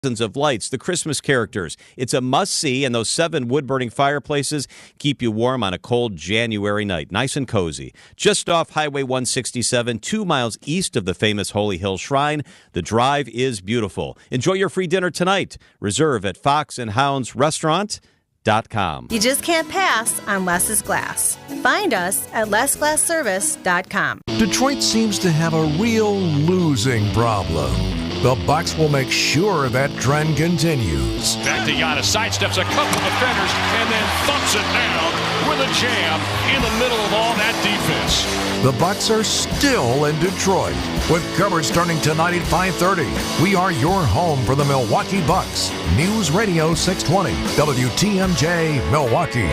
of lights, the Christmas characters. It's a must-see, and those 7 wood-burning fireplaces keep you warm on a cold January night. Nice and cozy. Just off Highway 167, 2 miles east of the famous Holy Hill Shrine. The drive is beautiful. Enjoy your free dinner tonight. Reserve at foxandhoundsrestaurant.com. You just can't pass on Less is Glass. Find us at lessglassservice.com. Detroit seems to have a real losing problem. The Bucks will make sure that trend continues. Back to Giannis, sidesteps a couple of defenders and then thumps it down with a jam in the middle of all that defense. The Bucks are still in Detroit with coverage starting tonight at 5:30. We are your home for the Milwaukee Bucks. News Radio 620 WTMJ Milwaukee.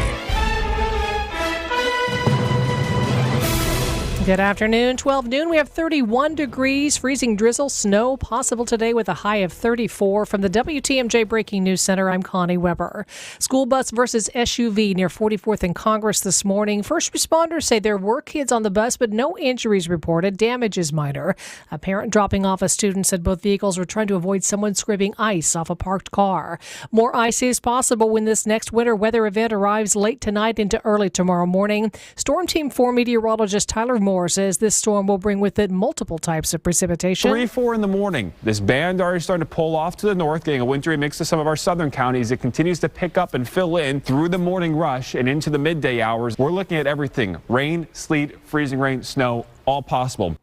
Good afternoon, 12 noon. We have 31 degrees, freezing drizzle, snow possible today with a high of 34. From the WTMJ Breaking News Center, I'm Connie Weber. School bus versus SUV near 44th and Congress this morning. First responders say there were kids on the bus, but no injuries reported. Damage is minor. A parent dropping off a student said both vehicles were trying to avoid someone scraping ice off a parked car. More ice is possible when this next winter weather event arrives late tonight into early tomorrow morning. Storm Team 4 meteorologist Tyler Moore says this storm will bring with it multiple types of precipitation. 3-4 in the morning. This band already starting to pull off to the north, getting a wintry mix to some of our southern counties. It continues to pick up and fill in through the morning rush and into the midday hours. We're looking at everything: rain, sleet, freezing rain, snow, all possible.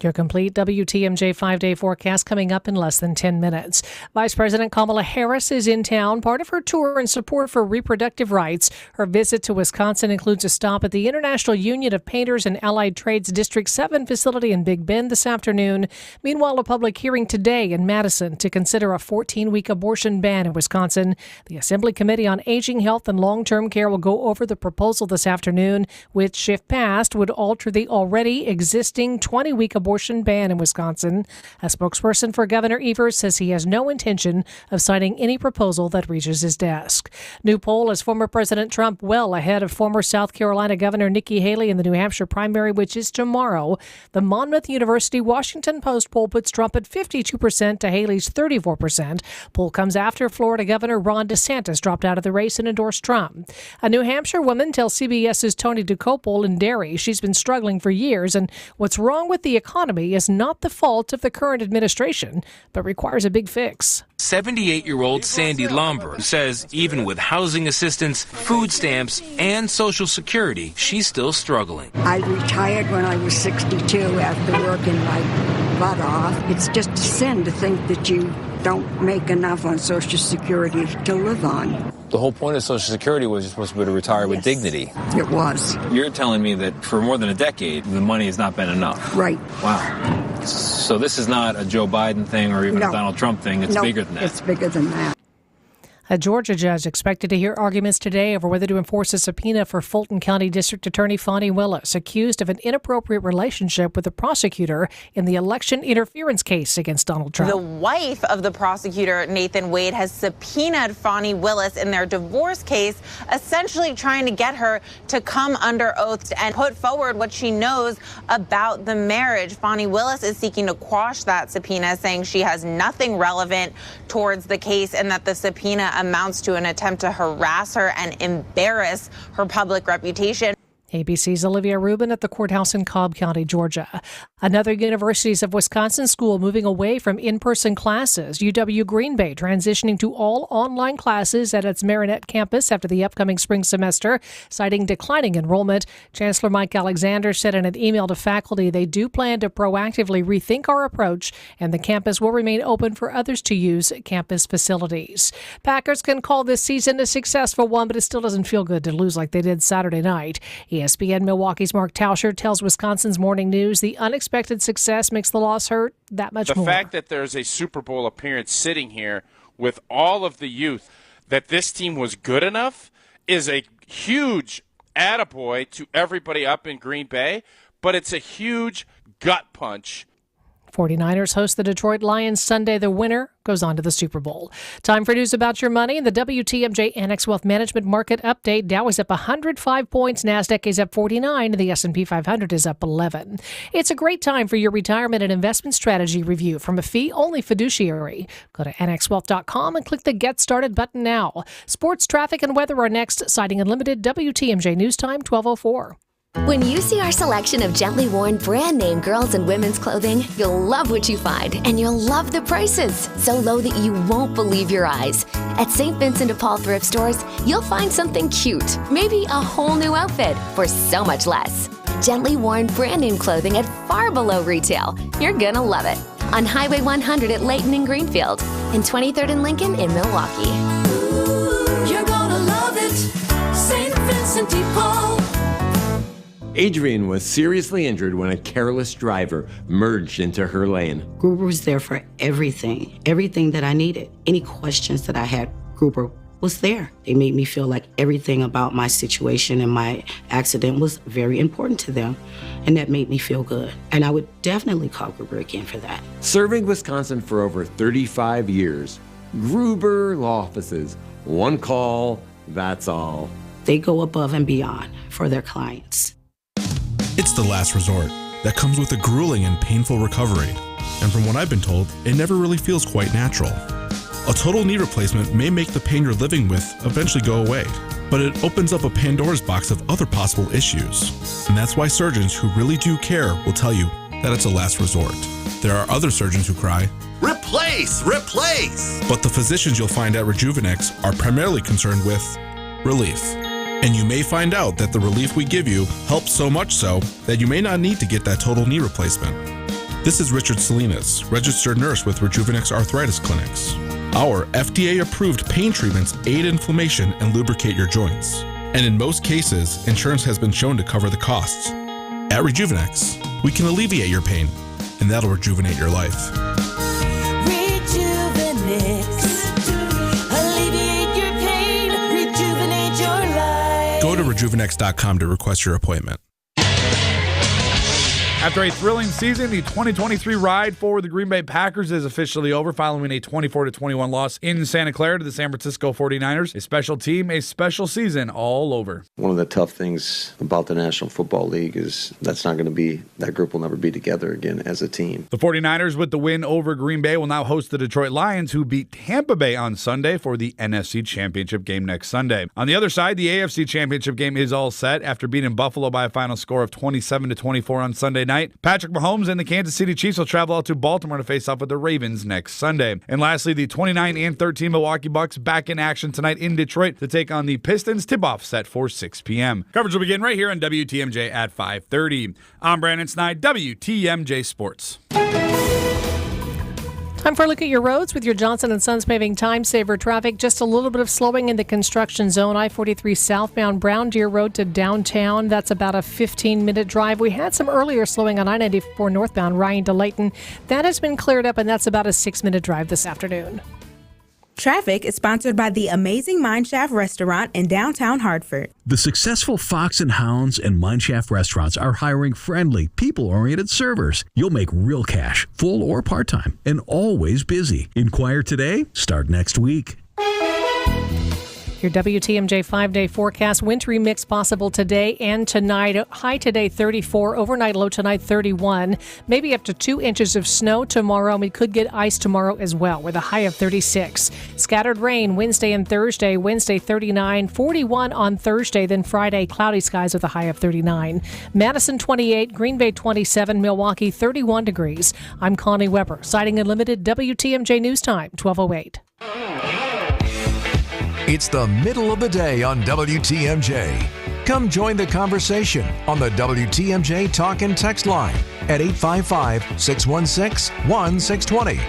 Your complete WTMJ 5-day forecast coming up in less than 10 minutes. Vice President Kamala Harris is in town, part of her tour in support for reproductive rights. Her visit to Wisconsin includes a stop at the International Union of Painters and Allied Trades District 7 facility in Big Bend this afternoon. Meanwhile, a public hearing today in Madison to consider a 14-week abortion ban in Wisconsin. The Assembly Committee on Aging, Health, and Long-Term Care will go over the proposal this afternoon, which, if passed, would alter the already existing 20-week abortion ban in Wisconsin. A spokesperson for Governor Evers says he has no intention of signing any proposal that reaches his desk. New poll has former President Trump well ahead of former South Carolina Governor Nikki Haley in the New Hampshire primary, which is tomorrow. The Monmouth University Washington Post poll puts Trump at 52% to Haley's 34%. Poll comes after Florida Governor Ron DeSantis dropped out of the race and endorsed Trump. A New Hampshire woman tells CBS's Tony DeCopel in Derry she's been struggling for years, and what's wrong with the economy is not the fault of the current administration, but requires a big fix. 78-year-old Sandy Lombard says even with housing assistance, food stamps, and Social Security, she's still struggling. I retired when I was 62 after working my butt off. It's just a sin to think that you don't make enough on Social Security to live on. The whole point of Social Security was you're supposed to be able to retire with dignity. It was. You're telling me that for more than a decade, the money has not been enough. Right. Wow. So this is not a Joe Biden thing or even a Donald Trump thing. It's bigger than that. It's bigger than that. A Georgia judge expected to hear arguments today over whether to enforce a subpoena for Fulton County District Attorney Fani Willis, accused of an inappropriate relationship with the prosecutor in the election interference case against Donald Trump. The wife of the prosecutor, Nathan Wade, has subpoenaed Fani Willis in their divorce case, essentially trying to get her to come under oath and put forward what she knows about the marriage. Fani Willis is seeking to quash that subpoena, saying she has nothing relevant towards the case and that the subpoena amounts to an attempt to harass her and embarrass her public reputation. ABC's Olivia Rubin at the courthouse in Cobb County, Georgia. Another Universities of Wisconsin school moving away from in-person classes. UW Green Bay transitioning to all online classes at its Marinette campus after the upcoming spring semester, citing declining enrollment. Chancellor Mike Alexander said in an email to faculty they do plan to proactively rethink our approach, and the campus will remain open for others to use campus facilities. Packers can call this season a successful one, but it still doesn't feel good to lose like they did Saturday night. ESPN Milwaukee's Mark Tauscher tells Wisconsin's Morning News the unexpected success makes the loss hurt that much more. The fact that there's a Super Bowl appearance sitting here with all of the youth, that this team was good enough, is a huge attaboy to everybody up in Green Bay, but it's a huge gut punch. 49ers host the Detroit Lions Sunday. The winner goes on to the Super Bowl. Time for news about your money. The WTMJ Annex Wealth Management Market Update. Dow is up 105 points. NASDAQ is up 49. And the S&P 500 is up 11. It's a great time for your retirement and investment strategy review from a fee-only fiduciary. Go to annexwealth.com and click the Get Started button now. Sports, traffic, and weather are next. Citing Unlimited, WTMJ News Time, 12:04. When you see our selection of gently worn brand name girls and women's clothing, you'll love what you find, and you'll love the prices. So low that you won't believe your eyes. At St. Vincent de Paul thrift stores, you'll find something cute, maybe a whole new outfit for so much less. Gently worn brand name clothing at far below retail. You're gonna love it. On Highway 100 at Layton and Greenfield, and 23rd and Lincoln in Milwaukee. Ooh, you're gonna love it. St. Vincent de Paul. Adrian was seriously injured when a careless driver merged into her lane. Gruber was there for everything that I needed. Any questions that I had, Gruber was there. They made me feel like everything about my situation and my accident was very important to them, and that made me feel good. And I would definitely call Gruber again for that. Serving Wisconsin for over 35 years, Gruber Law Offices, one call, that's all. They go above and beyond for their clients. It's the last resort that comes with a grueling and painful recovery. And from what I've been told, it never really feels quite natural. A total knee replacement may make the pain you're living with eventually go away, but it opens up a Pandora's box of other possible issues. And that's why surgeons who really do care will tell you that it's a last resort. There are other surgeons who cry, "Replace! Replace!" But the physicians you'll find at Rejuvenex are primarily concerned with relief. And you may find out that the relief we give you helps so much so that you may not need to get that total knee replacement. This is Richard Salinas, registered nurse with Rejuvenex Arthritis Clinics. Our FDA-approved pain treatments aid inflammation and lubricate your joints. And in most cases, insurance has been shown to cover the costs. At Rejuvenex, we can alleviate your pain, and that'll rejuvenate your life. Go to rejuvenex.com to request your appointment. After a thrilling season, the 2023 ride for the Green Bay Packers is officially over following a 24-21 loss in Santa Clara to the San Francisco 49ers. A special team, a special season all over. One of the tough things about the National Football League is that group will never be together again as a team. The 49ers, with the win over Green Bay, will now host the Detroit Lions, who beat Tampa Bay on Sunday for the NFC Championship game next Sunday. On the other side, the AFC Championship game is all set after beating Buffalo by a final score of 27-24 on Sunday night. Patrick Mahomes and the Kansas City Chiefs will travel out to Baltimore to face off with the Ravens next Sunday. And lastly, the 29-13 Milwaukee Bucks back in action tonight in Detroit to take on the Pistons. Tip-off set for 6 p.m. Coverage will begin right here on WTMJ at 5:30. I'm Brandon Snide, WTMJ Sports. Time for a look at your roads with your Johnson & Sons Paving Time Saver traffic. Just a little bit of slowing in the construction zone. I-43 southbound Brown Deer Road to downtown. That's about a 15-minute drive. We had some earlier slowing on I-94 northbound Ryan to Layton. That has been cleared up, and that's about a 6-minute drive this afternoon. Traffic is sponsored by the Amazing Mineshaft Restaurant in downtown Hartford. The successful Fox and Hounds and Mineshaft restaurants are hiring friendly, people-oriented servers. You'll make real cash, full or part-time, and always busy. Inquire today, start next week. Your WTMJ 5-day forecast. Wintry mix possible today and tonight. High today 34, overnight low tonight 31. Maybe up to 2 inches of snow tomorrow. We could get ice tomorrow as well with a high of 36. Scattered rain Wednesday and Thursday. Wednesday 39, 41 on Thursday. Then Friday cloudy skies with a high of 39. Madison 28, Green Bay 27, Milwaukee 31 degrees. I'm Connie Weber, citing Unlimited WTMJ News Time 12:08. It's the middle of the day on WTMJ. Come join the conversation on the WTMJ Talk and Text line at 855-616-1620.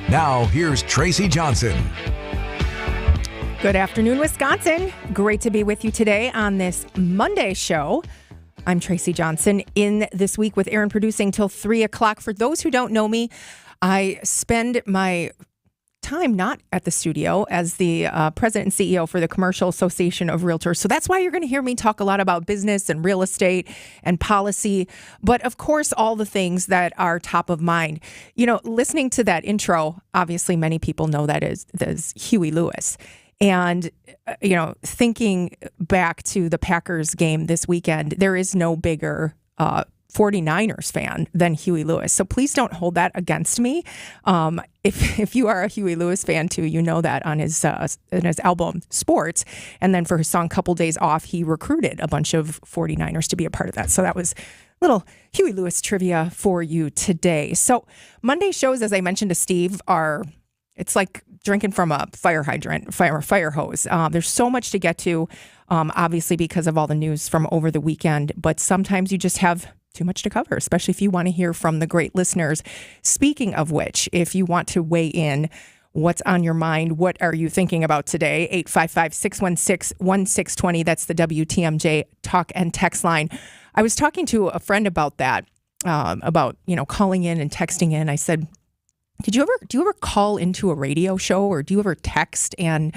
Now, here's Tracy Johnson. Good afternoon, Wisconsin. Great to be with you today on this Monday show. I'm Tracy Johnson in this week with Aaron producing till 3 o'clock. For those who don't know me, I spend my time not at the studio as the president and CEO for the Commercial Association of Realtors. So that's why you're going to hear me talk a lot about business and real estate and policy. But of course, all the things that are top of mind. You know, listening to that intro, obviously many people know that as Huey Lewis. And, you know, thinking back to the Packers game this weekend, there is no bigger 49ers fan than Huey Lewis. So please don't hold that against me. If you are a Huey Lewis fan too, you know that on his album Sports. And then for his song Couple Days Off, he recruited a bunch of 49ers to be a part of that. So that was little Huey Lewis trivia for you today. So Monday shows, as I mentioned to Steve, it's like drinking from a fire hydrant, fire hose. There's so much to get to, obviously because of all the news from over the weekend. But sometimes you just have too much to cover, especially if you want to hear from the great listeners. Speaking of which, if you want to weigh in, what's on your mind? What are you thinking about today? 855-616-1620. That's the WTMJ talk and text line. I was talking to a friend about that, about, you know, calling in and texting in. I said, do you ever call into a radio show, or do you ever text? And,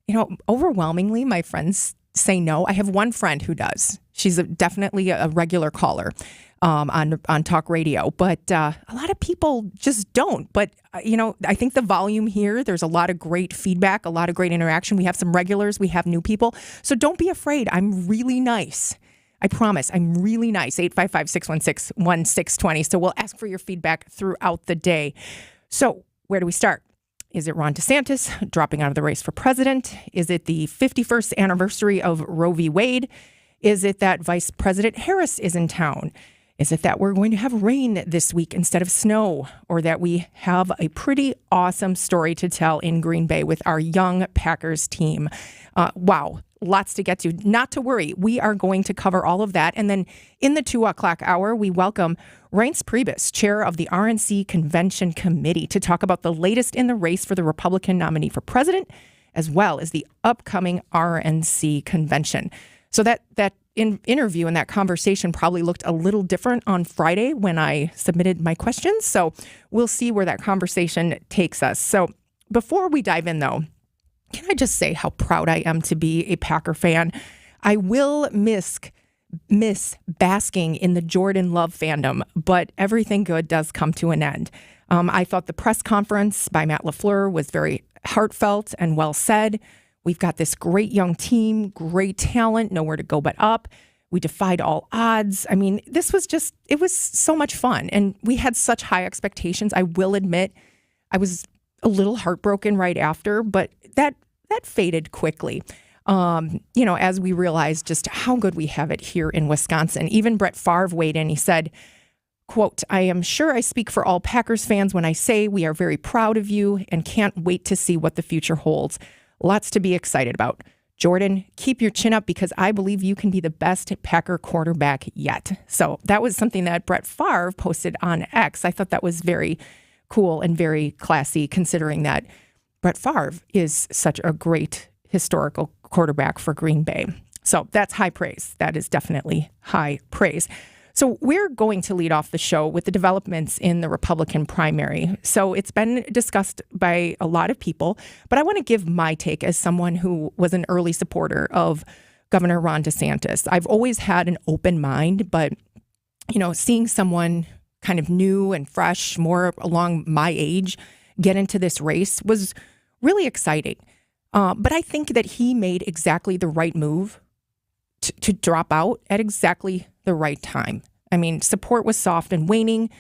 you know, overwhelmingly, my friends say no. I have one friend who does. She's definitely a regular caller on talk radio, but a lot of people just don't. But, you know, I think the volume here, there's a lot of great feedback, a lot of great interaction. We have some regulars, we have new people. So don't be afraid. I'm really nice. I promise I'm really nice. 855-616-1620. So we'll ask for your feedback throughout the day. So where do we start? Is it Ron DeSantis dropping out of the race for president? Is it the 51st anniversary of Roe v. Wade? Is it that Vice President Harris is in town? Is it that we're going to have rain this week instead of snow? Or that we have a pretty awesome story to tell in Green Bay with our young Packers team? Wow, lots to get to. Not to worry, we are going to cover all of that. And then in the 2 o'clock hour, we welcome Reince Priebus, chair of the RNC Convention Committee, to talk about the latest in the race for the Republican nominee for president, as well as the upcoming RNC convention. So that interview and that conversation probably looked a little different on Friday when I submitted my questions. So we'll see where that conversation takes us. So before we dive in, though, can I just say how proud I am to be a Packer fan? I will miss basking in the Jordan Love fandom, but everything good does come to an end. I thought the press conference by Matt LaFleur was very heartfelt and well said. We've got this great young team, great talent, nowhere to go but up. We defied all odds. I mean, it was so much fun. And we had such high expectations. I will admit, I was a little heartbroken right after, but that faded quickly. You know, as we realized just how good we have it here in Wisconsin. Even Brett Favre weighed in. He said, quote, "I am sure I speak for all Packers fans when I say we are very proud of you and can't wait to see what the future holds. Lots to be excited about. Jordan, keep your chin up because I believe you can be the best Packer quarterback yet." So that was something that Brett Favre posted on X. I thought that was very cool and very classy, considering that Brett Favre is such a great historical quarterback for Green Bay. So that's high praise. That is definitely high praise. So we're going to lead off the show with the developments in the Republican primary. So it's been discussed by a lot of people, but I want to give my take as someone who was an early supporter of Governor Ron DeSantis. I've always had an open mind, but, you know, seeing someone kind of new and fresh, more along my age, get into this race was really exciting. But I think that he made exactly the right move to drop out at exactly the right time. I mean, support was soft and waning,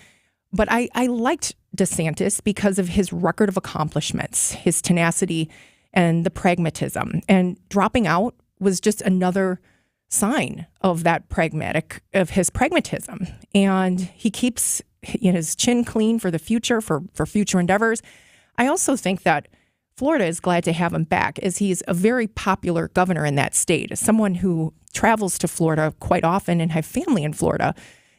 but I liked DeSantis because of his record of accomplishments, his tenacity, and the pragmatism. And dropping out was just another sign of his pragmatism. And he keeps his chin clean for the future, for future endeavors. I also think that Florida is glad to have him back, as he's a very popular governor in that state. As someone who travels to Florida quite often and have family in Florida,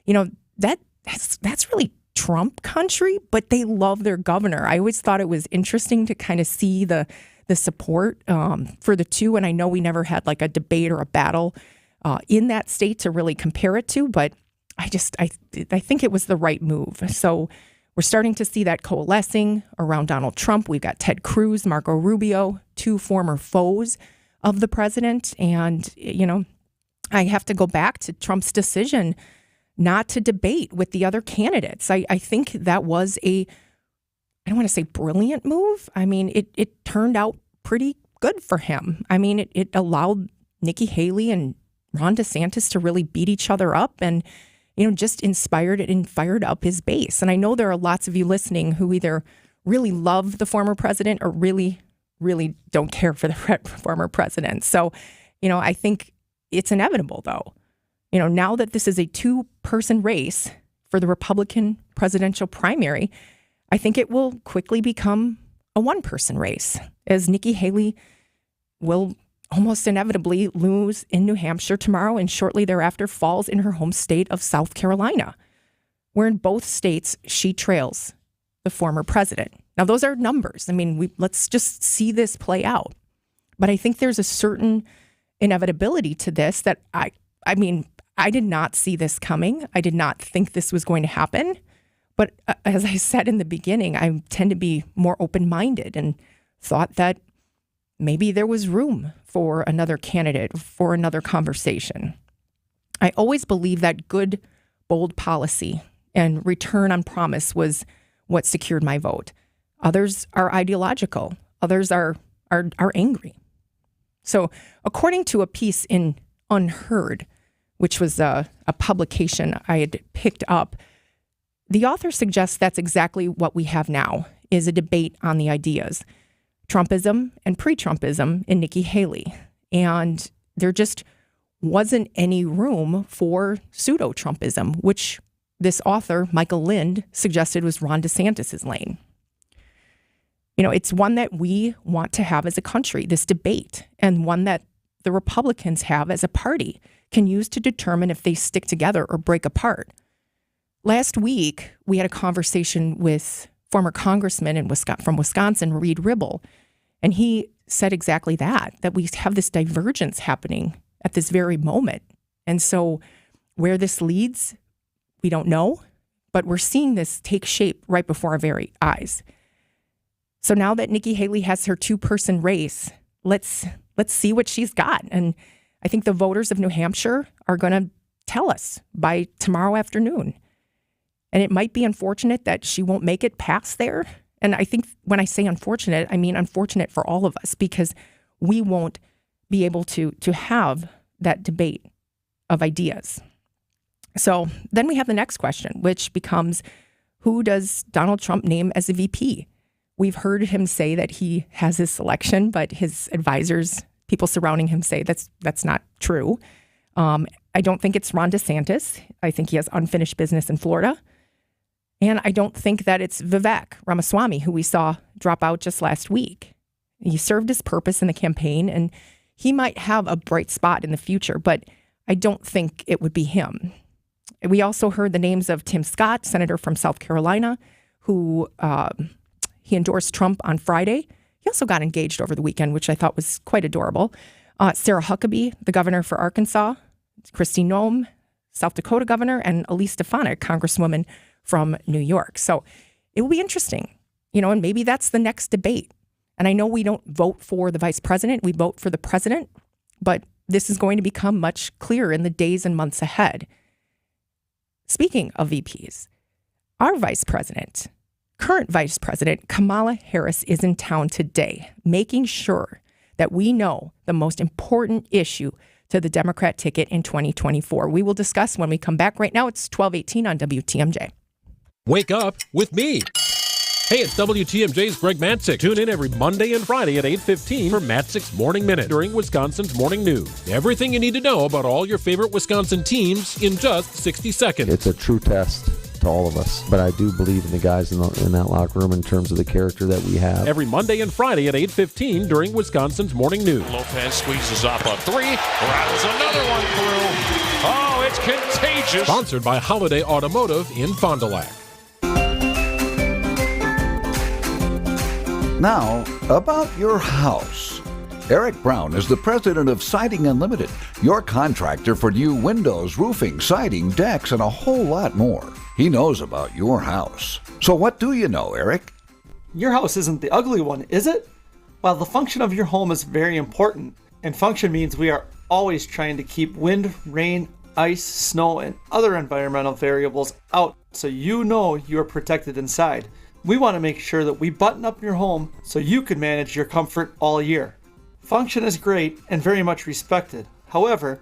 you know, that's really Trump country, but they love their governor. I always thought it was interesting to kind of see the support for the two. And I know we never had like a debate or a battle in that state to really compare it to, but I think it was the right move. So We're starting to see that coalescing around Donald Trump. We've got Ted Cruz, Marco Rubio, two former foes of the president. And, I have to go back to Trump's decision not to debate with the other candidates. I think that was I don't want to say brilliant move. I mean, it turned out pretty good for him. I mean, it allowed Nikki Haley and Ron DeSantis to really beat each other up and, just inspired and fired up his base. And I know there are lots of you listening who either really love the former president or really, really don't care for the former president. So, I think it's inevitable, though. Now that this is a two-person race for the Republican presidential primary, I think it will quickly become a one-person race, as Nikki Haley will almost inevitably lose in New Hampshire tomorrow and shortly thereafter falls in her home state of South Carolina, where in both states she trails the former president. Now, those are numbers. I mean, let's just see this play out. But I think there's a certain inevitability to this that I did not see this coming. I did not think this was going to happen. But as I said in the beginning, I tend to be more open-minded and thought that maybe there was room for another candidate, for another conversation. I always believe that good, bold policy and return on promise was what secured my vote. Others are ideological. Others are angry. So according to a piece in Unheard, which was a publication I had picked up, the author suggests that's exactly what we have now, is a debate on the ideas. Trumpism and pre-Trumpism in Nikki Haley. And there just wasn't any room for pseudo-Trumpism, which this author, Michael Lind, suggested was Ron DeSantis' lane. It's one that we want to have as a country, this debate, and one that the Republicans have as a party can use to determine if they stick together or break apart. Last week, we had a conversation with former congressman from Wisconsin, Reed Ribble, and he said exactly that we have this divergence happening at this very moment. And so where this leads, we don't know, but we're seeing this take shape right before our very eyes. So now that Nikki Haley has her two-person race, let's see what she's got. And I think the voters of New Hampshire are going to tell us by tomorrow afternoon. And it might be unfortunate that she won't make it past there. And I think when I say unfortunate, I mean unfortunate for all of us because we won't be able to have that debate of ideas. So then we have the next question, which becomes, who does Donald Trump name as a VP? We've heard him say that he has his selection, but his advisors, people surrounding him, say that's not true. I don't think it's Ron DeSantis. I think he has unfinished business in Florida. And I don't think that it's Vivek Ramaswamy, who we saw drop out just last week. He served his purpose in the campaign, and he might have a bright spot in the future, but I don't think it would be him. We also heard the names of Tim Scott, senator from South Carolina, who he endorsed Trump on Friday. He also got engaged over the weekend, which I thought was quite adorable. Sarah Huckabee, the governor for Arkansas, Kristi Noem, South Dakota governor, and Elise Stefanik, congresswoman from New York. So it will be interesting, and maybe that's the next debate. And I know we don't vote for the vice president, we vote for the president, but this is going to become much clearer in the days and months ahead. Speaking of VPs, our current vice president, Kamala Harris, is in town today, making sure that we know the most important issue to the Democrat ticket in 2024. We will discuss when we come back. Right now, it's 12:18 on WTMJ. Wake up with me. Hey, it's WTMJ's Greg Matzik. Tune in every Monday and Friday at 8:15 for Matzik's Morning Minute during Wisconsin's Morning News. Everything you need to know about all your favorite Wisconsin teams in just 60 seconds. It's a true test to all of us, but I do believe in the guys in that locker room in terms of the character that we have. Every Monday and Friday at 8:15 during Wisconsin's Morning News. Lopez squeezes up a three, rattles another one through. Oh, it's contagious. Sponsored by Holiday Automotive in Fond du Lac. Now, about your house. Eric Brown is the president of Siding Unlimited, your contractor for new windows, roofing, siding, decks, and a whole lot more. He knows about your house. So what do you know, Eric? Your house isn't the ugly one, is it? Well, the function of your home is very important, and function means we are always trying to keep wind, rain, ice, snow, and other environmental variables out so you know you are protected inside. We want to make sure that we button up your home so you can manage your comfort all year. Function is great and very much respected. However,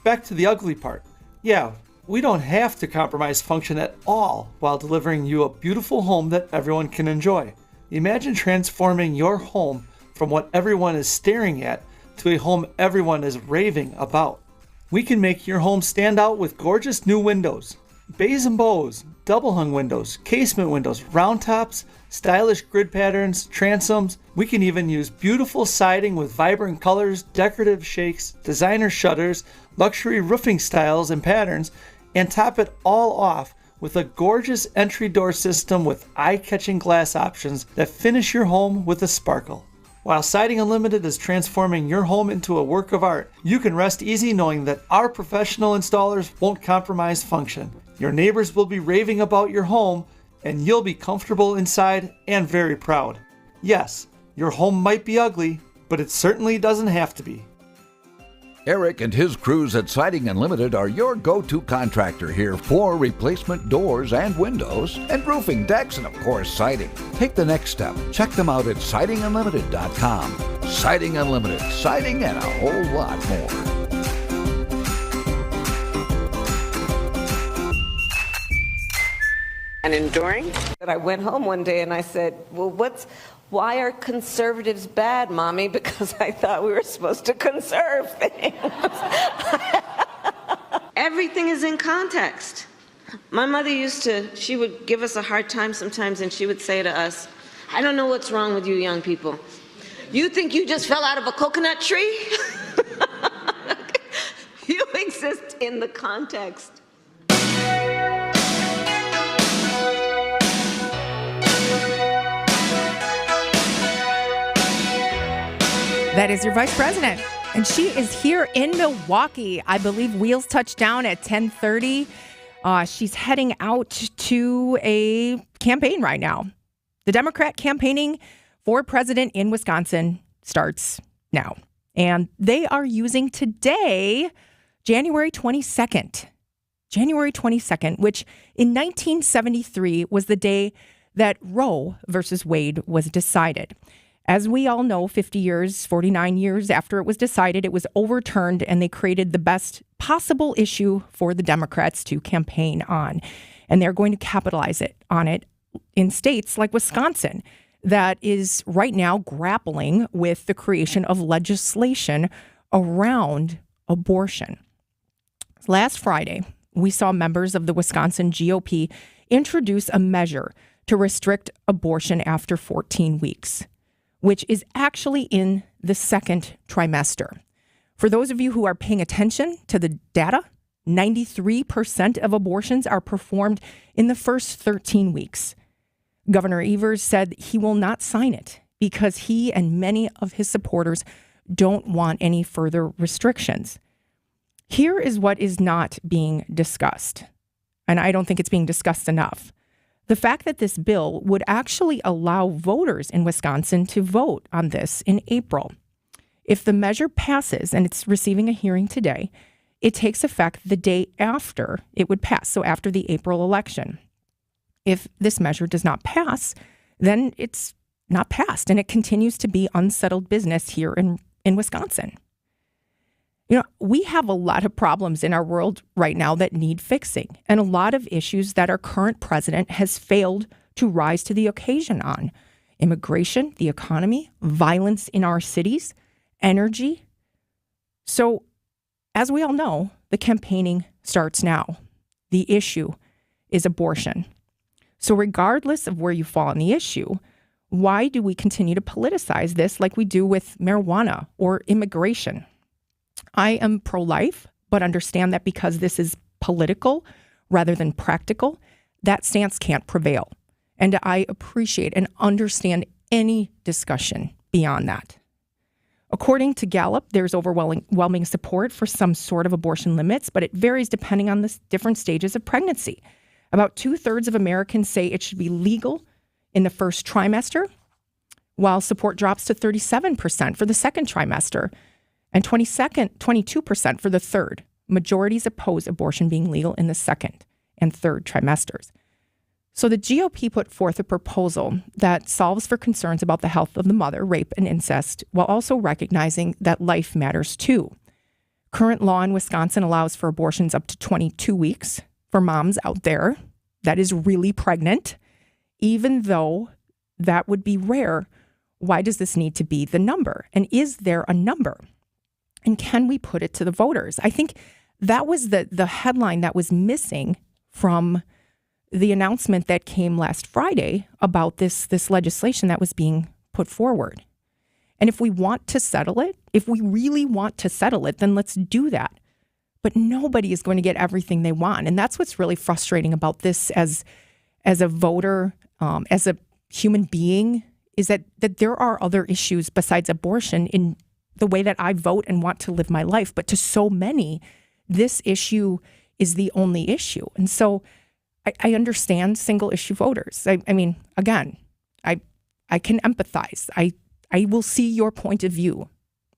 back to the ugly part. Yeah, we don't have to compromise function at all while delivering you a beautiful home that everyone can enjoy. Imagine transforming your home from what everyone is staring at to a home everyone is raving about. We can make your home stand out with gorgeous new windows, bays and bows, double hung windows, casement windows, round tops, stylish grid patterns, transoms. We can even use beautiful siding with vibrant colors, decorative shakes, designer shutters, luxury roofing styles and patterns, and top it all off with a gorgeous entry door system with eye-catching glass options that finish your home with a sparkle. While Siding Unlimited is transforming your home into a work of art, you can rest easy knowing that our professional installers won't compromise function. Your neighbors will be raving about your home, and you'll be comfortable inside and very proud. Yes, your home might be ugly, but it certainly doesn't have to be. Eric and his crews at Siding Unlimited are your go-to contractor here for replacement doors and windows, and roofing, decks, and of course siding. Take the next step. Check them out at sidingunlimited.com. Siding Unlimited, siding and a whole lot more. And enduring. I went home one day and I said, well, why are conservatives bad, Mommy? Because I thought we were supposed to conserve things. Everything is in context. My mother she would give us a hard time sometimes, and she would say to us, I don't know what's wrong with you young people. You think you just fell out of a coconut tree? You exist in the context. That is your vice president. And she is here in Milwaukee. I believe wheels touch down at 10:30. She's heading out to a campaign right now. The Democrat campaigning for president in Wisconsin starts now. And they are using today, January 22nd. January 22nd, which in 1973 was the day that Roe versus Wade was decided. As we all know, 49 years after it was decided, it was overturned, and they created the best possible issue for the Democrats to campaign on. And they're going to capitalize on it in states like Wisconsin, that is right now grappling with the creation of legislation around abortion. Last Friday, we saw members of the Wisconsin GOP introduce a measure to restrict abortion after 14 weeks. Which is actually in the second trimester. For those of you who are paying attention to the data, 93% of abortions are performed in the first 13 weeks. Governor Evers said he will not sign it because he and many of his supporters don't want any further restrictions. Here is what is not being discussed, and I don't think it's being discussed enough. The fact that this bill would actually allow voters in Wisconsin to vote on this in April. If the measure passes, and it's receiving a hearing today, it takes effect the day after it would pass, so after the April election. If this measure does not pass, then it's not passed, and it continues to be unsettled business here in Wisconsin. You know, we have a lot of problems in our world right now that need fixing, and a lot of issues that our current president has failed to rise to the occasion on. Immigration, the economy, violence in our cities, energy. So, as we all know, the campaigning starts now. The issue is abortion. So regardless of where you fall on the issue, why do we continue to politicize this like we do with marijuana or immigration? I am pro-life, but understand that because this is political rather than practical, that stance can't prevail. And I appreciate and understand any discussion beyond that. According to Gallup, there's overwhelming support for some sort of abortion limits, but it varies depending on the different stages of pregnancy. About 2/3 of Americans say it should be legal in the first trimester, while support drops to 37% for the second trimester and 22% for the third. Majorities oppose abortion being legal in the second and third trimesters. So the GOP put forth a proposal that solves for concerns about the health of the mother, rape, and incest, while also recognizing that life matters too. Current law in Wisconsin allows for abortions up to 22 weeks for moms out there that is really pregnant. Even though that would be rare, why does this need to be the number? And is there a number? And can we put it to the voters? I think that was the headline that was missing from the announcement that came last Friday about this legislation that was being put forward. And if we want to settle it, if we really want to settle it, then let's do that. But nobody is going to get everything they want. And that's what's really frustrating about this as a voter, as a human being, is that there are other issues besides abortion in the way that I vote and want to live my life. But to so many, this issue is the only issue. And so I understand single issue voters. I mean, again, I can empathize. I will see your point of view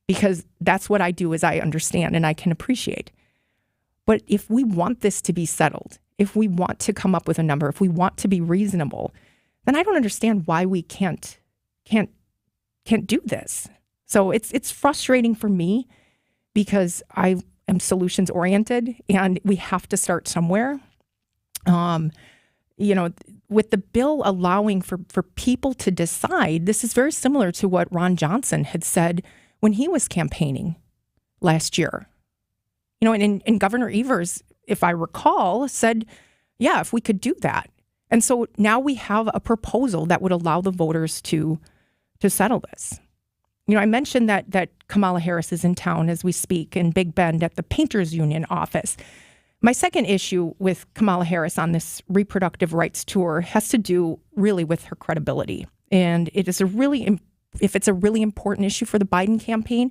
because that's what I do is I understand and I can appreciate. But if we want this to be settled, if we want to come up with a number, if we want to be reasonable, then I don't understand why we can't do this. So it's frustrating for me because I am solutions oriented and we have to start somewhere. With the bill allowing for people to decide, this is very similar to what Ron Johnson had said when he was campaigning last year. And Governor Evers, if I recall, said, yeah, if we could do that. And so now we have a proposal that would allow the voters to settle this. I mentioned that Kamala Harris is in town as we speak in Big Bend at the Painters Union office. My second issue with Kamala Harris on this reproductive rights tour has to do really with her credibility. And if it's a really important issue for the Biden campaign,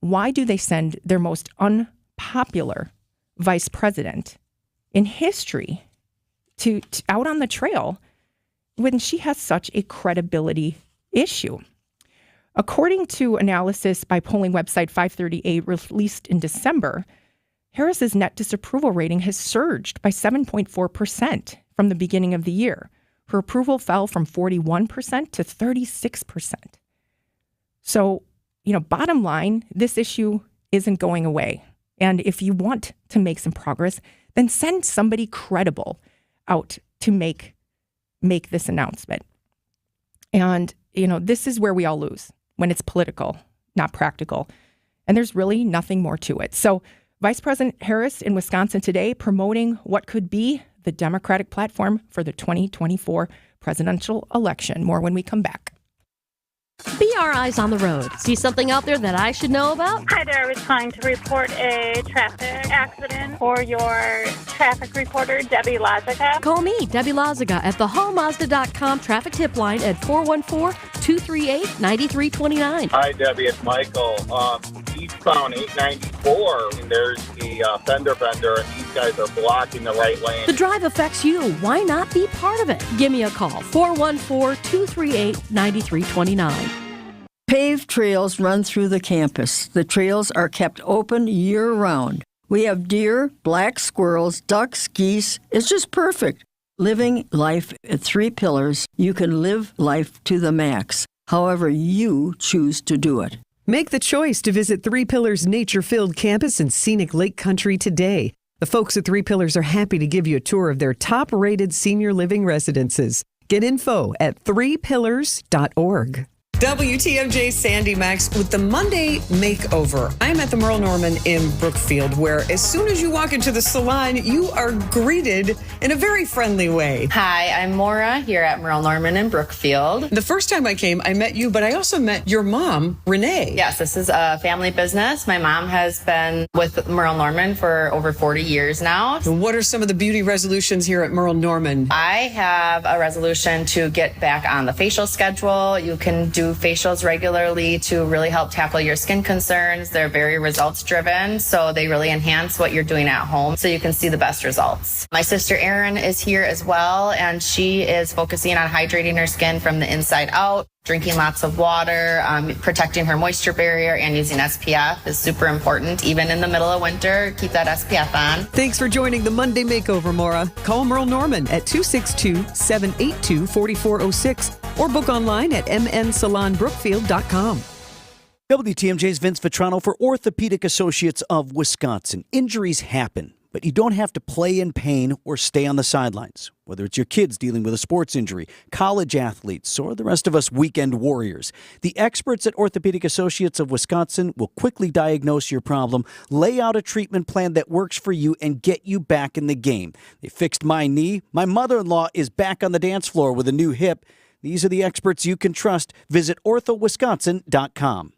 why do they send their most unpopular vice president in history to out on the trail when she has such a credibility issue? According to analysis by polling website 538 released in December, Harris's net disapproval rating has surged by 7.4% from the beginning of the year. Her approval fell from 41% to 36%. So, bottom line, this issue isn't going away. And if you want to make some progress, then send somebody credible out to make this announcement. And, this is where we all lose when it's political, not practical. And there's really nothing more to it. So Vice President Harris in Wisconsin today promoting what could be the Democratic platform for the 2024 presidential election. More when we come back. Be our eyes on the road. See something out there that I should know about? Hi there. I was trying to report a traffic accident for your traffic reporter, Debbie Lazica. Call me, Debbie Lazica, at thehallmazda.com traffic tip line at 414-238-9329. Hi, Debbie. It's Michael. Eastbound 894, and there's the fender bender, and these guys are blocking the right lane. The drive affects you. Why not be part of it? Give me a call, 414-238-9329. Paved trails run through the campus. The trails are kept open year-round. We have deer, black squirrels, ducks, geese. It's just perfect. Living life at 3 Pillars, you can live life to the max, however you choose to do it. Make the choice to visit 3 Pillars' nature-filled campus in scenic Lake Country today. The folks at 3 Pillars are happy to give you a tour of their top-rated senior living residences. Get info at 3pillars.org. WTMJ Sandy Max with the Monday Makeover. I'm at the Merle Norman in Brookfield, where as soon as you walk into the salon, you are greeted in a very friendly way. Hi, I'm Maura here at Merle Norman in Brookfield. The first time I came, I met you, but I also met your mom, Renee. Yes, this is a family business. My mom has been with Merle Norman for over 40 years now. What are some of the beauty resolutions here at Merle Norman? I have a resolution to get back on the facial schedule. You can do do facials regularly to really help tackle your skin concerns. They're very results driven, so they really enhance what you're doing at home so you can see the best results. My sister Erin is here as well, and she is focusing on hydrating her skin from the inside out. Drinking lots of water, protecting her moisture barrier, and using SPF is super important. Even in the middle of winter, keep that SPF on. Thanks for joining the Monday Makeover, Maura. Call Merle Norman at 262-782-4406 or book online at mnsalonbrookfield.com. WTMJ's Vince Vitrano for Orthopedic Associates of Wisconsin. Injuries happen, but you don't have to play in pain or stay on the sidelines. Whether it's your kids dealing with a sports injury, college athletes, or the rest of us weekend warriors, the experts at Orthopedic Associates of Wisconsin will quickly diagnose your problem, lay out a treatment plan that works for you, and get you back in the game. They fixed my knee. My mother-in-law is back on the dance floor with a new hip. These are the experts you can trust. Visit orthowisconsin.com.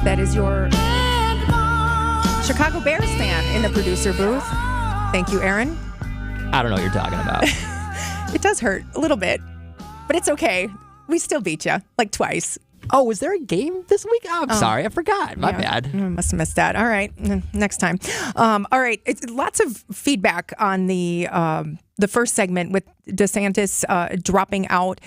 That is your Chicago Bears fan in the producer booth. Thank you, Aaron. I don't know what you're talking about. It does hurt a little bit, but it's okay. We still beat you, like twice. Oh, was there a game this week? Oh, I'm sorry. I forgot. My bad. I must have missed that. All right. Next time. All right. It's lots of feedback on the first segment with DeSantis dropping out.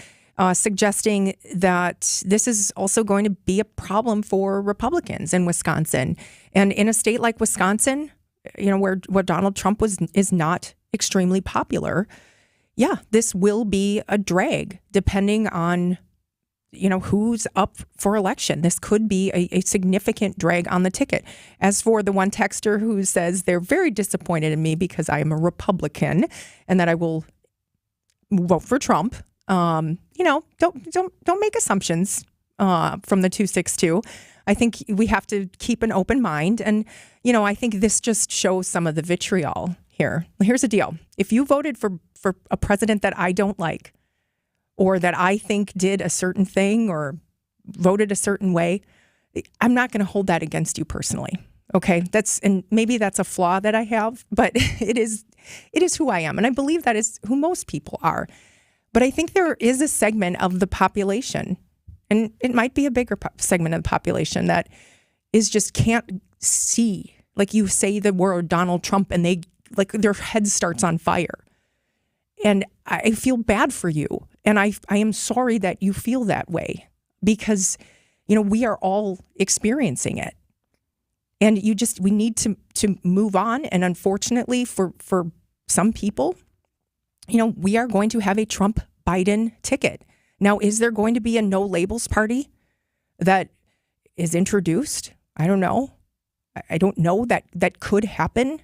Suggesting that this is also going to be a problem for Republicans in Wisconsin. And in a state like Wisconsin, where Donald Trump is not extremely popular, this will be a drag depending on, who's up for election. This could be a significant drag on the ticket. As for the one texter who says they're very disappointed in me because I am a Republican and that I will vote for Trump. Don't make assumptions from the 262. I think we have to keep an open mind. And, I think this just shows some of the vitriol here. Here's the deal. If you voted for a president that I don't like, or that I think did a certain thing or voted a certain way, I'm not going to hold that against you personally. Okay, and maybe that's a flaw that I have, but it is who I am. And I believe that is who most people are. But I think there is a segment of the population, and it might be a bigger segment of the population that is just can't see. Like you say the word Donald Trump and their head starts on fire. And I feel bad for you. And I am sorry that you feel that way because, we are all experiencing it. And we need to move on. And unfortunately for some people, we are going to have a Trump-Biden ticket. Now, is there going to be a no labels party that is introduced? I don't know. I don't know that could happen.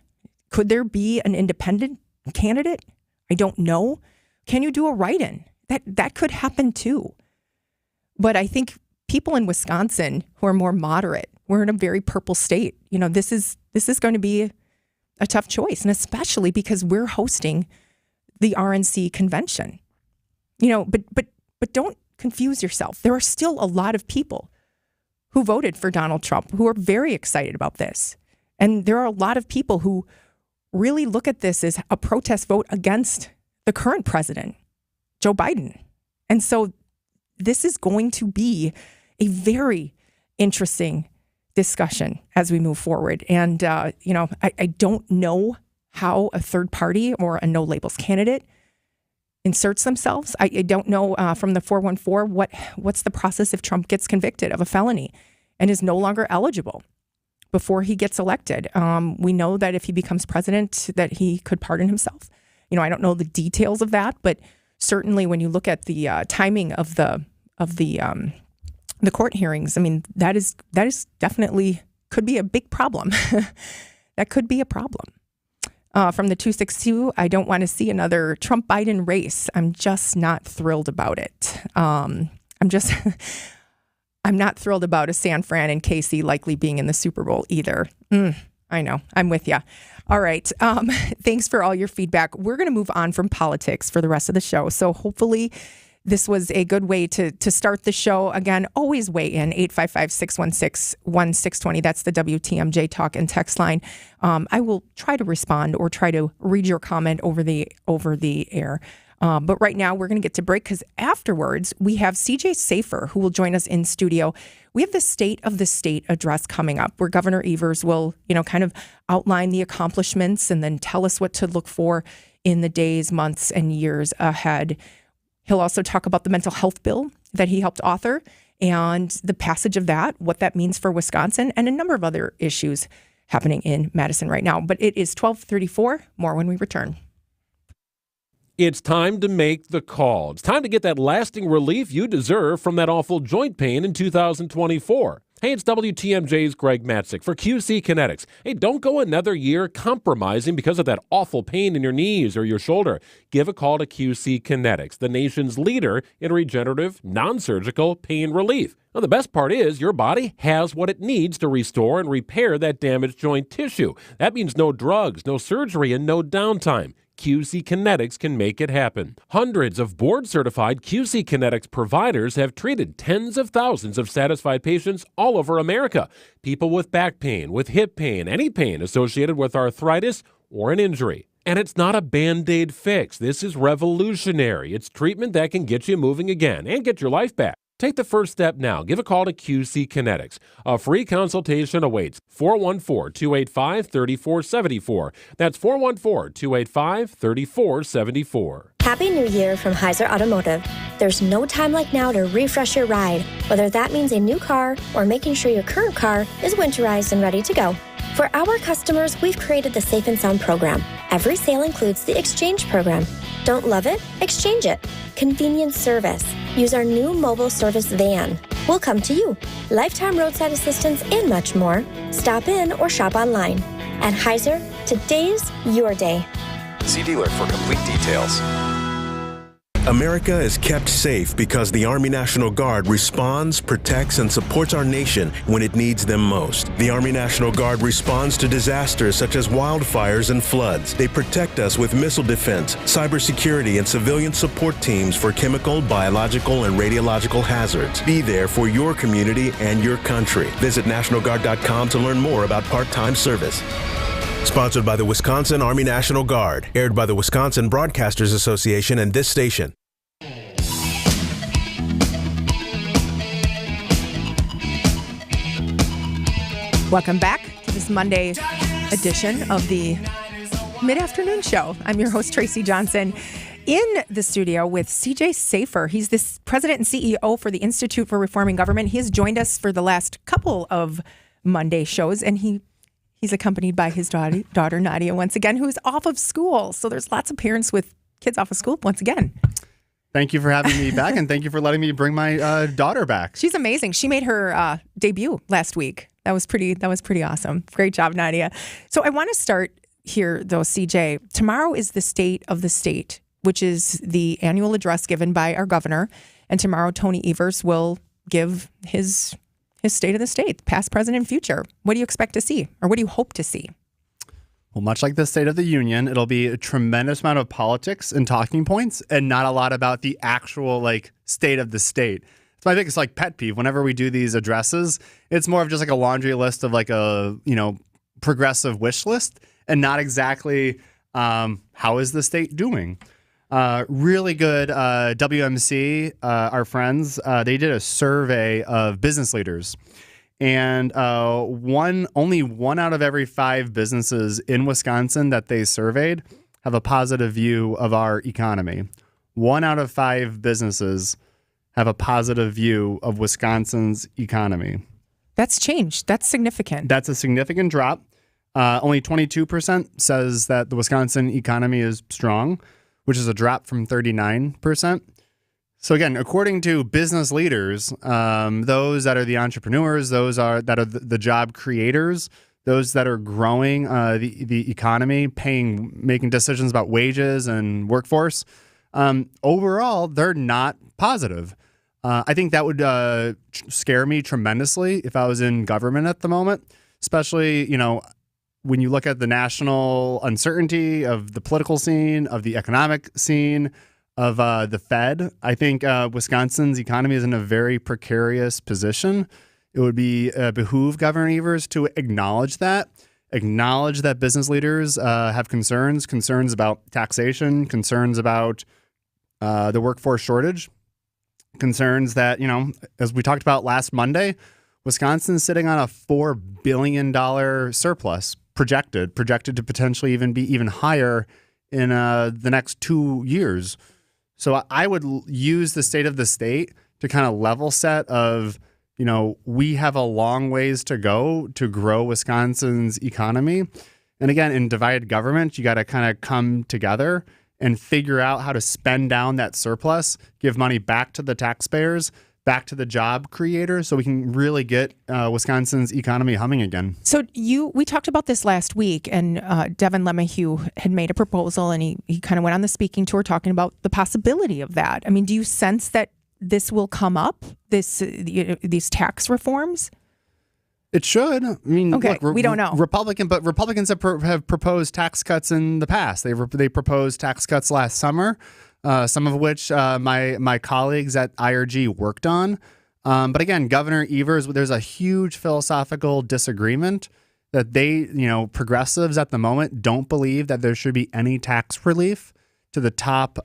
Could there be an independent candidate? I don't know. Can you do a write-in? That could happen too. But I think people in Wisconsin who are more moderate, we're in a very purple state. This is going to be a tough choice, and especially because we're hosting the RNC convention, but don't confuse yourself. There are still a lot of people who voted for Donald Trump who are very excited about this. And there are a lot of people who really look at this as a protest vote against the current president, Joe Biden. And so this is going to be a very interesting discussion as we move forward. And, I don't know how a third party or a no labels candidate inserts themselves. I don't know from the 414 what's the process if Trump gets convicted of a felony and is no longer eligible before he gets elected. We know that if he becomes president that he could pardon himself. I don't know the details of that, but certainly when you look at the timing of the court hearings, I mean, that is definitely could be a big problem. That could be a problem. From the 262, I don't want to see another Trump-Biden race. I'm just not thrilled about it. I'm not thrilled about a San Fran and KC likely being in the Super Bowl either. I know. I'm with you. All right. Thanks for all your feedback. We're going to move on from politics for the rest of the show. So hopefully this was a good way to start the show. Again, always weigh in, 855-616-1620. That's the WTMJ talk and text line. I will try to respond or try to read your comment over the air. But right now, we're going to get to break because afterwards, we have CJ Safer, who will join us in studio. We have the State of the State address coming up, where Governor Evers will, kind of outline the accomplishments and then tell us what to look for in the days, months, and years ahead. He'll also talk about the mental health bill that he helped author and the passage of that, what that means for Wisconsin, and a number of other issues happening in Madison right now. But it is 12:34. More when we return. It's time to make the call. It's time to get that lasting relief you deserve from that awful joint pain in 2024. Hey, it's WTMJ's Greg Matzik for QC Kinetics. Hey, don't go another year compromising because of that awful pain in your knees or your shoulder. Give a call to QC Kinetics, the nation's leader in regenerative, non-surgical pain relief. Now, the best part is your body has what it needs to restore and repair that damaged joint tissue. That means no drugs, no surgery, and no downtime. QC Kinetics can make it happen. Hundreds of board-certified QC Kinetics providers have treated tens of thousands of satisfied patients all over America. People with back pain, with hip pain, any pain associated with arthritis or an injury. And it's not a Band-Aid fix. This is revolutionary. It's treatment that can get you moving again and get your life back. Take the first step now. Give a call to QC Kinetics. A free consultation awaits. 414-285-3474. That's 414-285-3474. Happy New Year from Heiser Automotive. There's no time like now to refresh your ride, whether that means a new car or making sure your current car is winterized and ready to go. For our customers, we've created the Safe and Sound program. Every sale includes the exchange program. Don't love it? Exchange it. Convenience service. Use our new mobile service van. We'll come to you. Lifetime roadside assistance and much more. Stop in or shop online. At Heiser, today's your day. See dealer for complete details. America is kept safe because the Army National Guard responds, protects, and supports our nation when it needs them most. The Army National Guard responds to disasters such as wildfires and floods. They protect us with missile defense, cybersecurity, and civilian support teams for chemical, biological, and radiological hazards. Be there for your community and your country. Visit NationalGuard.com to learn more about part-time service. Sponsored by the Wisconsin Army National Guard. Aired by the Wisconsin Broadcasters Association and this station. Welcome back to this Monday edition of the Mid-Afternoon Show. I'm your host, Tracy Johnson, in the studio with CJ Safer. He's the president and CEO for the Institute for Reforming Government. He has joined us for the last couple of Monday shows, and he's accompanied by his daughter, Nadia, once again, who's off of school. So there's lots of parents with kids off of school once again. Thank you for having me back, and thank you for letting me bring my daughter back. She's amazing. She made her debut last week. That was pretty awesome. Great job, Nadia. So I want to start here, though, CJ. Tomorrow is the State of the State, which is the annual address given by our governor. And tomorrow, Tony Evers will give his State of the State, past, present, and future. What do you expect to see, or what do you hope to see? Well, much like the State of the Union, it'll be a tremendous amount of politics and talking points, and not a lot about the actual state of the state. It's my biggest pet peeve. Whenever we do these addresses, it's more of just a laundry list of a progressive wish list, and not exactly how is the state doing. Really good WMC, our friends, they did a survey of business leaders, and only one out of every 5 businesses in Wisconsin that they surveyed have a positive view of our economy. 1 out of 5 businesses have a positive view of Wisconsin's economy. That's changed. That's significant. That's a significant drop. Only 22% says that the Wisconsin economy is strong, which is a drop from 39%. So again, according to business leaders, those that are the entrepreneurs, those that are the job creators, those that are growing the economy, making decisions about wages and workforce, overall, they're not positive. I think that would scare me tremendously if I was in government at the moment, especially, when you look at the national uncertainty of the political scene, of the economic scene, of the Fed. I think Wisconsin's economy is in a very precarious position. It would be behoove Governor Evers to acknowledge that business leaders have concerns about taxation, concerns about the workforce shortage, concerns that, as we talked about last Monday, Wisconsin's sitting on a $4 billion surplus projected to potentially be even higher in the next 2 years. So I would use the state of the state to kind of level set of, we have a long ways to go to grow Wisconsin's economy. And again, in divided government, you got to kind of come together and figure out how to spend down that surplus, give money back to the taxpayers, back to the job creators, so we can really get Wisconsin's economy humming again. So we talked about this last week, and Devin LeMahieu had made a proposal, and he kind of went on the speaking tour talking about the possibility of that. I mean, do you sense that this will come up, these tax reforms? It should. I mean, okay, look, we don't know. Republicans have proposed tax cuts in the past. They proposed tax cuts last summer. Some of which my colleagues at IRG worked on. But again, Governor Evers, there's a huge philosophical disagreement that progressives at the moment don't believe that there should be any tax relief to the top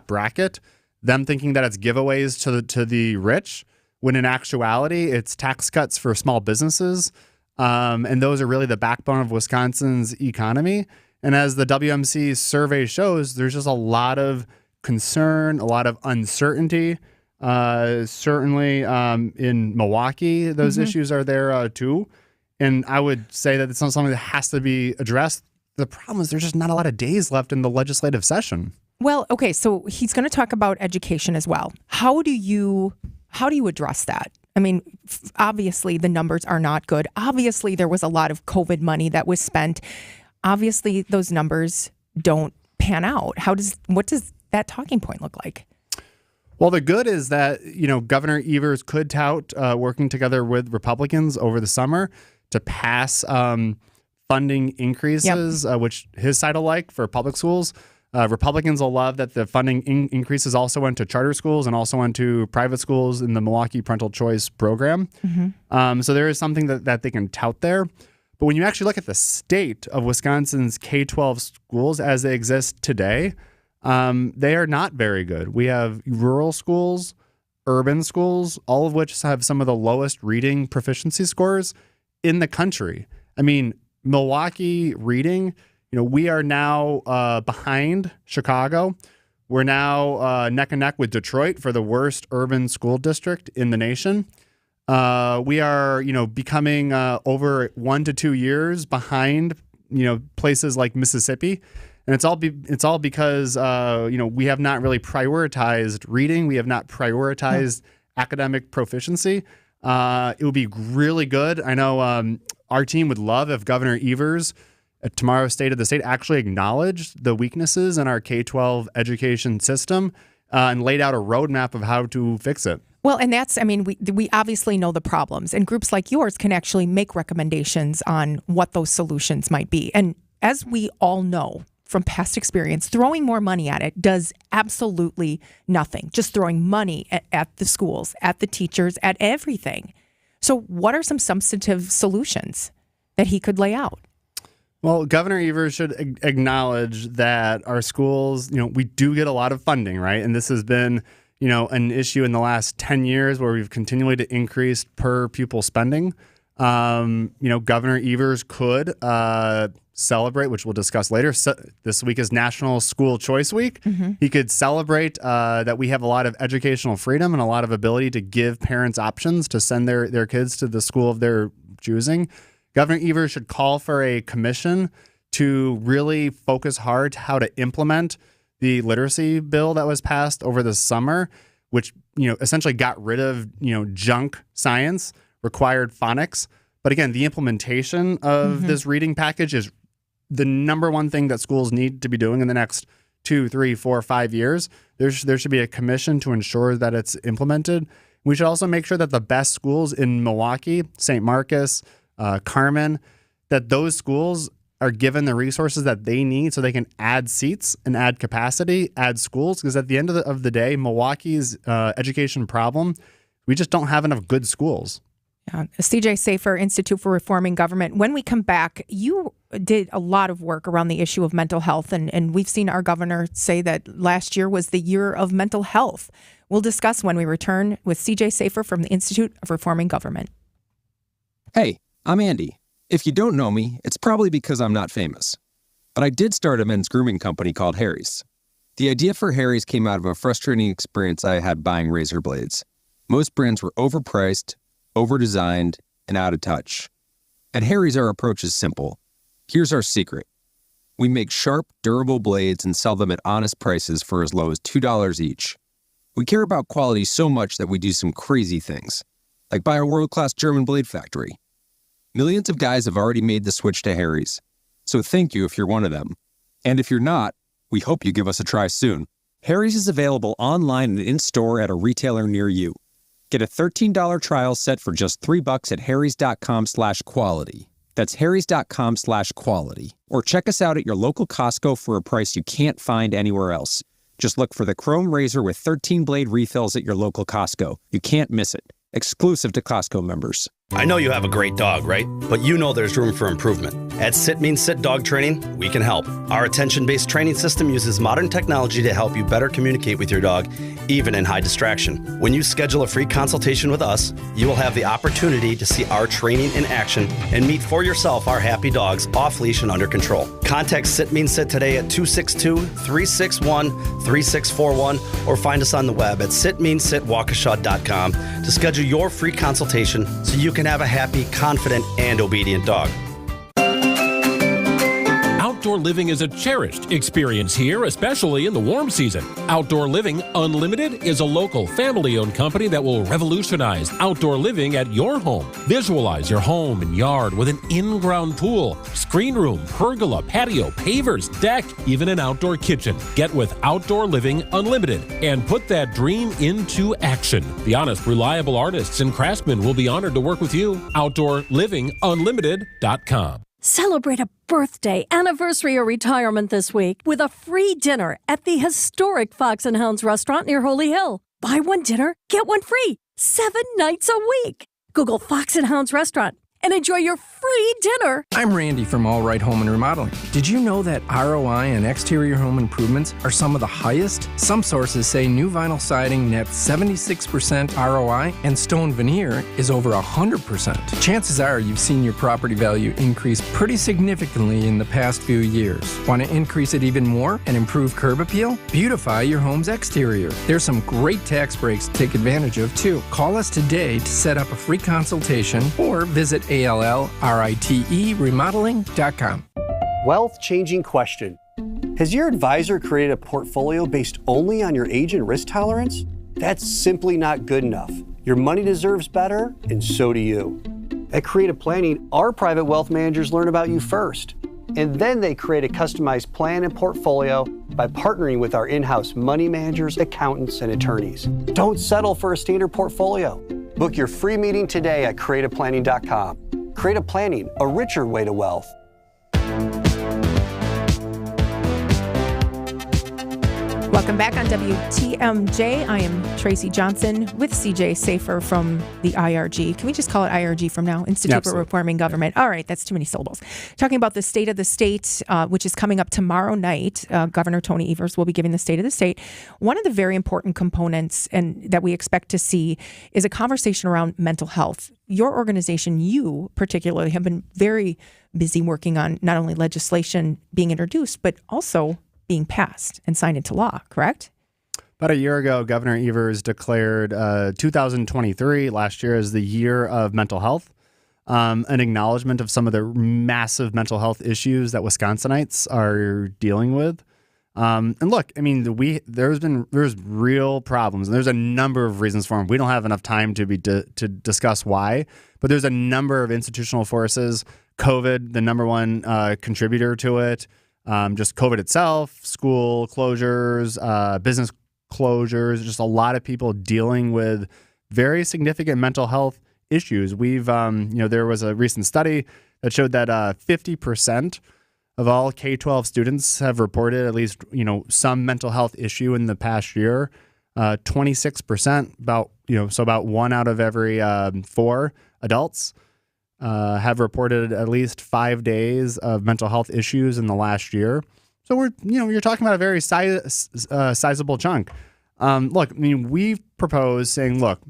bracket. Them thinking that it's giveaways to the rich, when in actuality it's tax cuts for small businesses, and those are really the backbone of Wisconsin's economy. And as the WMC survey shows, there's just a lot of concern, a lot of uncertainty. Certainly in Milwaukee, those issues are there too. And I would say that it's not something that has to be addressed. The problem is there's just not a lot of days left in the legislative session. Well, okay, so he's going to talk about education as well. How do you address that? I mean, obviously the numbers are not good. Obviously there was a lot of COVID money that was spent. Obviously, those numbers don't pan out. What does that talking point look like? Well, the good is that, Governor Evers could tout working together with Republicans over the summer to pass funding increases, which his side will like for public schools. Republicans will love that the funding increases also went to charter schools and also went to private schools in the Milwaukee Parental Choice program. Mm-hmm. So there is something that they can tout there. But when you actually look at the state of Wisconsin's K-12 schools as they exist today, they are not very good. We have rural schools, urban schools, all of which have some of the lowest reading proficiency scores in the country. I mean, Milwaukee reading, we are now behind Chicago. We're now neck and neck with Detroit for the worst urban school district in the nation. We are, becoming over 1 to 2 years behind, places like Mississippi. And it's all because, we have not really prioritized reading. We have not prioritized academic proficiency. It would be really good. I know our team would love if Governor Evers at tomorrow's State of the State actually acknowledged the weaknesses in our K-12 education system and laid out a roadmap of how to fix it. Well, and we obviously know the problems, and groups like yours can actually make recommendations on what those solutions might be. And as we all know from past experience, throwing more money at it does absolutely nothing. Just throwing money at the schools, at the teachers, at everything. So what are some substantive solutions that he could lay out? Well, Governor Evers should acknowledge that our schools, we do get a lot of funding, right? And this has been an issue in the last 10 years where we've continually increased per pupil spending. Governor Evers could celebrate, which we'll discuss later. This week is National School Choice Week. Mm-hmm. He could celebrate that we have a lot of educational freedom and a lot of ability to give parents options to send their kids to the school of their choosing. Governor Evers should call for a commission to really focus hard how to implement the literacy bill that was passed over the summer, which, essentially got rid of, junk science, required phonics. But again, the implementation of this reading package is the number one thing that schools need to be doing in the next 2, 3, 4, 5 years. There should be a commission to ensure that it's implemented. We should also make sure that the best schools in Milwaukee, St. Marcus, Carmen, that those schools are given the resources that they need so they can add seats and add capacity, add schools. Because at the end of the day, Milwaukee's education problem, we just don't have enough good schools. Yeah. CJ Safer, Institute for Reforming Government. When we come back, you did a lot of work around the issue of mental health, and we've seen our governor say that last year was the year of mental health. We'll discuss when we return with CJ Safer from the Institute of Reforming Government. Hey, I'm Andy. If you don't know me, it's probably because I'm not famous. But I did start a men's grooming company called Harry's. The idea for Harry's came out of a frustrating experience I had buying razor blades. Most brands were overpriced, overdesigned, and out of touch. At Harry's, our approach is simple. Here's our secret. We make sharp, durable blades and sell them at honest prices for as low as $2 each. We care about quality so much that we do some crazy things, like buy a world-class German blade factory. Millions of guys have already made the switch to Harry's, so thank you if you're one of them. And if you're not, we hope you give us a try soon. Harry's is available online and in-store at a retailer near you. Get a $13 trial set for just $3 at harrys.com/quality. That's harrys.com/quality. Or check us out at your local Costco for a price you can't find anywhere else. Just look for the Chrome Razor with 13 blade refills at your local Costco. You can't miss it. Exclusive to Costco members. I know you have a great dog, right? But you know there's room for improvement. At Sit Means Sit Dog Training, we can help. Our attention-based training system uses modern technology to help you better communicate with your dog, even in high distraction. When you schedule a free consultation with us, you will have the opportunity to see our training in action and meet for yourself our happy dogs off leash and under control. Contact Sit Means Sit today at 262-361-3641 or find us on the web at sitmeansitwaukesha.com to schedule your free consultation so you can have a happy, confident, and obedient dog. Outdoor living is a cherished experience here, especially in the warm season. Outdoor Living Unlimited is a local, family-owned company that will revolutionize outdoor living at your home. Visualize your home and yard with an in-ground pool, screen room, pergola, patio, pavers, deck, even an outdoor kitchen. Get with Outdoor Living Unlimited and put that dream into action. The honest, reliable artists and craftsmen will be honored to work with you. OutdoorLivingUnlimited.com. Celebrate a birthday, anniversary, or retirement this week with a free dinner at the historic Fox and Hounds restaurant near Holy Hill. Buy one dinner, get one free, 7 nights a week. Google Fox and Hounds restaurant and enjoy your free dinner. I'm Randy from All Right Home and Remodeling. Did you know that ROI and exterior home improvements are some of the highest? Some sources say new vinyl siding nets 76% ROI and stone veneer is over 100%. Chances are you've seen your property value increase pretty significantly in the past few years. Want to increase it even more and improve curb appeal? Beautify your home's exterior. There's some great tax breaks to take advantage of too. Call us today to set up a free consultation or visit ALLRITE remodeling.com. Wealth-changing question. Has your advisor created a portfolio based only on your age and risk tolerance? That's simply not good enough. Your money deserves better, and so do you. At Creative Planning, our private wealth managers learn about you first, and then they create a customized plan and portfolio by partnering with our in-house money managers, accountants, and attorneys. Don't settle for a standard portfolio. Book your free meeting today at creativeplanning.com. Creative Planning, a richer way to wealth. Welcome back on WTMJ. I am Tracy Johnson with CJ Safer from the IRG. Can we just call it IRG from now? Institute for Reforming Government. All right, that's too many syllables. Talking about the State of the State, which is coming up tomorrow night. Governor Tony Evers will be giving the State of the State. One of the very important components and that we expect to see is a conversation around mental health. Your organization, you particularly, have been very busy working on not only legislation being introduced, but also being passed and signed into law, correct? About a year ago, Governor Evers declared 2023, last year, as the year of mental health, an acknowledgement of some of the massive mental health issues that Wisconsinites are dealing with. And look, I mean, there's real problems, and there's a number of reasons for them. We don't have enough time to discuss why, but there's a number of institutional forces. COVID, the number one contributor to it. Just COVID itself, school closures, business closures, just a lot of people dealing with very significant mental health issues. We've, there was a recent study that showed that 50% of all K-12 students have reported at least, some mental health issue in the past year. 26%, about 1 out of every 4 adults have reported at least 5 days of mental health issues in the last year. So you're talking about a very sizable chunk. Look, we've proposed saying, look,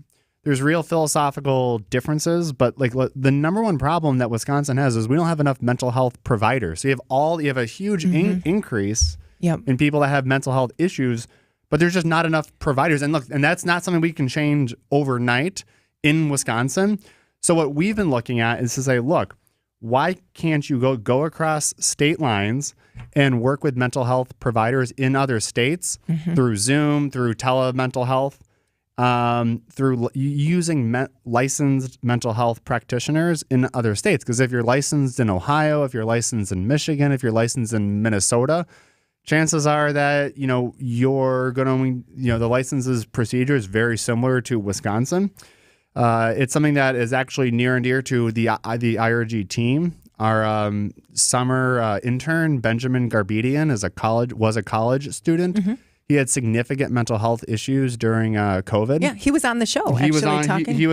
there's real philosophical differences, but the number one problem that Wisconsin has is we don't have enough mental health providers. So you have a huge increase in people that have mental health issues, but there's just not enough providers. And look, and that's not something we can change overnight in Wisconsin. So what we've been looking at is to say, look, why can't you go across state lines and work with mental health providers in other states through Zoom, through telemental health, through using licensed mental health practitioners in other states? Because if you're licensed in Ohio, if you're licensed in Michigan, if you're licensed in Minnesota, chances are that, you're going to, the licenses procedure is very similar to Wisconsin. It's something that is actually near and dear to the IRG team. Our summer intern, Benjamin Garbedian, was a college student. He had significant mental health issues during COVID. Yeah, he was on the show. He was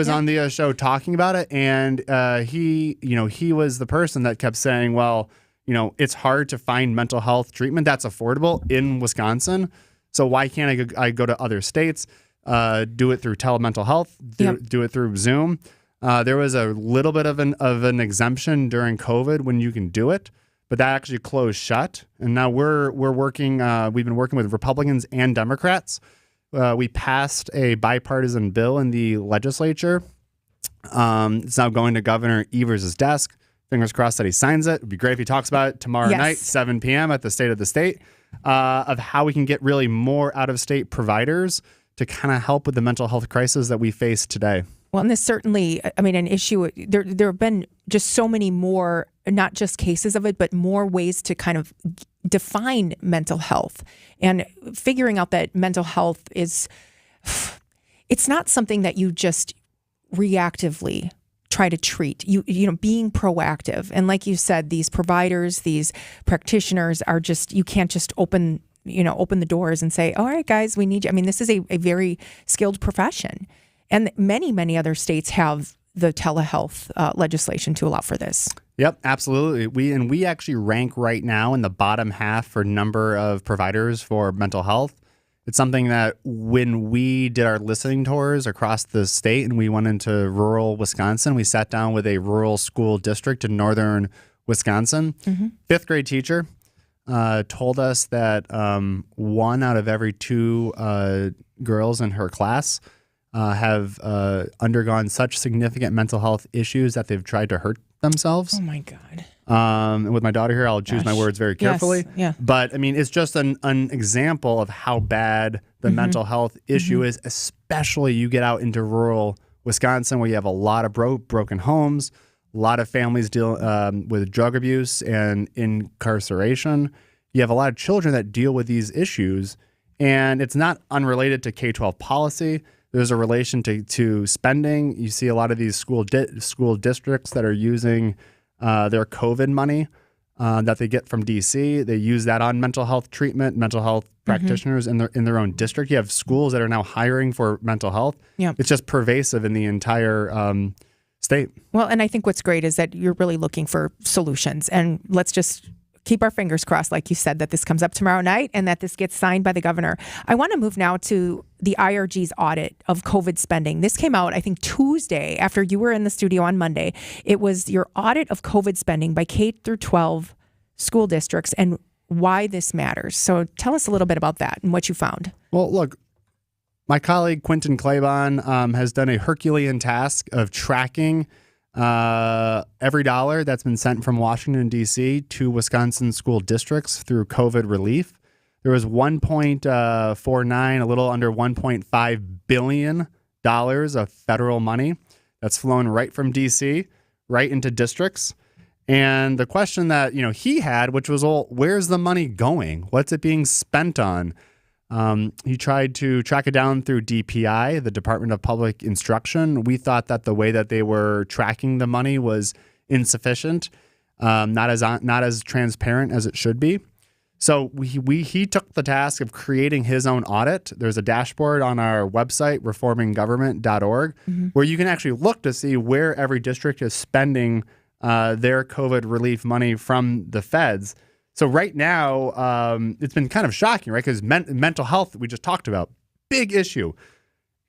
on the show talking about it, and he was the person that kept saying, well, it's hard to find mental health treatment that's affordable in Wisconsin. So why can't I go to other states? Do it through telemental health, do it through Zoom. There was a little bit of an exemption during COVID when you can do it, but that actually closed shut. And now we're working. We've been working with Republicans and Democrats. We passed a bipartisan bill in the legislature. It's now going to Governor Evers' desk. Fingers crossed that he signs it. It'd be great if he talks about it tomorrow night, 7 p.m. at the State of the State, of how we can get really more out-of-state providers to kind of help with the mental health crisis that we face today. Well, and this certainly, an issue. There have been just so many more, not just cases of it, but more ways to kind of define mental health, and figuring out that mental health it's not something that you just reactively try to treat. Being proactive. And like you said, these providers, these practitioners are just, you can't just open the doors and say, all right, guys, we need you. This is a very skilled profession. And many, many other states have the telehealth legislation to allow for this. Yep, absolutely. We actually rank right now in the bottom half for number of providers for mental health. It's something that when we did our listening tours across the state and we went into rural Wisconsin, we sat down with a rural school district in northern Wisconsin. Fifth grade teacher told us that 1 out of every 2 girls in her class have undergone such significant mental health issues that they've tried to hurt themselves. Oh, my God. And with my daughter here, I'll choose my words very carefully. Yes, yeah. But, it's just an example of how bad the mental health issue is, especially you get out into rural Wisconsin where you have a lot of broken homes, a lot of families deal with drug abuse and incarceration. You have a lot of children that deal with these issues, and it's not unrelated to K-12 policy. There's a relation to spending. You see a lot of these school districts that are using their COVID money that they get from DC. They use that on mental health treatment, mental health practitioners in their own district. You have schools that are now hiring for mental health. Yeah. It's just pervasive in the entire state. Well, and I think what's great is that you're really looking for solutions, and let's just keep our fingers crossed, like you said, that this comes up tomorrow night and that this gets signed by the governor. I want to move now to the IRG's audit of COVID spending. This came out, I think, Tuesday after you were in the studio on Monday. It was your audit of COVID spending by K through 12 school districts and why this matters. So tell us a little bit about that and what you found. Well, look, my colleague Quentin Claiborne has done a Herculean task of tracking every dollar that's been sent from Washington, D.C. to Wisconsin school districts through COVID relief. There was 1.49, a little under $1.5 billion of federal money that's flown right from D.C. right into districts. And the question that he had, which was, well, where's the money going? What's it being spent on? He tried to track it down through DPI, the Department of Public Instruction. We thought that the way that they were tracking the money was insufficient. not as transparent as it should be. So he took the task of creating his own audit. There's a dashboard on our website, reforminggovernment.org, where you can actually look to see where every district is spending their COVID relief money from the feds. So right now, it's been kind of shocking, right? Because mental health, we just talked about, big issue.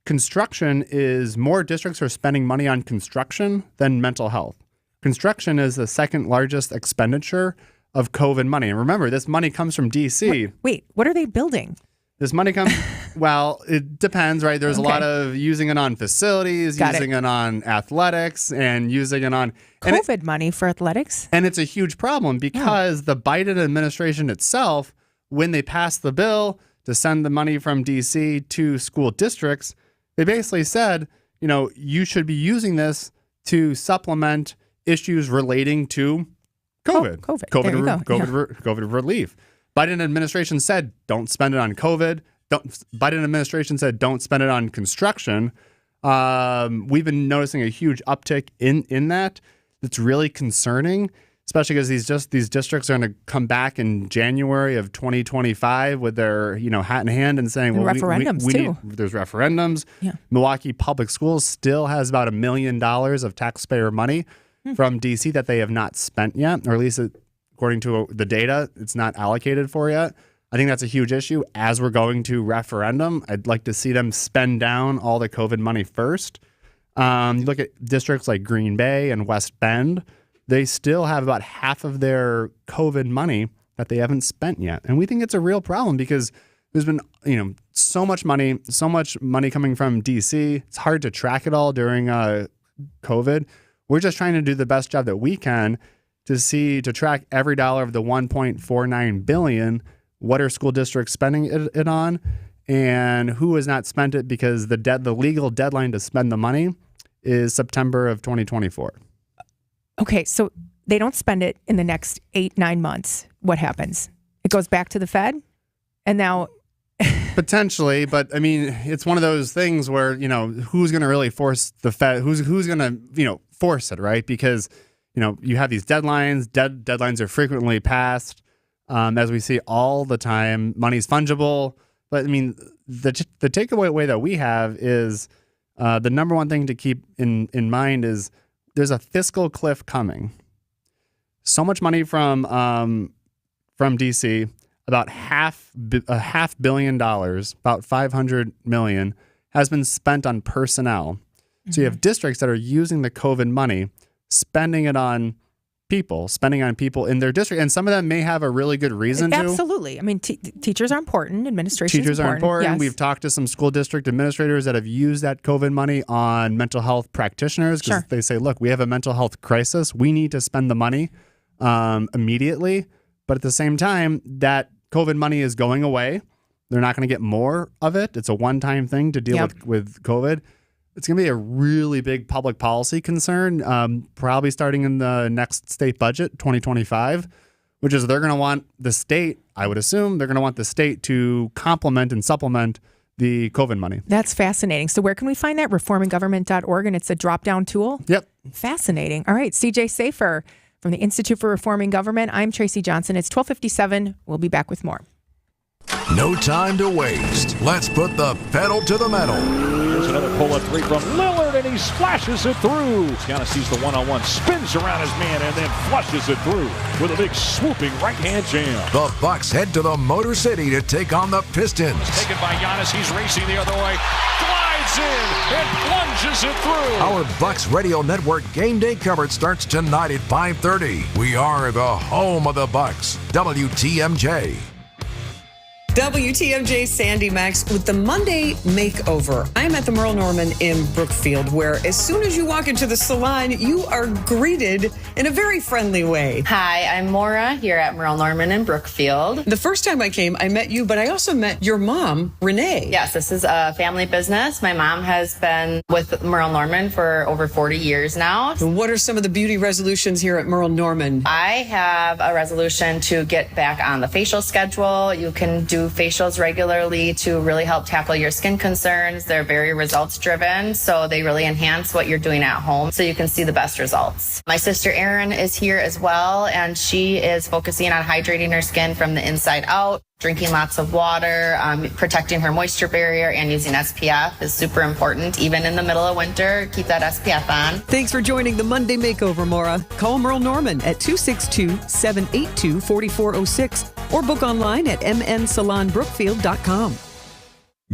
Construction is more districts are spending money on construction than mental health. Construction is the second largest expenditure of COVID money. And remember, this money comes from D.C. Wait, what are they building? This money comes, well, it depends, right? There's a lot of using it on facilities, using it on athletics, and using it on COVID money for athletics. And it's a huge problem because the Biden administration itself, when they passed the bill to send the money from D.C. to school districts, they basically said, you should be using this to supplement issues relating to COVID. COVID relief. Biden administration said, don't spend it on COVID. Biden administration said, don't spend it on construction. We've been noticing a huge uptick in that. It's really concerning, especially because these districts are going to come back in January of 2025 with their hat in hand and saying, and referendums too. There's referendums. Yeah. Milwaukee Public Schools still has about $1 million of taxpayer money from DC that they have not spent yet, or at least according to the data, it's not allocated for yet. I think that's a huge issue. As we're going to referendum, I'd like to see them spend down all the COVID money first. You look at districts like Green Bay and West Bend, they still have about half of their COVID money that they haven't spent yet. And we think it's a real problem because there's been, so much money coming from DC. It's hard to track it all during COVID. We're just trying to do the best job that we can to track every dollar of the $1.49 billion. What are school districts spending it on, and who has not spent it because the legal deadline to spend the money is September of 2024. Okay, so they don't spend it in the next 8-9 months. What happens? It goes back to the Fed, and now. Potentially, but I mean, it's one of those things where, who's going to really force the Fed? Who's going to, force it, right? Because, you have these deadlines. Deadlines are frequently passed, as we see all the time. Money's fungible. But I mean, the takeaway way that we have is the number one thing to keep in mind is there's a fiscal cliff coming. So much money from DC. About $500 million, about $500 million, has been spent on personnel. So you have districts that are using the COVID money, spending on people in their district. And some of them may have a really good reason to. Absolutely. I mean, teachers are important. Administration Teachers are important. Yes. We've talked to some school district administrators that have used that COVID money on mental health practitioners because they say, look, we have a mental health crisis. We need to spend the money immediately. But at the same time, that COVID money is going away. They're not going to get more of it. It's a one-time thing to deal with COVID. It's going to be a really big public policy concern, probably starting in the next state budget, 2025, which is they're going to want the state, I would assume, they're going to want the state to complement and supplement the COVID money. That's fascinating. So where can we find that? Reforminggovernment.org, and it's a drop-down tool? Yep. Fascinating. All right, CJ Safer from the Institute for Reforming Government. I'm Tracy Johnson. It's 12:57. We'll be back with more. No time to waste. Let's put the pedal to the metal. Here's another pull-up three from Lillard, and he splashes it through. Giannis sees the one-on-one, spins around his man, and then flushes it through with a big swooping right-hand jam. The Bucks head to the Motor City to take on the Pistons. Taken by Giannis. He's racing the other way. Glides in and plunges it through. Our Bucks Radio Network game day coverage starts tonight at 5:30. We are the home of the Bucks. WTMJ. WTMJ Sandy Max with the Monday Makeover. I'm at the Merle Norman in Brookfield, where as soon as you walk into the salon, you are greeted in a very friendly way. Hi, I'm Maura here at Merle Norman in Brookfield. The first time I came, I met you, but I also met your mom, Renee. Yes, this is a family business. My mom has been with Merle Norman for over 40 years now. And what are some of the beauty resolutions here at Merle Norman? I have a resolution to get back on the facial schedule. You can do do facials regularly to really help tackle your skin concerns. They're very results driven, so they really enhance what you're doing at home so you can see the best results. My sister Erin is here as well, and she is focusing on hydrating her skin from the inside out. Drinking lots of water, protecting her moisture barrier, and using SPF is super important. Even in the middle of winter, keep that SPF on. Thanks for joining the Monday Makeover, Maura. Call Merle Norman at 262-782-4406 or book online at mnsalonbrookfield.com.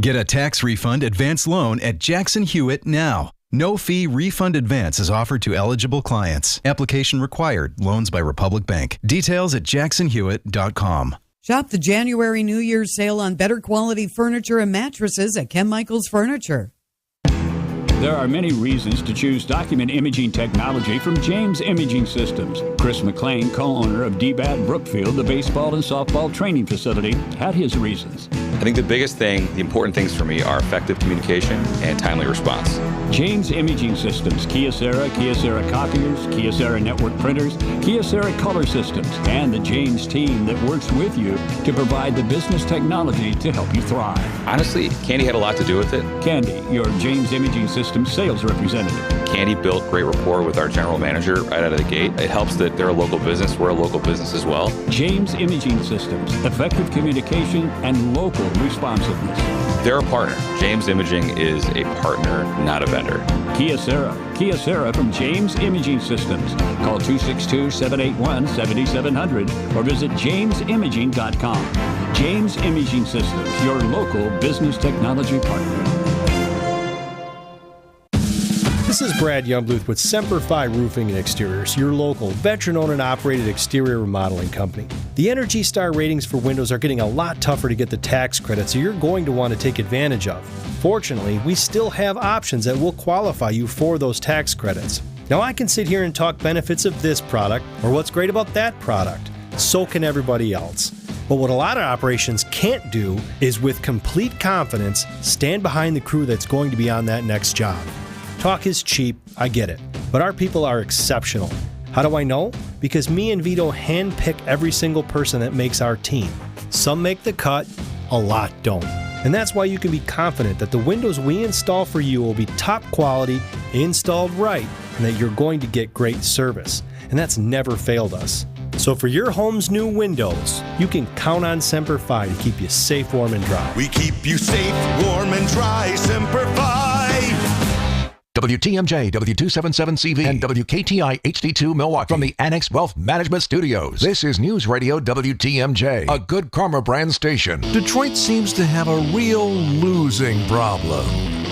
Get a tax refund advance loan at Jackson Hewitt now. No fee refund advance is offered to eligible clients. Application required. Loans by Republic Bank. Details at jacksonhewitt.com. Shop the January New Year's sale on better quality furniture and mattresses at Ken Michaels Furniture. There are many reasons to choose document imaging technology from James Imaging Systems. Chris McLean, co-owner of DBAT Brookfield, the baseball and softball training facility, had his reasons. I think the biggest thing, the important things for me are effective communication and timely response. James Imaging Systems, Kyocera copiers, Kyocera network printers, Kyocera color systems, and the James team that works with you to provide the business technology to help you thrive. Honestly, Candy had a lot to do with it. Candy, your James Imaging Systems sales representative. Candy built great rapport with our general manager right out of the gate. It helps that they're a local business. We're a local business as well. James Imaging Systems, effective communication and local responsiveness. They're a partner. James Imaging is a partner, not a vendor. Kyocera from James Imaging Systems. Call 262-781-7700 or visit jamesimaging.com. James Imaging Systems, your local business technology partner. This is Brad Youngbluth with Semper Fi Roofing and Exteriors, your local, veteran-owned and operated exterior remodeling company. The Energy Star ratings for windows are getting a lot tougher to get the tax credit, so you're going to want to take advantage of. Fortunately, we still have options that will qualify you for those tax credits. Now, I can sit here and talk benefits of this product or what's great about that product. So can everybody else. But what a lot of operations can't do is, with complete confidence, stand behind the crew that's going to be on that next job. Talk is cheap, I get it, but our people are exceptional. How do I know? Because me and Vito handpick every single person that makes our team. Some make the cut, a lot don't. And that's why you can be confident that the windows we install for you will be top quality, installed right, and that you're going to get great service. And that's never failed us. So for your home's new windows, you can count on Semper Fi to keep you safe, warm, and dry. We keep you safe, warm, and dry. Semper Fi! WTMJ, W277CV, and WKTI HD2 Milwaukee from the Annex Wealth Management Studios. This is News Radio WTMJ, a Good Karma brand station. Detroit seems to have a real losing problem.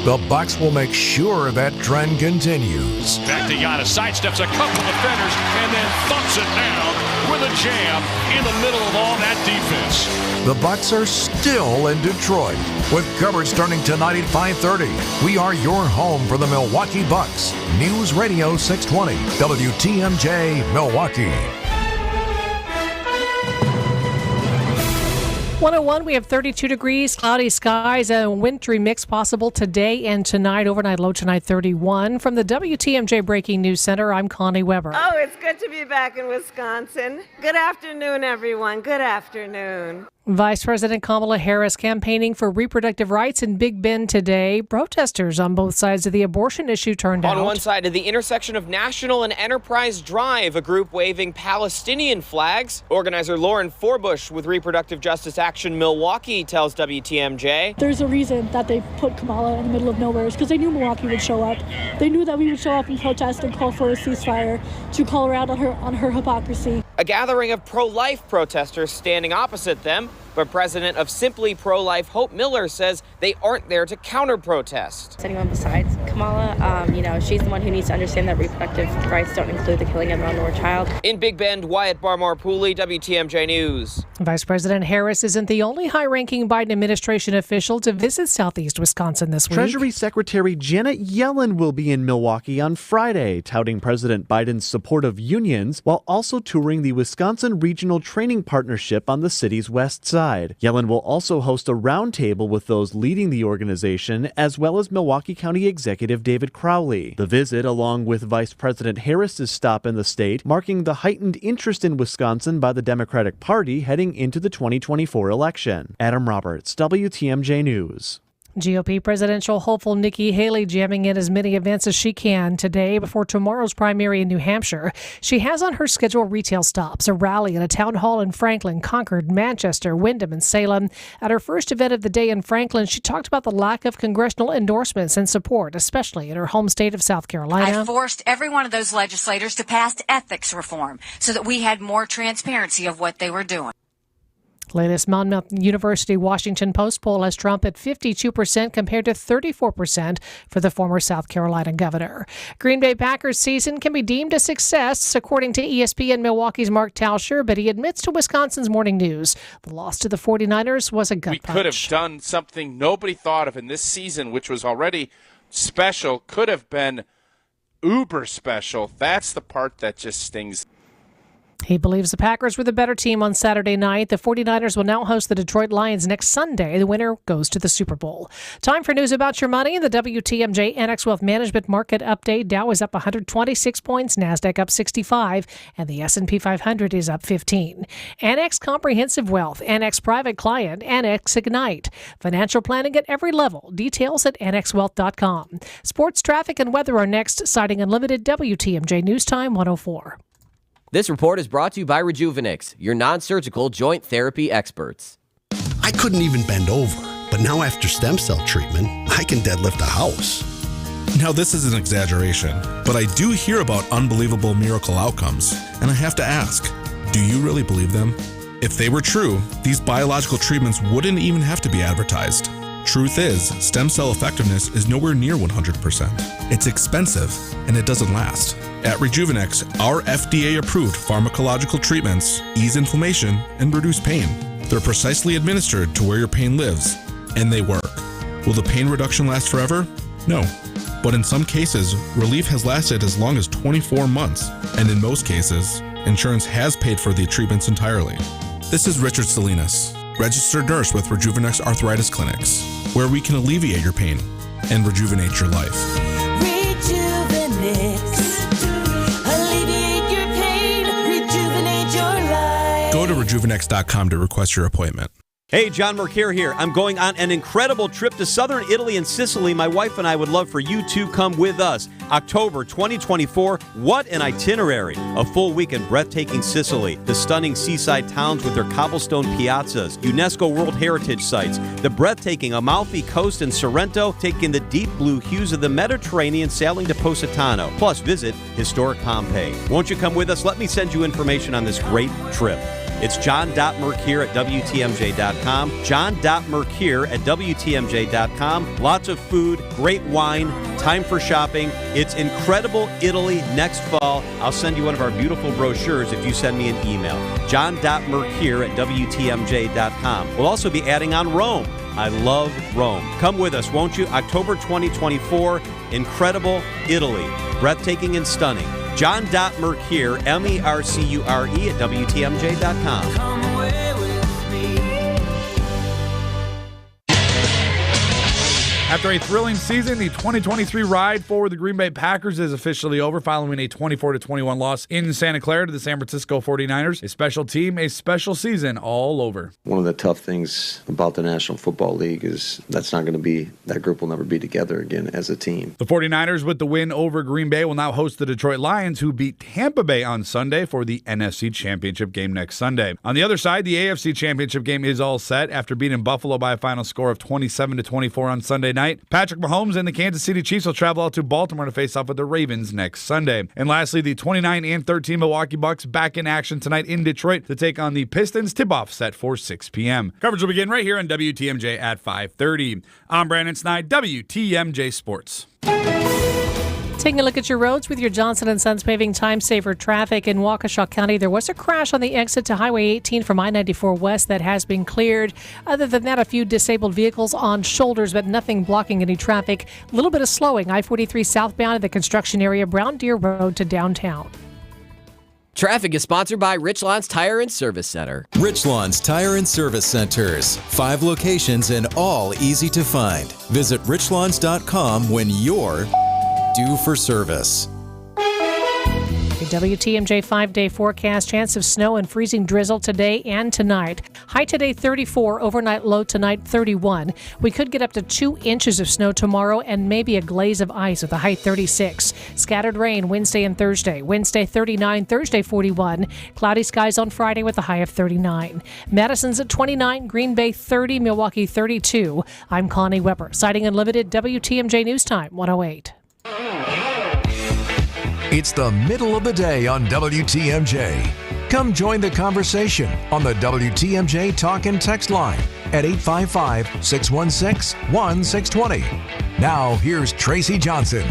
The Bucks will make sure that trend continues. Back to Giannis, sidesteps a couple defenders and then thumps it down with a jam in the middle of all that defense. The Bucks are still in Detroit with coverage starting tonight at 5:30. We are your home for the Milwaukee Bucks. News Radio 620 WTMJ Milwaukee. 101, we have 32 degrees, cloudy skies, and a wintry mix possible today and tonight. Overnight low tonight 31. From the WTMJ Breaking News Center, I'm Connie Weber. Oh, it's good to be back in Wisconsin. Good afternoon, everyone. Good afternoon. Vice President Kamala Harris campaigning for reproductive rights in Big Bend today. Protesters on both sides of the abortion issue turned out. On one side of the intersection of National and Enterprise Drive, a group waving Palestinian flags. Organizer Lauren Forbush with Reproductive Justice Action Milwaukee tells WTMJ. There's a reason that they put Kamala in the middle of nowhere, because they knew Milwaukee would show up. They knew that we would show up and protest and call for a ceasefire, to call her out on her hypocrisy. A gathering of pro-life protesters standing opposite them. But President of Simply Pro-Life, Hope Miller, says they aren't there to counter-protest. Anyone besides Kamala, she's the one who needs to understand that reproductive rights don't include the killing of an unborn child. In Big Bend, Wyatt Barmore-Pooley, WTMJ News. Vice President Harris isn't the only high-ranking Biden administration official to visit southeast Wisconsin this week. Treasury Secretary Janet Yellen will be in Milwaukee on Friday, touting President Biden's support of unions while also touring the Wisconsin Regional Training Partnership on the city's west side. side. Yellen will also host a roundtable with those leading the organization, as well as Milwaukee County Executive David Crowley. The visit, along with Vice President Harris's stop in the state, marking the heightened interest in Wisconsin by the Democratic Party heading into the 2024 election. Adam Roberts, WTMJ News. GOP presidential hopeful Nikki Haley jamming in as many events as she can today before tomorrow's primary in New Hampshire. She has on her schedule retail stops, a rally and a town hall in Franklin, Concord, Manchester, Windham, and Salem. At her first event of the day in Franklin, she talked about the lack of congressional endorsements and support, especially in her home state of South Carolina. I forced every one of those legislators to pass ethics reform so that we had more transparency of what they were doing. Latest Monmouth University Washington Post poll has Trump at 52% compared to 34% for the former South Carolina governor. Green Bay Packers season can be deemed a success, according to ESPN Milwaukee's Mark Tauscher, but he admits to Wisconsin's Morning News the loss to the 49ers was a gut punch. We could have done something nobody thought of in this season, which was already special, could have been uber special. That's the part that just stings. He believes the Packers were the better team on Saturday night. The 49ers will now host the Detroit Lions next Sunday. The winner goes to the Super Bowl. Time for news about your money. The WTMJ Annex Wealth Management Market Update. Dow is up 126 points, NASDAQ up 65, and the S&P 500 is up 15. Annex Comprehensive Wealth, Annex Private Client, Annex Ignite. Financial planning at every level. Details at annexwealth.com. Sports, traffic, and weather are next. Citing Unlimited, WTMJ News Time 104. This report is brought to you by Rejuvenix, your non-surgical joint therapy experts. I couldn't even bend over, but now after stem cell treatment, I can deadlift a house. Now this is an exaggeration, but I do hear about unbelievable miracle outcomes, and I have to ask, do you really believe them? If they were true, these biological treatments wouldn't even have to be advertised. Truth is, stem cell effectiveness is nowhere near 100%. It's expensive, and it doesn't last. At Rejuvenix, our FDA-approved pharmacological treatments ease inflammation and reduce pain. They're precisely administered to where your pain lives, and they work. Will the pain reduction last forever? No. But in some cases, relief has lasted as long as 24 months, and in most cases, insurance has paid for the treatments entirely. This is Richard Salinas, registered nurse with Rejuvenix Arthritis Clinics, where we can alleviate your pain and rejuvenate your life. Alleviate your pain, rejuvenate your life. Go to rejuvenex.com to request your appointment. Hey, John Mercure here. I'm going on an incredible trip to southern Italy and Sicily. My wife and I would love for you to come with us. October 2024, what an itinerary. A full week in breathtaking Sicily, the stunning seaside towns with their cobblestone piazzas, UNESCO World Heritage Sites, the breathtaking Amalfi Coast in Sorrento, taking the deep blue hues of the Mediterranean, sailing to Positano, plus visit historic Pompeii. Won't you come with us? Let me send you information on this great trip. It's john.mercure at WTMJ.com, john.mercure at WTMJ.com. Lots of food, great wine, time for shopping. It's incredible Italy next fall. I'll send you one of our beautiful brochures if you send me an email. john.mercure at WTMJ.com. We'll also be adding on Rome. I love Rome. Come with us, won't you? October 2024, incredible Italy. Breathtaking and stunning. John.Mercure, MERCURE at WTMJ.com. Come away with me. After a thrilling season, the 2023 ride for the Green Bay Packers is officially over following a 24-21 loss in Santa Clara to the San Francisco 49ers. A special team, a special season all over. One of the tough things about the National Football League is that group will never be together again as a team. The 49ers, with the win over Green Bay, will now host the Detroit Lions, who beat Tampa Bay on Sunday for the NFC Championship game next Sunday. On the other side, the AFC Championship game is all set after beating Buffalo by a final score of 27-24 on Sunday night. Patrick Mahomes and the Kansas City Chiefs will travel out to Baltimore to face off with the Ravens next Sunday. And lastly, the 29-13 Milwaukee Bucks back in action tonight in Detroit to take on the Pistons. Tip-off set for 6 p.m. Coverage will begin right here on WTMJ at 5:30. I'm Brandon Snide, WTMJ Sports. Taking a look at your roads with your Johnson & Sons Paving Time Saver traffic in Waukesha County. There was a crash on the exit to Highway 18 from I-94 West that has been cleared. Other than that, a few disabled vehicles on shoulders, but nothing blocking any traffic. A little bit of slowing. I-43 southbound at the construction area, Brown Deer Road to downtown. Traffic is sponsored by Richlands Tire and Service Center. Richlands Tire and Service Centers. 5 locations and all easy to find. Visit richlands.com when you're due for service. The WTMJ 5-day forecast, chance of snow and freezing drizzle today and tonight. High today 34, overnight low tonight 31. We could get up to 2 inches of snow tomorrow and maybe a glaze of ice with a high 36. Scattered rain Wednesday and Thursday. Wednesday 39, Thursday 41. Cloudy skies on Friday with a high of 39. Madison's at 29, Green Bay 30, Milwaukee 32. I'm Connie Weber, Sighting Unlimited, WTMJ News Time 108. It's the middle of the day on WTMJ. Come join the conversation on the WTMJ Talk and Text line at 855-616-1620. Now, here's Tracy Johnson.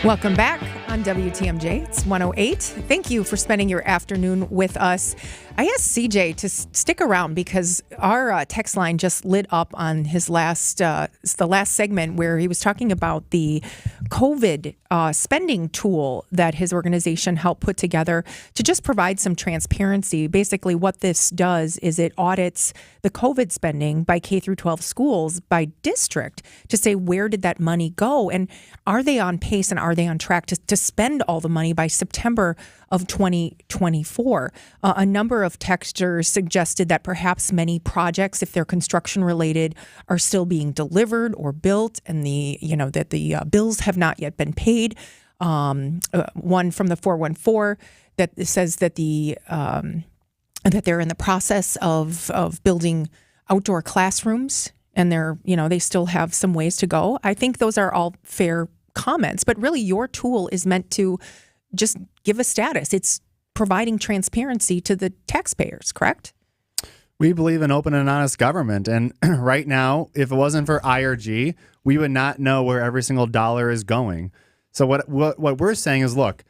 Welcome back on WTMJ. It's 108. Thank you for spending your afternoon with us. I asked CJ to stick around because our text line just lit up on his the last segment where he was talking about the COVID spending tool that his organization helped put together to just provide some transparency. Basically, what this does is it audits the COVID spending by K through 12 schools by district to say where did that money go and are they on pace and are they on track to spend all the money by September of 2024. A number of texters suggested that perhaps many projects, if they're construction related, are still being delivered or built, and that the bills have not yet been paid. One from the 414 that says that that they're in the process of building outdoor classrooms, and they still have some ways to go. I think those are all fair comments, but really your tool is meant to just give a status. It's providing transparency to the taxpayers, correct? We believe in open and honest government. And right now, if it wasn't for IRG, we would not know where every single dollar is going. So what we're saying is, look,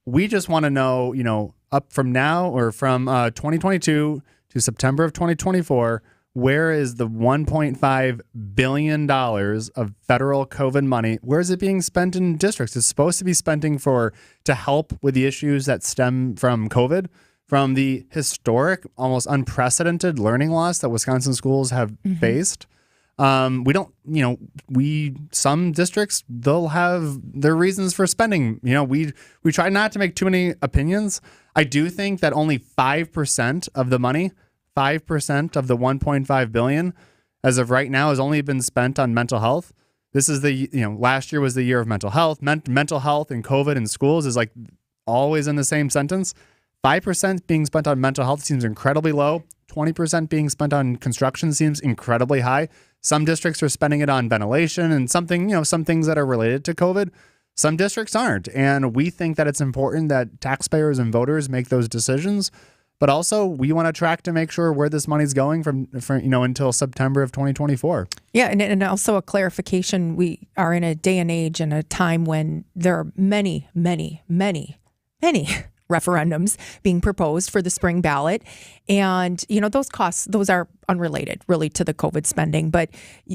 we just want to know, up from now or from 2022 to September of 2024, where is the $1.5 billion of federal COVID money? Where is it being spent in districts? It's supposed to be spending to help with the issues that stem from COVID, from the historic, almost unprecedented learning loss that Wisconsin schools have faced. Some districts, they'll have their reasons for spending. We try not to make too many opinions. I do think that only 5% of the money, 5% of the $1.5 billion, as of right now, has only been spent on mental health. This is last year was the year of mental health. Mental health and COVID in schools is like always in the same sentence. 5% being spent on mental health seems incredibly low. 20% being spent on construction seems incredibly high. Some districts are spending it on ventilation and some things that are related to COVID. Some districts aren't. And we think that it's important that taxpayers and voters make those decisions. But also, we want to track to make sure where this money's going from until September of 2024. Yeah, and also a clarification. We are in a day and age and a time when there are many, many, many, many referendums being proposed for the spring ballot. And, those costs, those are unrelated really to the COVID spending. But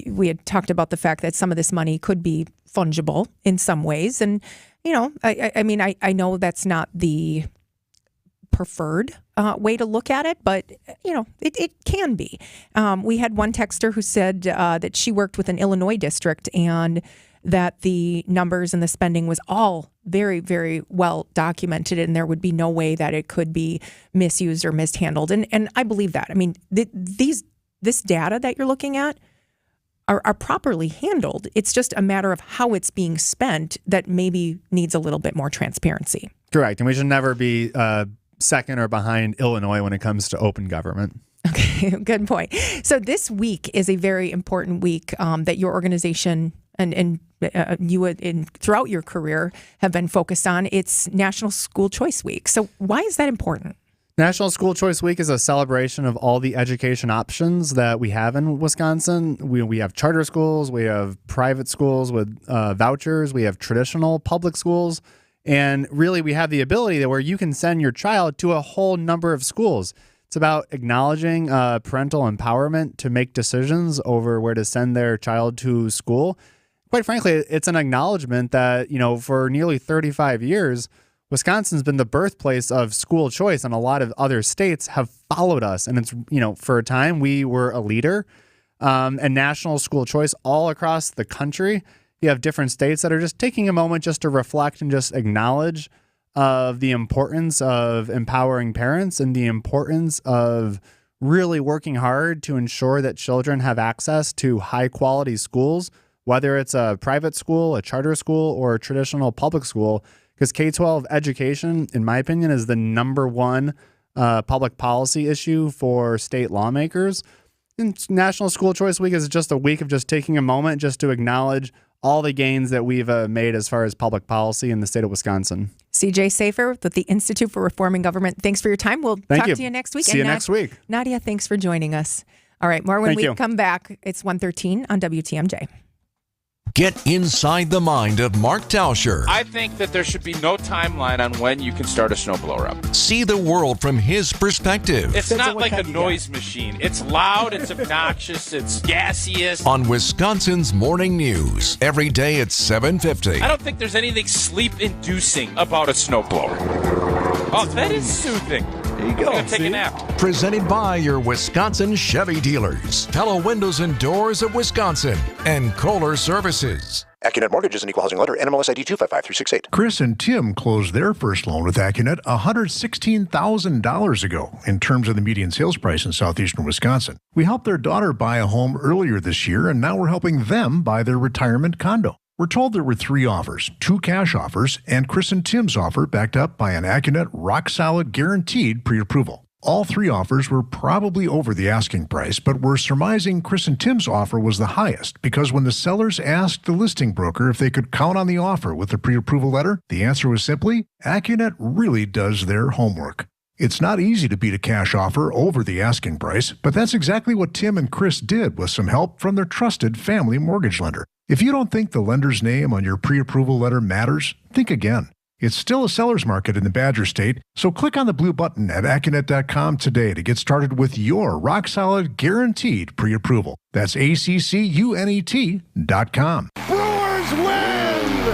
we had talked about the fact that some of this money could be fungible in some ways. And, I know that's not the preferred way to look at it, but it can be. We had one texter who said that she worked with an Illinois district and that the numbers and the spending was all very, very well documented, and there would be no way that it could be misused or mishandled. And I believe that. I mean, this data that you're looking at are properly handled. It's just a matter of how it's being spent that maybe needs a little bit more transparency. Correct. And we should never be second or behind Illinois when it comes to open government. Okay, good point. So this week is a very important week that your organization and you throughout your career have been focused on. It's National School Choice Week. So why is that important? National School Choice Week is a celebration of all the education options that we have in Wisconsin. We have charter schools, we have private schools with vouchers, we have traditional public schools. And really, we have the ability where you can send your child to a whole number of schools. It's about acknowledging parental empowerment to make decisions over where to send their child to school. Quite frankly, it's an acknowledgement that, for nearly 35 years, Wisconsin's been the birthplace of school choice, and a lot of other states have followed us. And it's, for a time we were a leader and national school choice all across the country. You have different states that are just taking a moment just to reflect and just acknowledge of the importance of empowering parents and the importance of really working hard to ensure that children have access to high quality schools, whether it's a private school, a charter school, or a traditional public school. Because K-12 education, in my opinion, is the number one public policy issue for state lawmakers. And National School Choice Week is just a week of just taking a moment just to acknowledge all the gains that we've made as far as public policy in the state of Wisconsin. CJ Safer with the Institute for Reforming Government. Thanks for your time. We'll talk to you next week. See you next week. Nadia, thanks for joining us. All right, more when we come back. It's 1:13 on WTMJ. Get inside the mind of Mark Tauscher. I think that there should be no timeline on when you can start a snowblower up. See the world from his perspective. It's not like a noise machine. It's loud, it's obnoxious, it's gaseous. On Wisconsin's Morning News, every day at 7:50. I don't think there's anything sleep-inducing about a snowblower. Oh, that is soothing. There you go. I'm going to take a nap. Presented by your Wisconsin Chevy dealers, Pella Windows and Doors of Wisconsin, and Kohler Services. Accunet Mortgage is an equal housing lender. NMLS ID 255368. Chris and Tim closed their first loan with Accunet $116,000 ago in terms of the median sales price in southeastern Wisconsin. We helped their daughter buy a home earlier this year, and now we're helping them buy their retirement condo. We're told there were 3 offers, 2 cash offers, and Chris and Tim's offer backed up by an Accunet rock-solid guaranteed pre-approval. All 3 offers were probably over the asking price, but we're surmising Chris and Tim's offer was the highest because when the sellers asked the listing broker if they could count on the offer with the pre-approval letter, the answer was simply, Accunet really does their homework. It's not easy to beat a cash offer over the asking price, but that's exactly what Tim and Chris did with some help from their trusted family mortgage lender. If you don't think the lender's name on your pre-approval letter matters, think again. It's still a seller's market in the Badger State, so click on the blue button at Accunet.com today to get started with your rock-solid guaranteed pre-approval. That's ACCUNET.com. Brewers win!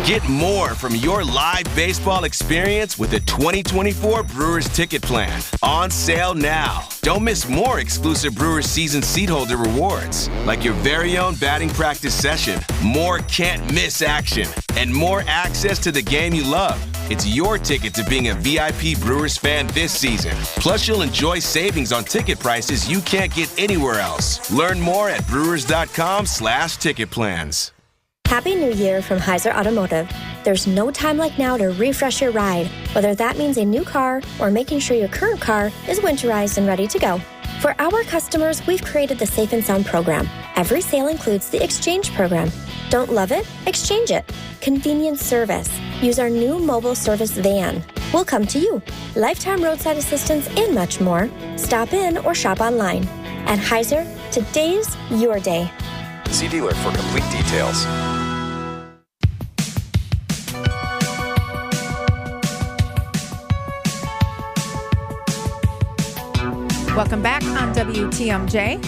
Get more from your live baseball experience with the 2024 Brewers Ticket Plan. On sale now. Don't miss more exclusive Brewers season seat holder rewards, like your very own batting practice session, more can't-miss action, and more access to the game you love. It's your ticket to being a VIP Brewers fan this season. Plus, you'll enjoy savings on ticket prices you can't get anywhere else. Learn more at brewers.com/ticket plans. Happy New Year from Heiser Automotive. There's no time like now to refresh your ride, whether that means a new car or making sure your current car is winterized and ready to go. For our customers, we've created the Safe and Sound program. Every sale includes the exchange program. Don't love it? Exchange it. Convenience service. Use our new mobile service van. We'll come to you. Lifetime roadside assistance and much more. Stop in or shop online. At Heiser, today's your day. See dealer for complete details. Welcome back on WTMJ.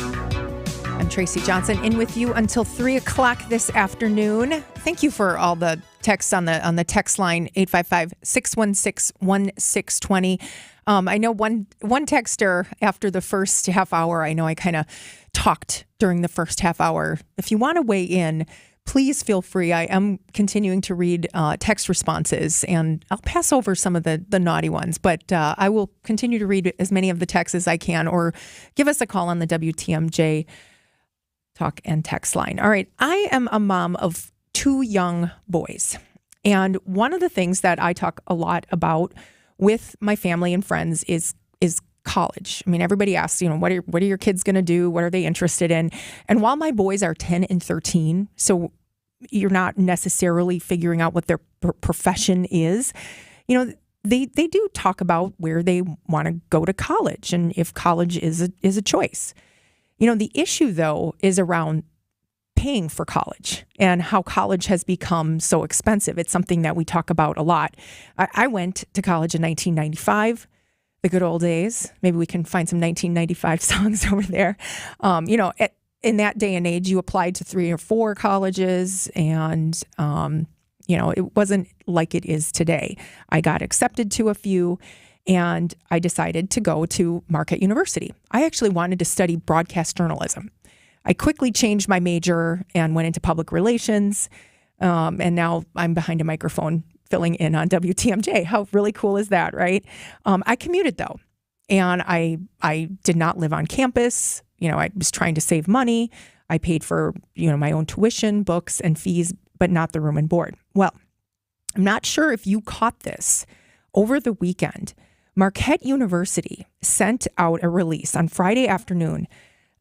I'm Tracy Johnson, in with you until 3 o'clock this afternoon. Thank you for all the texts on the text line, 855-616-1620. I know one texter after the first half hour, I know I kind of talked during the first half hour. If you want to weigh in, please feel free. I am continuing to read text responses, and I'll pass over some of the naughty ones, but I will continue to read as many of the texts as I can, or give us a call on the WTMJ talk and text line. All right. I am a mom of 2 young boys, and one of the things that I talk a lot about with my family and friends is college. I mean, everybody asks, what are your kids going to do? What are they interested in? And while my boys are 10 and 13, so you're not necessarily figuring out what their profession is, they do talk about where they want to go to college and if college is a choice. The issue, though, is around paying for college and how college has become so expensive. It's something that we talk about a lot. I went to college in 1995, the good old days. Maybe we can find some 1995 songs over there. In that day and age, you applied to 3 or 4 colleges, and It wasn't like it is today. I got accepted to a few, and I decided to go to Marquette University. I actually wanted to study broadcast journalism. I quickly changed my major and went into public relations, and now I'm behind a microphone filling in on WTMJ. How really cool is that, right? I commuted, though, and I did not live on campus. I was trying to save money. I paid for, my own tuition, books, and fees, but not the room and board. Well, I'm not sure if you caught this. Over the weekend, Marquette University sent out a release on Friday afternoon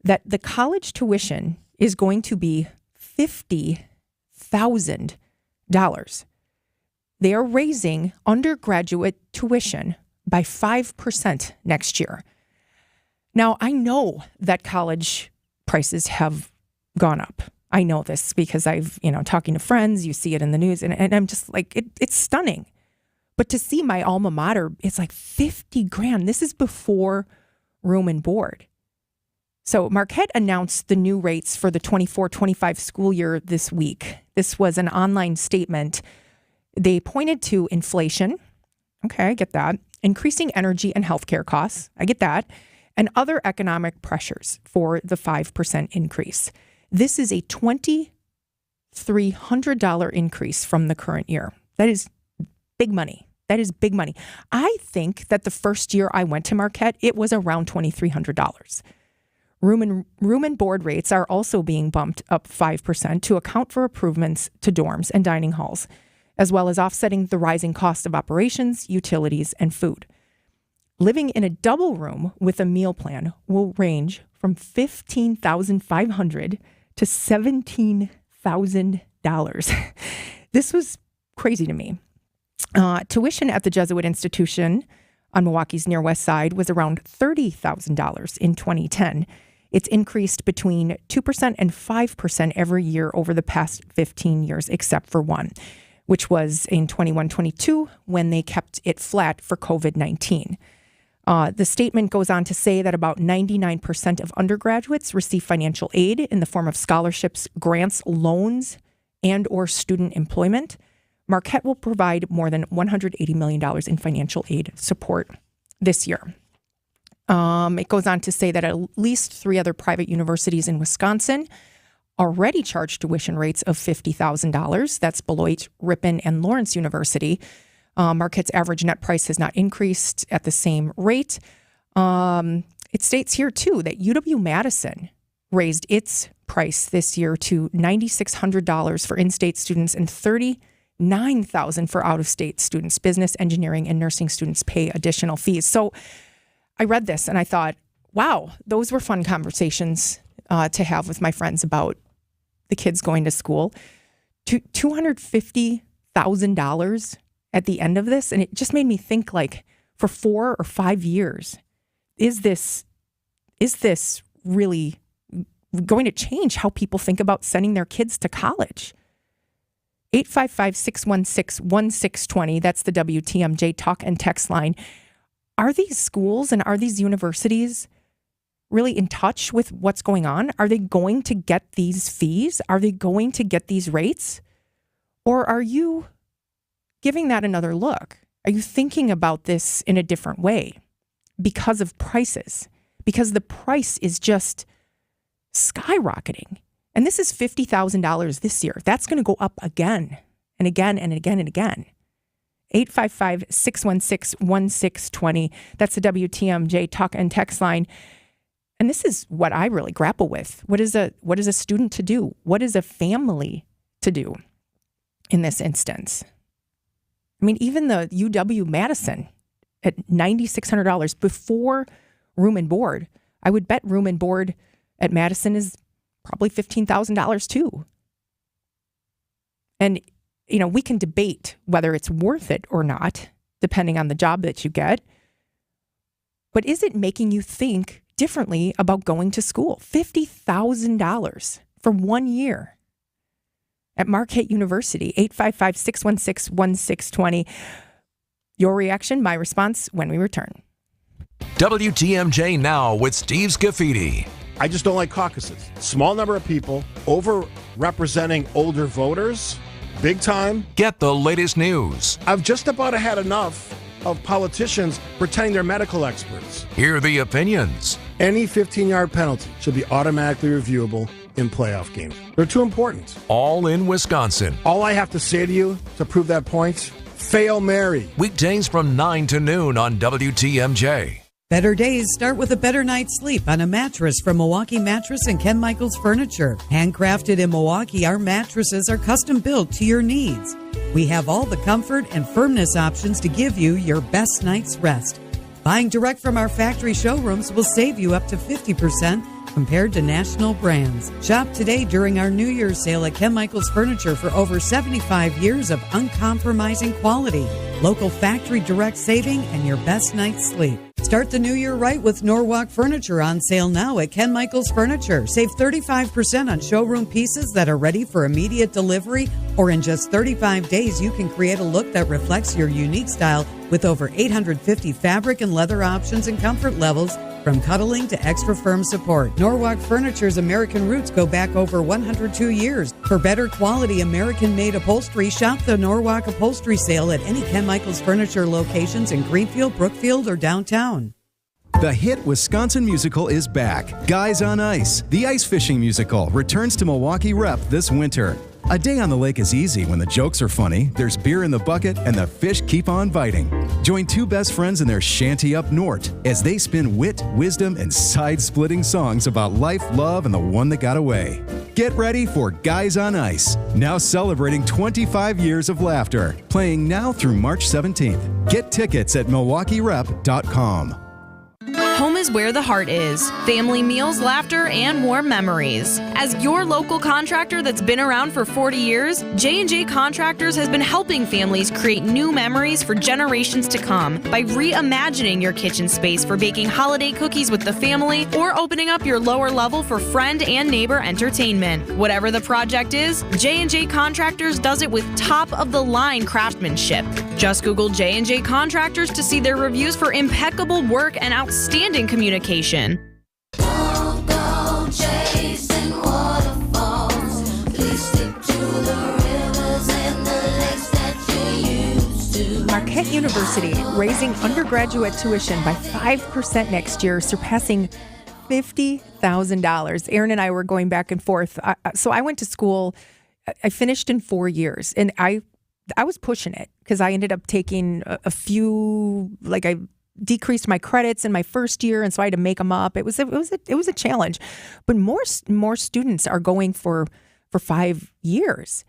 that the college tuition is going to be $50,000. They are raising undergraduate tuition by 5% next year. Now, I know that college prices have gone up. I know this because I've, talking to friends, you see it in the news, and I'm just like, it's stunning. But to see my alma mater, it's like $50,000. This is before room and board. So Marquette announced the new rates for the 24-25 school year this week. This was an online statement. They pointed to inflation. Okay, I get that. Increasing energy and healthcare costs. I get that. And other economic pressures for the 5% increase. This is a $2,300 increase from the current year. That is big money. That is big money. I think that the first year I went to Marquette, it was around $2,300. Room and board rates are also being bumped up 5% to account for improvements to dorms and dining halls, as well as offsetting the rising cost of operations, utilities, and food. Living in a double room with a meal plan will range from $15,500 to $17,000. This was crazy to me. Tuition at the Jesuit institution on Milwaukee's Near West Side was around $30,000 in 2010. It's increased between 2% and 5% every year over the past 15 years, except for one, which was in 21-22 when they kept it flat for COVID-19. The statement goes on to say that about 99% of undergraduates receive financial aid in the form of scholarships, grants, loans, and or student employment. Marquette will provide more than $180 million in financial aid support this year. It goes on to say that at least 3 other private universities in Wisconsin already charge tuition rates of $50,000. That's Beloit, Ripon, and Lawrence University. Marquette's average net price has not increased at the same rate. It states here, too, that UW-Madison raised its price this year to $9,600 for in-state students and $39,000 for out-of-state students. Business, engineering, and nursing students pay additional fees. So I read this and I thought, wow, those were fun conversations to have with my friends about the kids going to school. $250,000 at the end of this. And it just made me think, like, for 4 or 5 years, is this really going to change how people think about sending their kids to college? 855-616-1620. That's the WTMJ talk and text line. Are these schools and are these universities really in touch with what's going on? Are they going to get these fees? Are they going to get these rates? Or are you giving that another look? Are you thinking about this in a different way because of prices? Because the price is just skyrocketing. And this is $50,000 this year. That's going to go up again and again and again and again. 855-616-1620. That's the WTMJ talk and text line. And this is what I really grapple with. What is a student to do? What is a family to do in this instance? I mean, even the UW-Madison at $9,600 before room and board. I would bet room and board at Madison is probably $15,000 too. And, we can debate whether it's worth it or not, depending on the job that you get. But is it making you think differently about going to school? $50,000 for 1 year at Marquette University. 855-616-1620. Your reaction, my response when we return. WTMJ Now with Steve Scafidi. I just don't like caucuses. Small number of people over representing older voters. big time. Get the latest news. I've just about had enough of politicians pretending they're medical experts. Hear the opinions. Any 15-yard penalty should be automatically reviewable in playoff games. They're too important. All in Wisconsin. All I have to say to you to prove that point, fail Mary. Weekdays from 9 to noon on WTMJ. Better days start with a better night's sleep on a mattress from Milwaukee Mattress and Ken Michaels Furniture. Handcrafted in Milwaukee, our mattresses are custom built to your needs. We have all the comfort and firmness options to give you your best night's rest. Buying direct from our factory showrooms will save you up to 50% compared to national brands. Shop today during our New Year's sale at Ken Michaels Furniture for over 75 years of uncompromising quality, local factory direct saving, and your best night's sleep. Start the new year right with Norwalk Furniture on sale now at Ken Michaels Furniture. Save 35% on showroom pieces that are ready for immediate delivery, or in just 35 days, you can create a look that reflects your unique style with over 850 fabric and leather options and comfort levels, from cuddling to extra firm support. Norwalk Furniture's American roots go back over 102 years. For better quality American-made upholstery, shop the Norwalk Upholstery Sale at any Ken Michaels Furniture locations in Greenfield, Brookfield, or downtown. The hit Wisconsin musical is back. Guys on Ice, the ice fishing musical, returns to Milwaukee Rep this winter. A day on the lake is easy when the jokes are funny, there's beer in the bucket, and the fish keep on biting. Join two best friends in their shanty up north as they spin wit, wisdom, and side-splitting songs about life, love, and the one that got away. Get ready for Guys on Ice, now celebrating 25 years of laughter, playing now through March 17th. Get tickets at MilwaukeeRep.com. Home is where the heart is. Family meals, laughter, and warm memories. As your local contractor that's been around for 40 years, J&J Contractors has been helping families create new memories for generations to come by reimagining your kitchen space for baking holiday cookies with the family or opening up your lower level for friend and neighbor entertainment. Whatever the project is, J&J Contractors does it with top-of-the-line craftsmanship. Just Google J&J Contractors to see their reviews for impeccable work and outstanding communication. Don't go chasing waterfalls. Please stick to the rivers and the lakes that you used to. Marquette University raising undergraduate tuition by 5% next year, surpassing $50,000. Aaron and I were going back and forth. So I went to school. I finished in 4 years, and I was pushing it because I ended up taking a few, I decreased my credits in my first year, and so I had to make them up. It was a challenge, but more students are going for 5 years,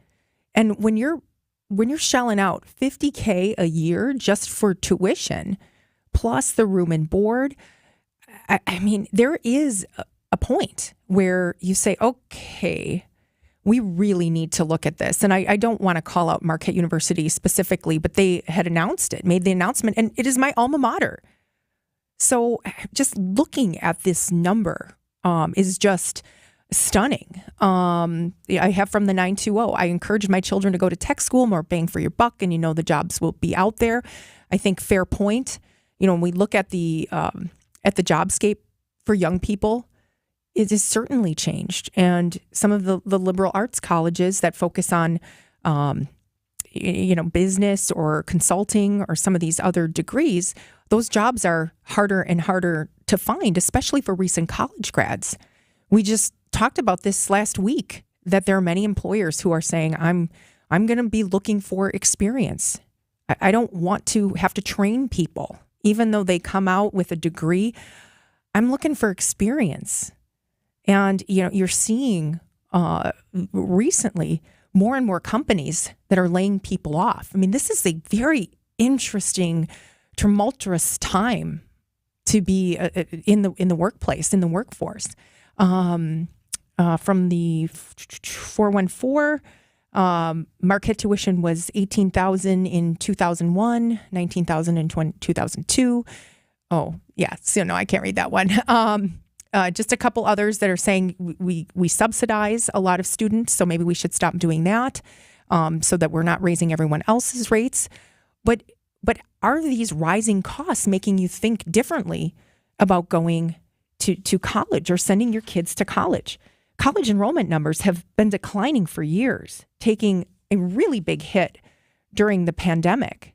and when you're shelling out $50K a year just for tuition, plus the room and board, I mean, there is a point where you say, okay, we really need to look at this. And I don't want to call out Marquette University specifically, but they had made the announcement, and it is my alma mater. So just looking at this number is just stunning. I have from the 920, I encourage my children to go to tech school, more bang for your buck, and the jobs will be out there. I think fair point. When we look at the jobscape for young people, it has certainly changed. And some of the liberal arts colleges that focus on, business or consulting or some of these other degrees, those jobs are harder and harder to find, especially for recent college grads. We just talked about this last week, that there are many employers who are saying, I'm going to be looking for experience. I don't want to have to train people, even though they come out with a degree. I'm looking for experience. And, you're seeing recently more and more companies that are laying people off. I mean, this is a very interesting, tumultuous time to be in the workplace, in the workforce. From the 414, Marquette tuition was $18,000 in 2001, $19,000 in 2002. Oh, yeah. So no, I can't read that one. Just a couple others that are saying we subsidize a lot of students, so maybe we should stop doing that, so that we're not raising everyone else's rates. But are these rising costs making you think differently about going to college or sending your kids to college? College enrollment numbers have been declining for years, taking a really big hit during the pandemic.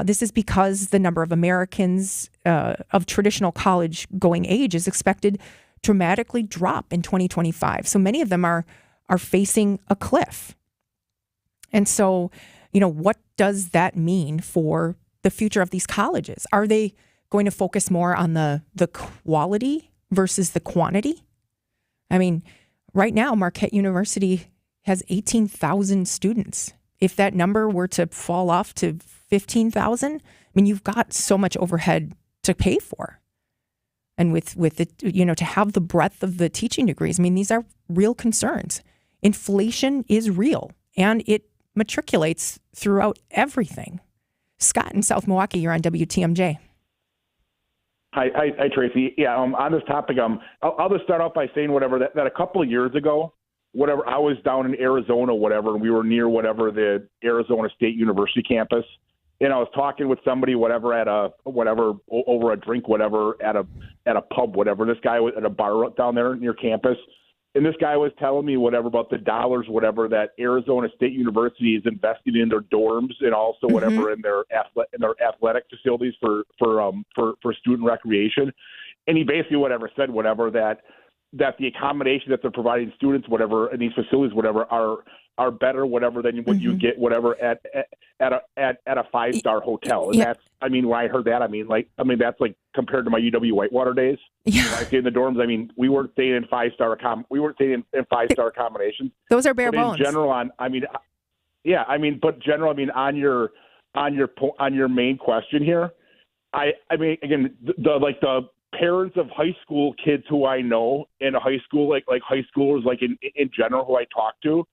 This is because the number of Americans of traditional college-going age is expected to dramatically drop in 2025. So many of them are facing a cliff. And so, what does that mean for the future of these colleges? Are they going to focus more on the quality versus the quantity? I mean, right now, Marquette University has 18,000 students. If that number were to fall off to 15,000, I mean, you've got so much overhead to pay for. And with it, to have the breadth of the teaching degrees, I mean, these are real concerns. Inflation is real, and it matriculates throughout everything. Scott in South Milwaukee, you're on WTMJ. Hi, Tracy. Yeah, on this topic, I'll just start off by saying that a couple of years ago, I was down in Arizona, and we were near the Arizona State University campus, and I was talking with somebody, over a drink, at a pub, This guy was at a bar down there near campus, and this guy was telling me about the dollars, that Arizona State University is investing in their dorms and also in their athletic facilities for student recreation, and he basically said that the accommodation that they're providing students, in these facilities, are better, than what you get, at a 5-star hotel. And that's, when I heard that, that's like compared to my UW Whitewater days. Yeah. When I stayed in the dorms, we weren't staying in 5-star accommodations. Those are bare bones. In general, on your main question here, again, the parents of high school kids who I know in a high school, like high schoolers, in general, who I talk to,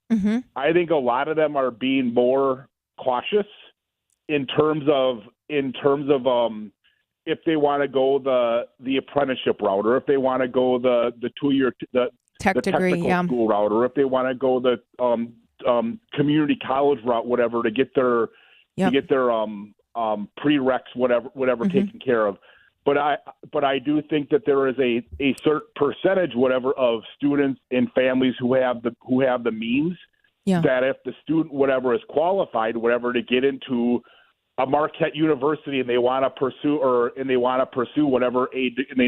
I think a lot of them are being more cautious in terms of if they want to go the apprenticeship route, or if they want to go the 2-year technical school route, or if they want to go the community college route, to get their prereqs taken care of. But I do think that there is a certain percentage, of students and families who have the means, that if the student is qualified, to get into a Marquette University, and they want to pursue and they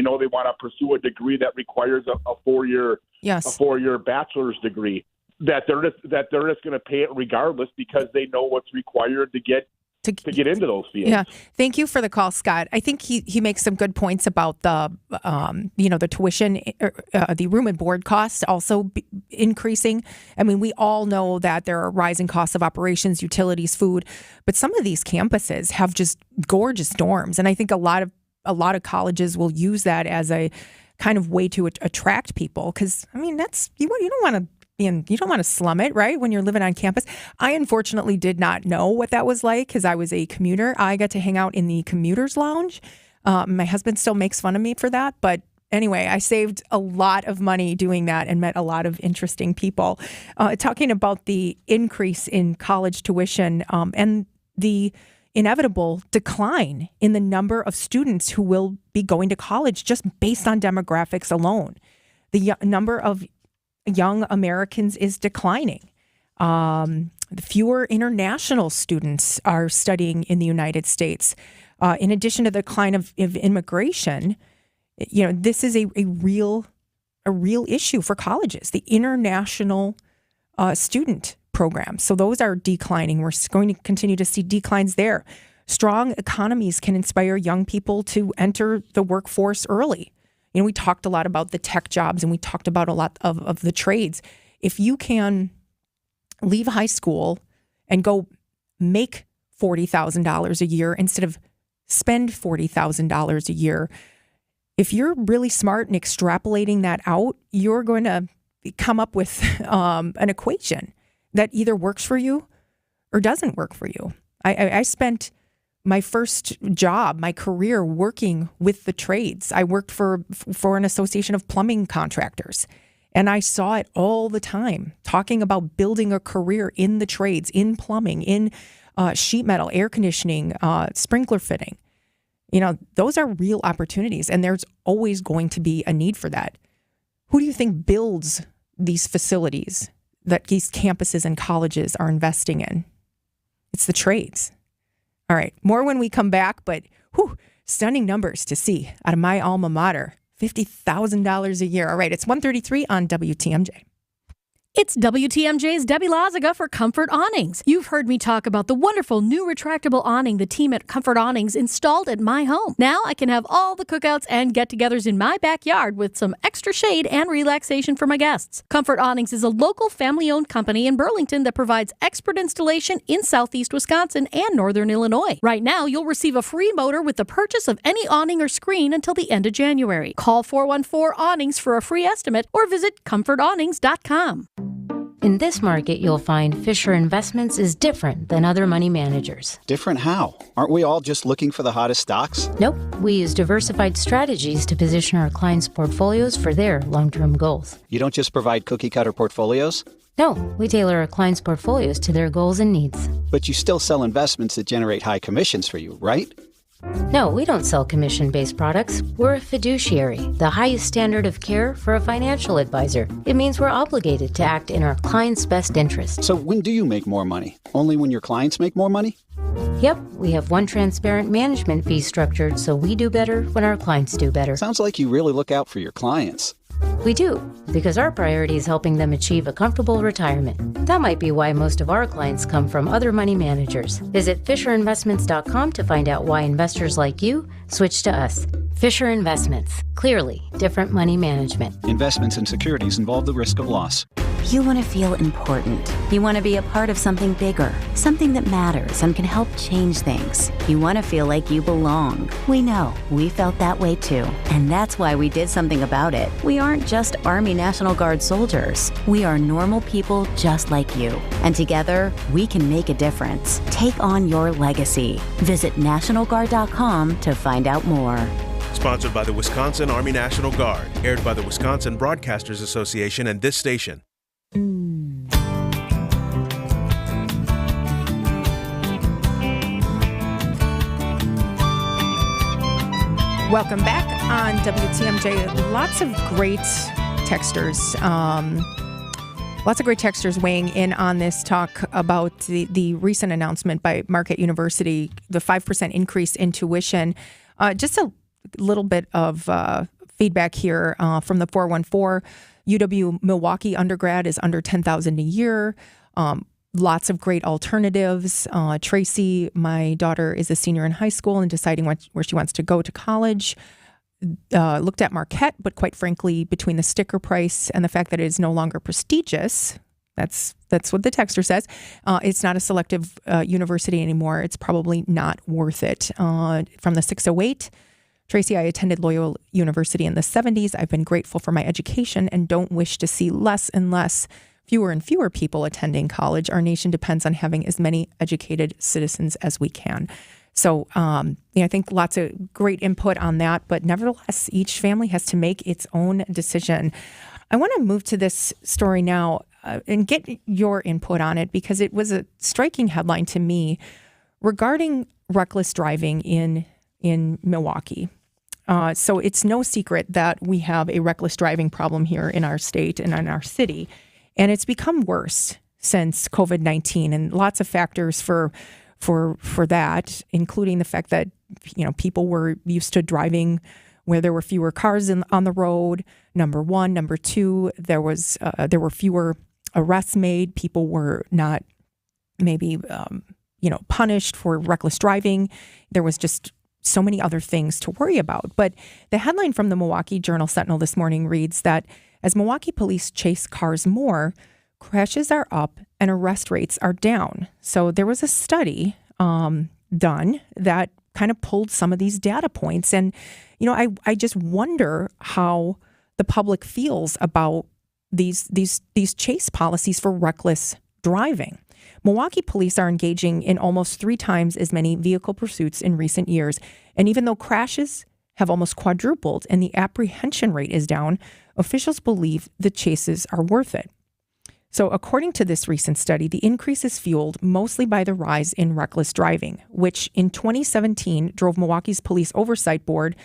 know they want to pursue a degree that requires a 4-year bachelor's degree, that they're just going to pay it regardless, because they know what's required to get into those fields. Yeah. Thank you for the call, Scott. I think he makes some good points about the tuition, the room and board costs also increasing. I mean, we all know that there are rising costs of operations, utilities, food, but some of these campuses have just gorgeous dorms. And I think a lot of colleges will use that as a kind of way to attract people. Because, that's, you don't want to, and you don't want to slum it, right, when you're living on campus. I unfortunately did not know what that was like, because I was a commuter. I got to hang out in the commuters lounge. My husband still makes fun of me for that. But anyway, I saved a lot of money doing that and met a lot of interesting people. Talking about the increase in college tuition and the inevitable decline in the number of students who will be going to college just based on demographics alone. The number of young Americans is declining. The fewer international students are studying in the United States. In addition to the decline of immigration, this is a real issue for colleges. The international student programs, so those are declining. We're going to continue to see declines there. Strong economies can inspire young people to enter the workforce early. We talked a lot about the tech jobs, and we talked about a lot of the trades. If you can leave high school and go make $40,000 a year instead of spend $40,000 a year, if you're really smart and extrapolating that out, you're going to come up with an equation that either works for you or doesn't work for you. I spent my first job, my career, working with the trades. I worked for an association of plumbing contractors, and I saw it all the time, talking about building a career in the trades, in plumbing, in sheet metal, air conditioning, sprinkler fitting. Those are real opportunities, and there's always going to be a need for that. Who do you think builds these facilities that these campuses and colleges are investing in. It's the trades. All right, more when we come back, but stunning numbers to see out of my alma mater. $50,000 a year. All right, it's 1:33 on WTMJ. It's WTMJ's Debbie Lazaga for Comfort Awnings. You've heard me talk about the wonderful new retractable awning the team at Comfort Awnings installed at my home. Now I can have all the cookouts and get-togethers in my backyard with some extra shade and relaxation for my guests. Comfort Awnings is a local family-owned company in Burlington that provides expert installation in southeast Wisconsin and northern Illinois. Right now, you'll receive a free motor with the purchase of any awning or screen until the end of January. Call 414-AWNINGS for a free estimate or visit comfortawnings.com. In this market, you'll find Fisher Investments is different than other money managers. Different how? Aren't we all just looking for the hottest stocks? Nope. We use diversified strategies to position our clients' portfolios for their long-term goals. You don't just provide cookie-cutter portfolios? No, we tailor our clients' portfolios to their goals and needs. But you still sell investments that generate high commissions for you, right? No, we don't sell commission-based products. We're a fiduciary, the highest standard of care for a financial advisor. It means we're obligated to act in our client's best interest. So when do you make more money? Only when your clients make more money? Yep, we have one transparent management fee structured, so we do better when our clients do better. Sounds like you really look out for your clients. We do, because our priority is helping them achieve a comfortable retirement. That might be why most of our clients come from other money managers. Visit FisherInvestments.com to find out why investors like you switch to us. Fisher Investments. Clearly, different money management. Investments in securities involve the risk of loss. You want to feel important. You want to be a part of something bigger, something that matters and can help change things. You want to feel like you belong. We know. We felt that way too. And that's why we did something about it. We aren't just Army National Guard soldiers. We are normal people just like you. And together, we can make a difference. Take on your legacy. Visit NationalGuard.com to find out more. Sponsored by the Wisconsin Army National Guard. Aired by the Wisconsin Broadcasters Association and this station. Welcome back on WTMJ. Lots of great texters. Lots of great texters weighing in on this talk about the recent announcement by Marquette University, the 5% increase in tuition. Just a little bit of feedback here from the 414. UW Milwaukee undergrad is under $10,000 a year. Lots of great alternatives. Tracy, my daughter, is a senior in high school and deciding where she wants to go to college. Looked at Marquette, but quite frankly, between the sticker price and the fact that it is no longer prestigious, that's what the texter says. It's not a selective university anymore. It's probably not worth it. From the 608, Tracy, I attended Loyola University in the 70s. I've been grateful for my education and don't wish to see fewer and fewer people attending college. Our nation depends on having as many educated citizens as we can. So, I think lots of great input on that, but nevertheless, each family has to make its own decision. I want to move to this story now and get your input on it because it was a striking headline to me regarding reckless driving in Milwaukee. So it's no secret that we have a reckless driving problem here in our state and in our city. And it's become worse since COVID-19 and lots of factors for that, including the fact that, people were used to driving where there were fewer cars on the road. Number one. Number two, there were fewer arrests made. People were not maybe, punished for reckless driving. There was just so many other things to worry about. But the headline from the Milwaukee Journal-Sentinel this morning reads that as Milwaukee police chase cars more, crashes are up and arrest rates are down. So there was a study done that kind of pulled some of these data points. And, I just wonder how the public feels about these chase policies for reckless driving. Milwaukee police are engaging in almost 3 times as many vehicle pursuits in recent years. And even though crashes have almost quadrupled and the apprehension rate is down, officials believe the chases are worth it. So according to this recent study, the increase is fueled mostly by the rise in reckless driving, which in 2017 drove Milwaukee's Police Oversight Board,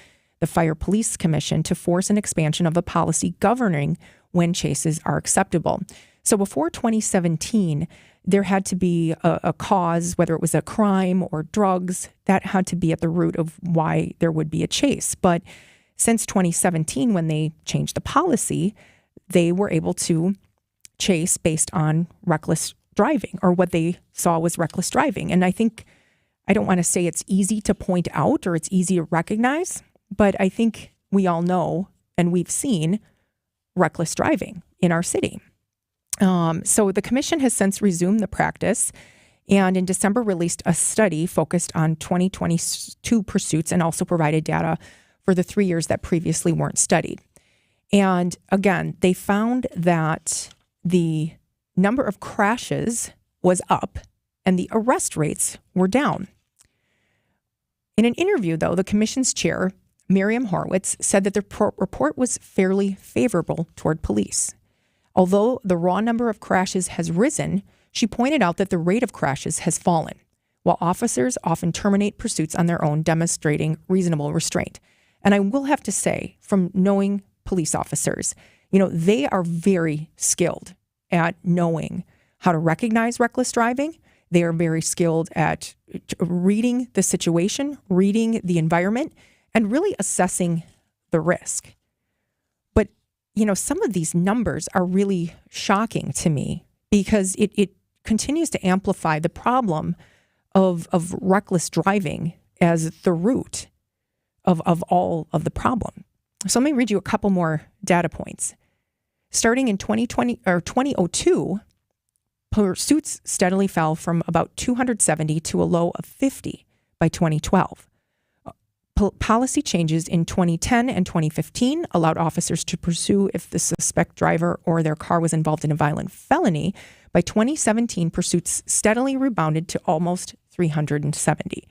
the Fire Police Commission, to force an expansion of a policy governing when chases are acceptable. So before 2017, there had to be a cause, whether it was a crime or drugs, that had to be at the root of why there would be a chase. But since 2017, when they changed the policy, they were able to chase based on reckless driving, or what they saw was reckless driving. And I think, I don't want to say it's easy to point out or it's easy to recognize, but I think we all know and we've seen reckless driving in our city. So the commission has since resumed the practice, and in December released a study focused on 2022 pursuits and also provided data for the 3 years that previously weren't studied. And again, they found that the number of crashes was up and the arrest rates were down. In an interview, though, the commission's chair, Miriam Horowitz, said that the report was fairly favorable toward police. Although the raw number of crashes has risen, she pointed out that the rate of crashes has fallen, while officers often terminate pursuits on their own, demonstrating reasonable restraint. And I will have to say, from knowing police officers, they are very skilled at knowing how to recognize reckless driving. They are very skilled at reading the situation, reading the environment, and really assessing the risk. But, some of these numbers are really shocking to me because it continues to amplify the problem of reckless driving as the root of all of the problem. So let me read you a couple more data points. Starting in 2002, pursuits steadily fell from about 270 to a low of 50 by 2012. Policy changes in 2010 and 2015 allowed officers to pursue if the suspect driver or their car was involved in a violent felony. By 2017, pursuits steadily rebounded to almost 370.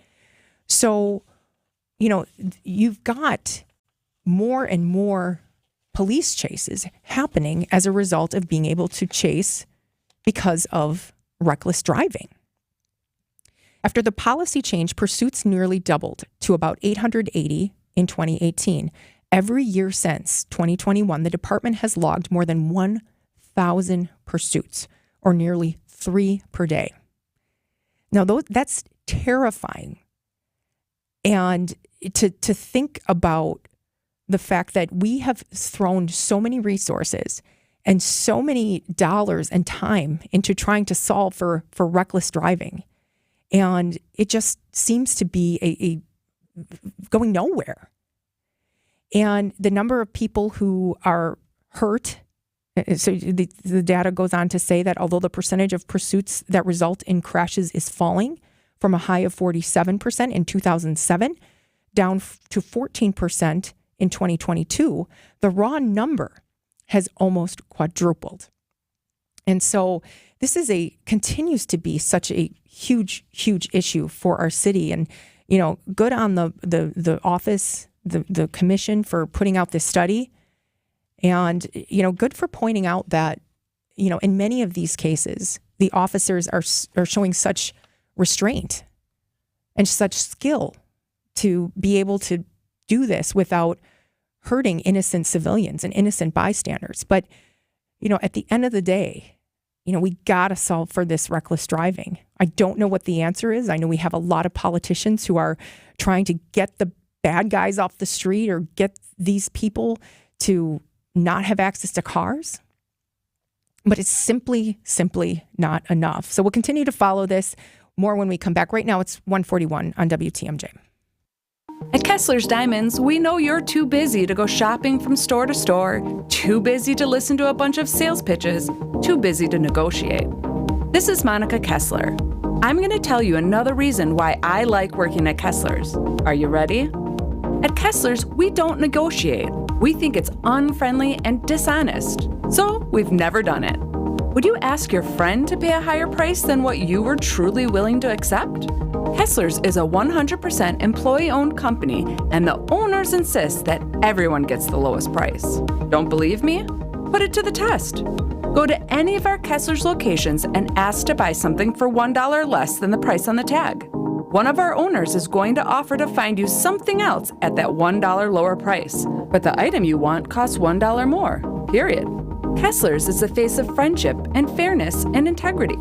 So, you've got more and more police chases happening as a result of being able to chase because of reckless driving. After the policy change, pursuits nearly doubled to about 880 in 2018. Every year since 2021, the department has logged more than 1,000 pursuits, or nearly 3 per day. Now, that's terrifying. And to think about the fact that we have thrown so many resources and so many dollars and time into trying to solve for reckless driving. And it just seems to be a going nowhere. And the number of people who are hurt, so the data goes on to say that although the percentage of pursuits that result in crashes is falling from a high of 47% in 2007 down to 14% in 2022, the raw number has almost quadrupled. And so this continues to be such a huge, huge issue for our city. And, good on the office, the commission for putting out this study. And, good for pointing out that, in many of these cases, the officers are showing such restraint and such skill to be able to do this without hurting innocent civilians and innocent bystanders. But, at the end of the day, we got to solve for this reckless driving. I don't know what the answer is. I know we have a lot of politicians who are trying to get the bad guys off the street or get these people to not have access to cars. But it's simply not enough. So we'll continue to follow this more when we come back. Right now, it's 1:41 on WTMJ. At Kessler's Diamonds, we know you're too busy to go shopping from store to store, too busy to listen to a bunch of sales pitches, too busy to negotiate. This is Monica Kessler. I'm going to tell you another reason why I like working at Kessler's. Are you ready? At Kessler's, we don't negotiate. We think it's unfriendly and dishonest, so we've never done it. Would you ask your friend to pay a higher price than what you were truly willing to accept? Kessler's is a 100% employee-owned company, and the owners insist that everyone gets the lowest price. Don't believe me? Put it to the test. Go to any of our Kessler's locations and ask to buy something for $1 less than the price on the tag. One of our owners is going to offer to find you something else at that $1 lower price, but the item you want costs $1 more, period. Kessler's is the face of friendship and fairness and integrity.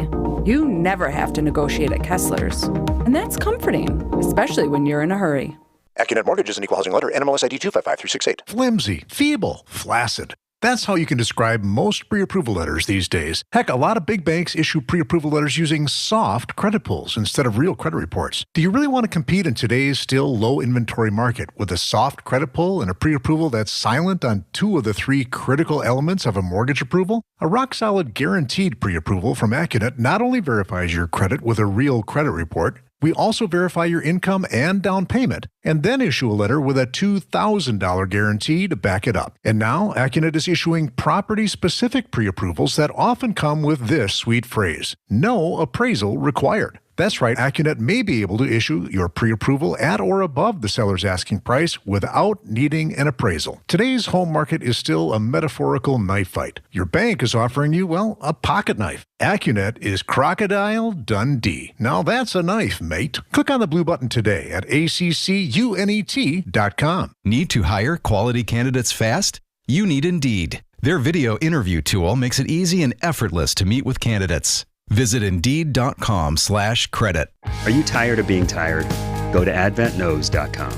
You never have to negotiate at Kessler's. And that's comforting, especially when you're in a hurry. AccuNet Mortgage is an equal housing lender. NMLS ID 255368. Flimsy, feeble, flaccid. That's how you can describe most pre-approval letters these days. Heck, a lot of big banks issue pre-approval letters using soft credit pulls instead of real credit reports. Do you really want to compete in today's still low inventory market with a soft credit pull and a pre-approval that's silent on 2 of the 3 critical elements of a mortgage approval? A rock-solid guaranteed pre-approval from AccuNet not only verifies your credit with a real credit report, we also verify your income and down payment, and then issue a letter with a $2,000 guarantee to back it up. And now, AccuNet is issuing property-specific pre-approvals that often come with this sweet phrase: no appraisal required. That's right, AccuNet may be able to issue your pre-approval at or above the seller's asking price without needing an appraisal. Today's home market is still a metaphorical knife fight. Your bank is offering you, well, a pocket knife. AccuNet is Crocodile Dundee. Now that's a knife, mate. Click on the blue button today at accunet.com. Need to hire quality candidates fast? You need Indeed. Their video interview tool makes it easy and effortless to meet with candidates. Visit Indeed.com/credit. Are you tired of being tired? Go to AdventKnows.com.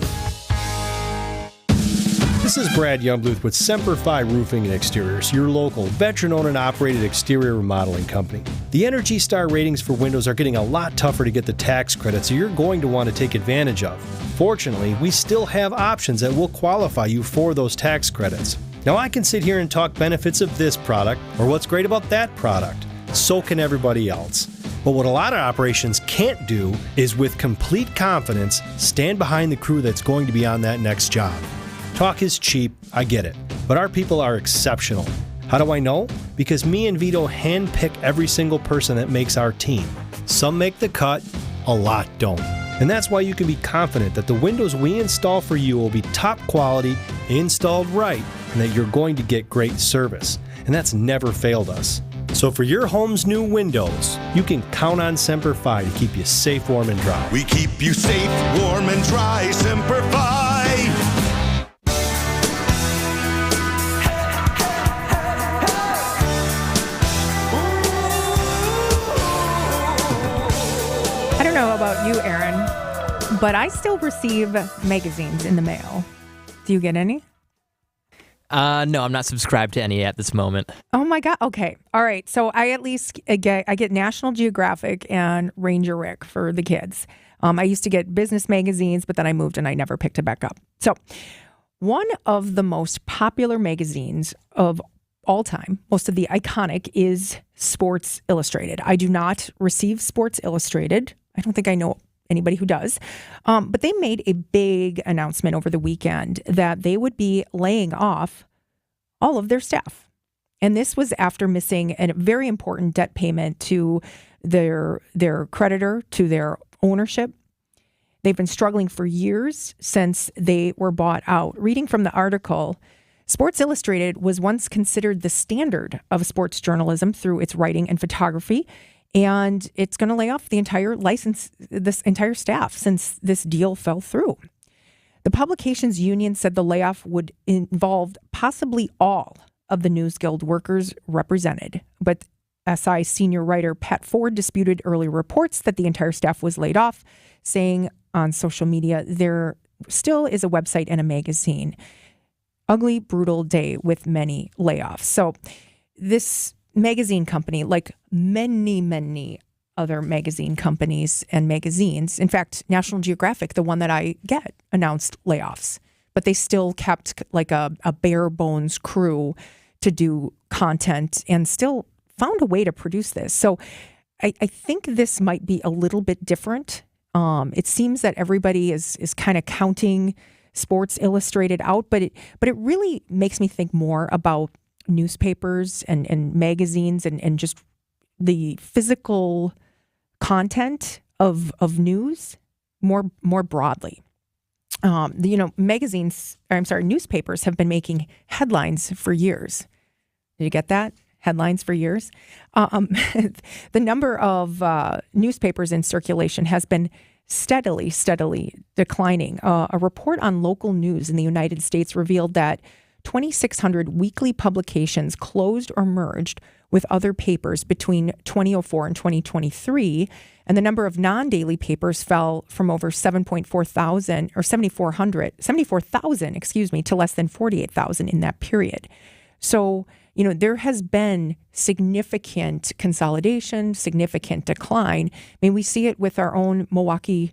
This is Brad Youngbluth with Semper Fi Roofing and Exteriors, your local veteran-owned and operated exterior remodeling company. The Energy Star ratings for windows are getting a lot tougher to get the tax credit, so you're going to want to take advantage of. Fortunately, we still have options that will qualify you for those tax credits. Now, I can sit here and talk benefits of this product or what's great about that product. So can everybody else. But what a lot of operations can't do is with complete confidence stand behind the crew that's going to be on that next job. Talk is cheap, I get it, but our people are exceptional. How do I know? Because me and Vito handpick every single person that makes our team. Some make the cut, a lot don't. And that's why you can be confident that the windows we install for you will be top quality, installed right, and that you're going to get great service. And that's never failed us. So for your home's new windows, you can count on Semper Fi to keep you safe, warm, and dry. We keep you safe, warm, and dry, Semper Fi. I don't know about you, Aaron, but I still receive magazines in the mail. Do you get any? No, I'm not subscribed to any at this moment. Oh my God. Okay. All right. So I at least get National Geographic and Ranger Rick for the kids. I used to get business magazines, but then I moved and I never picked it back up. So one of the most popular magazines of all time, most of the iconic, is Sports Illustrated. I do not receive Sports Illustrated. I don't think I know anybody who does. But they made a big announcement over the weekend that they would be laying off all of their staff. And this was after missing a very important debt payment to their creditor, to their ownership. They've been struggling for years since they were bought out. Reading from the article, Sports Illustrated was once considered the standard of sports journalism through its writing and photography. And it's going to lay off the entire staff since this deal fell through. The publications union said the layoff would involve possibly all of the News Guild workers represented. But SI senior writer Pat Ford disputed earlier reports that the entire staff was laid off, saying on social media there still is a website and a magazine. Ugly, brutal day with many layoffs. So this magazine company, like many other magazine companies and magazines, in fact, National Geographic, the one that I get, announced layoffs, but they still kept like a bare bones crew to do content and still found a way to produce this. So I think this might be a little bit different. It seems that everybody is kind of counting Sports Illustrated out, but it really makes me think more about newspapers and magazines and just the physical content of news more broadly. Newspapers have been making headlines for years. Did you get that? Headlines for years. The number of newspapers in circulation has been steadily declining. A report on local news in the United States revealed that 2,600 weekly publications closed or merged with other papers between 2004 and 2023, and the number of non-daily papers fell from over 74,000 to less than 48,000 in that period. So, there has been significant consolidation, significant decline. I mean, we see it with our own Milwaukee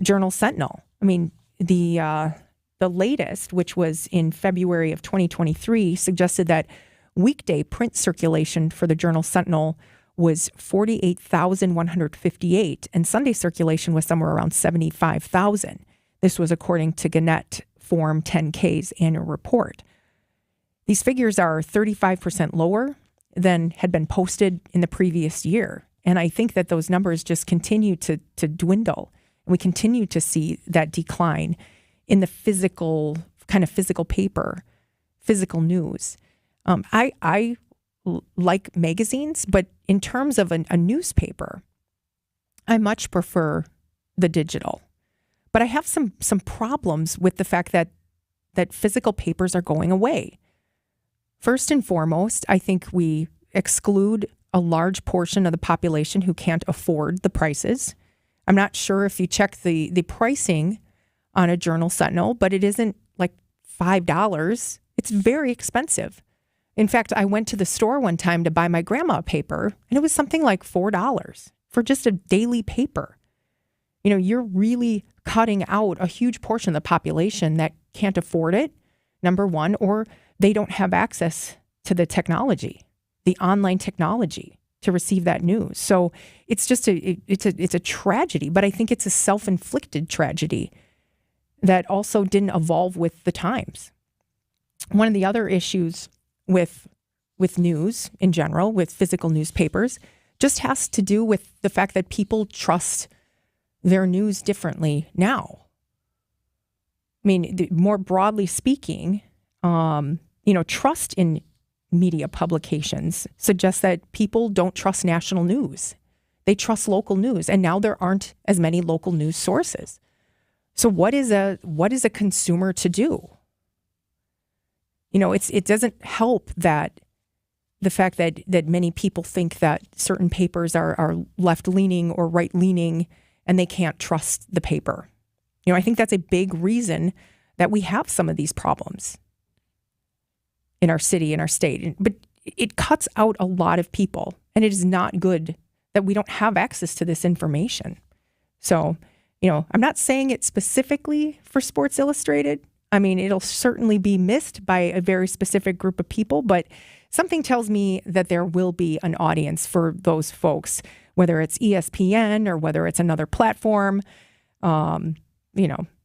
Journal-Sentinel. I mean, the latest, which was in February of 2023, suggested that weekday print circulation for the Journal-Sentinel was 48,158, and Sunday circulation was somewhere around 75,000. This was according to Gannett Form 10K's annual report. These figures are 35% lower than had been posted in the previous year. And I think that those numbers just continue to dwindle. And we continue to see that decline in the physical paper, physical news. I like magazines, but in terms of a newspaper, I much prefer the digital. But I have some problems with the fact that physical papers are going away. First and foremost, I think we exclude a large portion of the population who can't afford the prices. I'm not sure if you check the pricing on a Journal-Sentinel, but it isn't like $5. It's very expensive. In fact, I went to the store one time to buy my grandma a paper, and it was something like $4 for just a daily paper. You're really cutting out a huge portion of the population that can't afford it, number one, or they don't have access to the technology, the online technology to receive that news. So it's just it's a tragedy, but I think it's a self-inflicted tragedy that also didn't evolve with the times. One of the other issues with news in general, with physical newspapers, just has to do with the fact that people trust their news differently now. I mean, more broadly speaking, trust in media publications suggests that people don't trust national news. They trust local news, and now there aren't as many local news sources. So what is a consumer to do? It doesn't help that the fact that many people think that certain papers are left-leaning or right-leaning and they can't trust the paper. I think that's a big reason that we have some of these problems in our city, in our state. But it cuts out a lot of people, and it is not good that we don't have access to this information. So, I'm not saying it specifically for Sports Illustrated. I mean, it'll certainly be missed by a very specific group of people, but something tells me that there will be an audience for those folks, whether it's ESPN or whether it's another platform.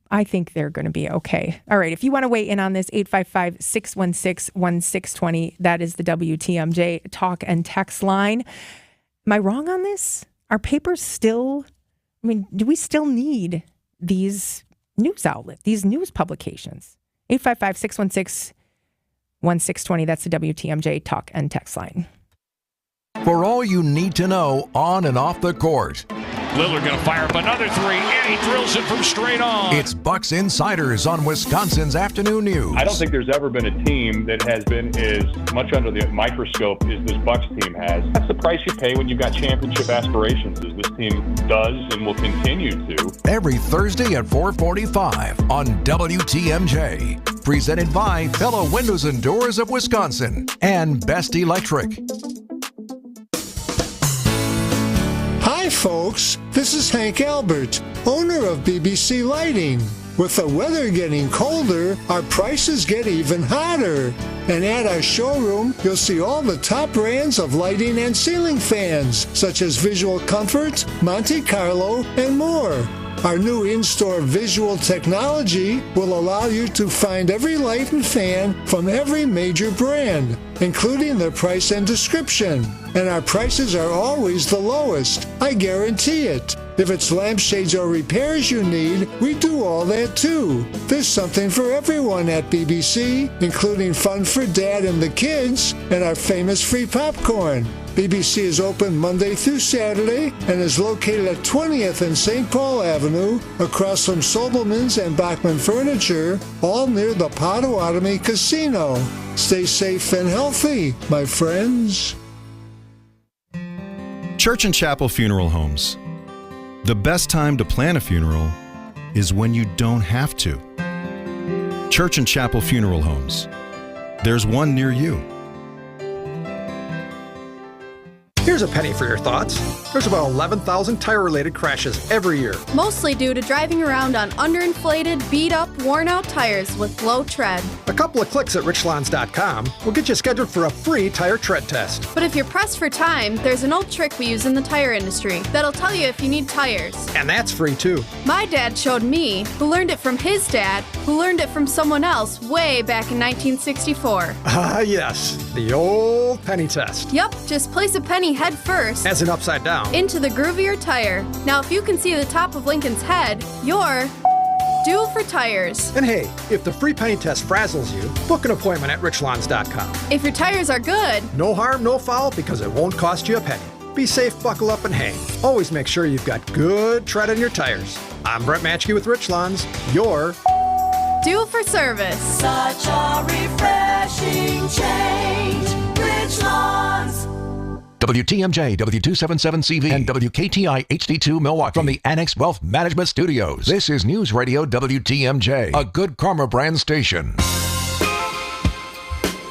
I think they're going to be okay. All right. If you want to weigh in on this, 855-616-1620. That is the WTMJ talk and text line. Am I wrong on this? Are papers still, do we still need these news outlets, these news publications? 855-616-1620. That's the WTMJ talk and text line. For all you need to know on and off the court. Lillard going to fire up another three, and he drills it from straight on. It's Bucks Insiders on Wisconsin's Afternoon News. I don't think there's ever been a team that has been as much under the microscope as this Bucks team has. That's the price you pay when you've got championship aspirations, as this team does and will continue to. Every Thursday at 4:45 on WTMJ. Presented by Fellow Windows and Doors of Wisconsin and Best Electric. Hi folks, this is Hank Albert, owner of BBC Lighting. With the weather getting colder, our prices get even hotter. And at our showroom, you'll see all the top brands of lighting and ceiling fans, such as Visual Comfort, Monte Carlo, and more. Our new in-store visual technology will allow you to find every light and fan from every major brand, including their price and description. And our prices are always the lowest, I guarantee it. If it's lampshades or repairs you need, we do all that too. There's something for everyone at BBC, including fun for Dad and the kids, and our famous free popcorn. BBC is open Monday through Saturday and is located at 20th and St. Paul Avenue, across from Sobelman's and Bachman Furniture, all near the Potawatomi Casino. Stay safe and healthy, my friends. Church and Chapel Funeral Homes. The best time to plan a funeral is when you don't have to. Church and Chapel Funeral Homes. There's one near you. Here's a penny for your thoughts. There's about 11,000 tire-related crashes every year. Mostly due to driving around on underinflated, beat-up, worn-out tires with low tread. A couple of clicks at richlawns.com will get you scheduled for a free tire tread test. But if you're pressed for time, there's an old trick we use in the tire industry that'll tell you if you need tires. And that's free too. My dad showed me, who learned it from his dad, who learned it from someone else way back in 1964. Ah, yes. The old penny test. Yep, just place a penny head first. As in upside down. Into the groove of your tire. Now, if you can see the top of Lincoln's head, you're due for tires. And hey, if the free penny test frazzles you, book an appointment at richlawns.com. If your tires are good, no harm, no foul, because it won't cost you a penny. Be safe, buckle up, and hang. Always make sure you've got good tread in your tires. I'm Brett Matchke with Rich Lawns. You're due for service. Such a refreshing change. Rich Lawns. WTMJ, W277CV, and WKTI HD2 Milwaukee from the Annex Wealth Management Studios. This is News Radio WTMJ, a good karma brand station.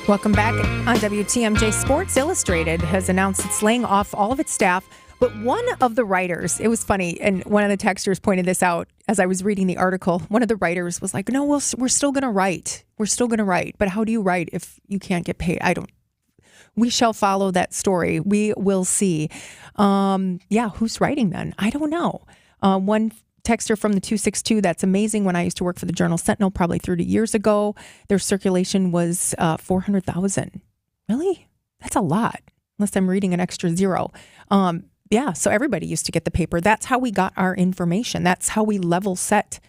Welcome back on WTMJ. Sports Illustrated has announced it's laying off all of its staff, but one of the writers, it was funny, and one of the texters pointed this out as I was reading the article. One of the writers was like, no, we're still going to write. We're still going to write. But how do you write if you can't get paid? We shall follow that story. We will see. Who's writing then? I don't know. One texter from the 262, that's amazing. When I used to work for the Journal Sentinel probably 30 years ago, their circulation was 400,000. Really? That's a lot, unless I'm reading an extra zero. So everybody used to get the paper. That's how we got our information. That's how we level set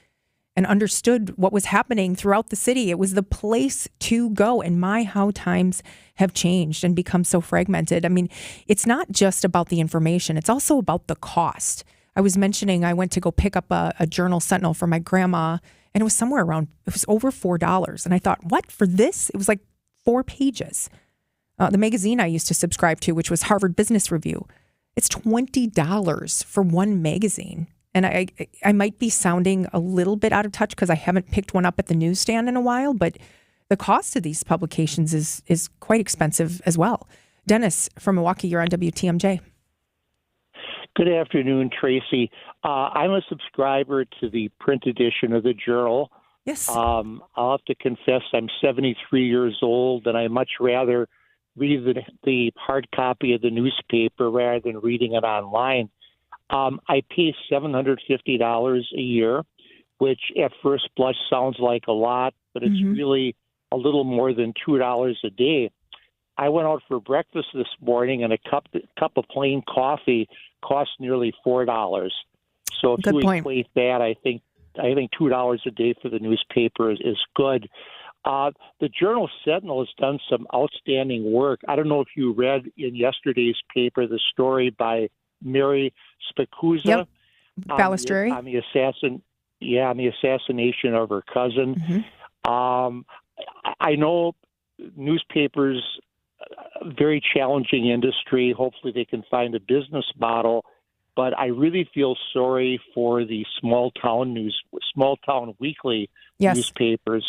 and understood what was happening throughout the city. It was the place to go. And how times have changed and become so fragmented. I mean, it's not just about the information. It's also about the cost. I was mentioning I went to go pick up a Journal Sentinel for my grandma, and it was it was over $4. And I thought, what, for this? It was like 4 pages. The magazine I used to subscribe to, which was Harvard Business Review, it's $20 for one magazine. And I might be sounding a little bit out of touch because I haven't picked one up at the newsstand in a while, but the cost of these publications is quite expensive as well. Dennis from Milwaukee, you're on WTMJ. Good afternoon, Tracy. I'm a subscriber to the print edition of the Journal. Yes. I'll have to confess I'm 73 years old, and I much rather read the hard copy of the newspaper rather than reading it online. I pay $750 a year, which at first blush sounds like a lot, but it's really a little more than $2 a day. I went out for breakfast this morning, and a cup of plain coffee costs nearly $4. So if you equate that, I think $2 a day for the newspaper is good. The Journal Sentinel has done some outstanding work. I don't know if you read in yesterday's paper the story by Mary Spicuzza Balistreri on the assassination of her cousin. I know newspapers, very challenging industry. Hopefully they can find a business model, but I really feel sorry for the small town weekly newspapers.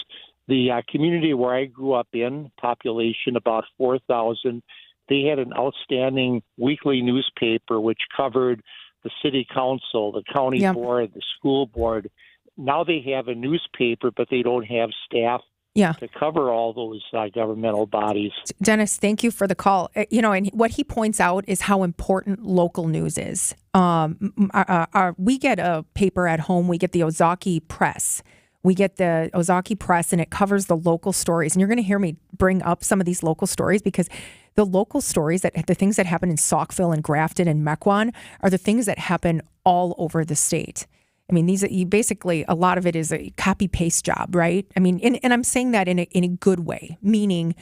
The community where I grew up in, population about 4,000, they had an outstanding weekly newspaper which covered the city council, the county board, the school board. Now they have a newspaper, but they don't have staff to cover all those governmental bodies. Dennis, thank you for the call. And what he points out is how important local news is. We get a paper at home. We get the Ozaki Press. We get the Ozaki Press, and it covers the local stories. And you're going to hear me bring up some of these local stories because the local stories, the things that happen in Saukville and Grafton and Mequon, are the things that happen all over the state. I mean, a lot of it is a copy-paste job, right? I mean, and I'm saying that in a good way, meaning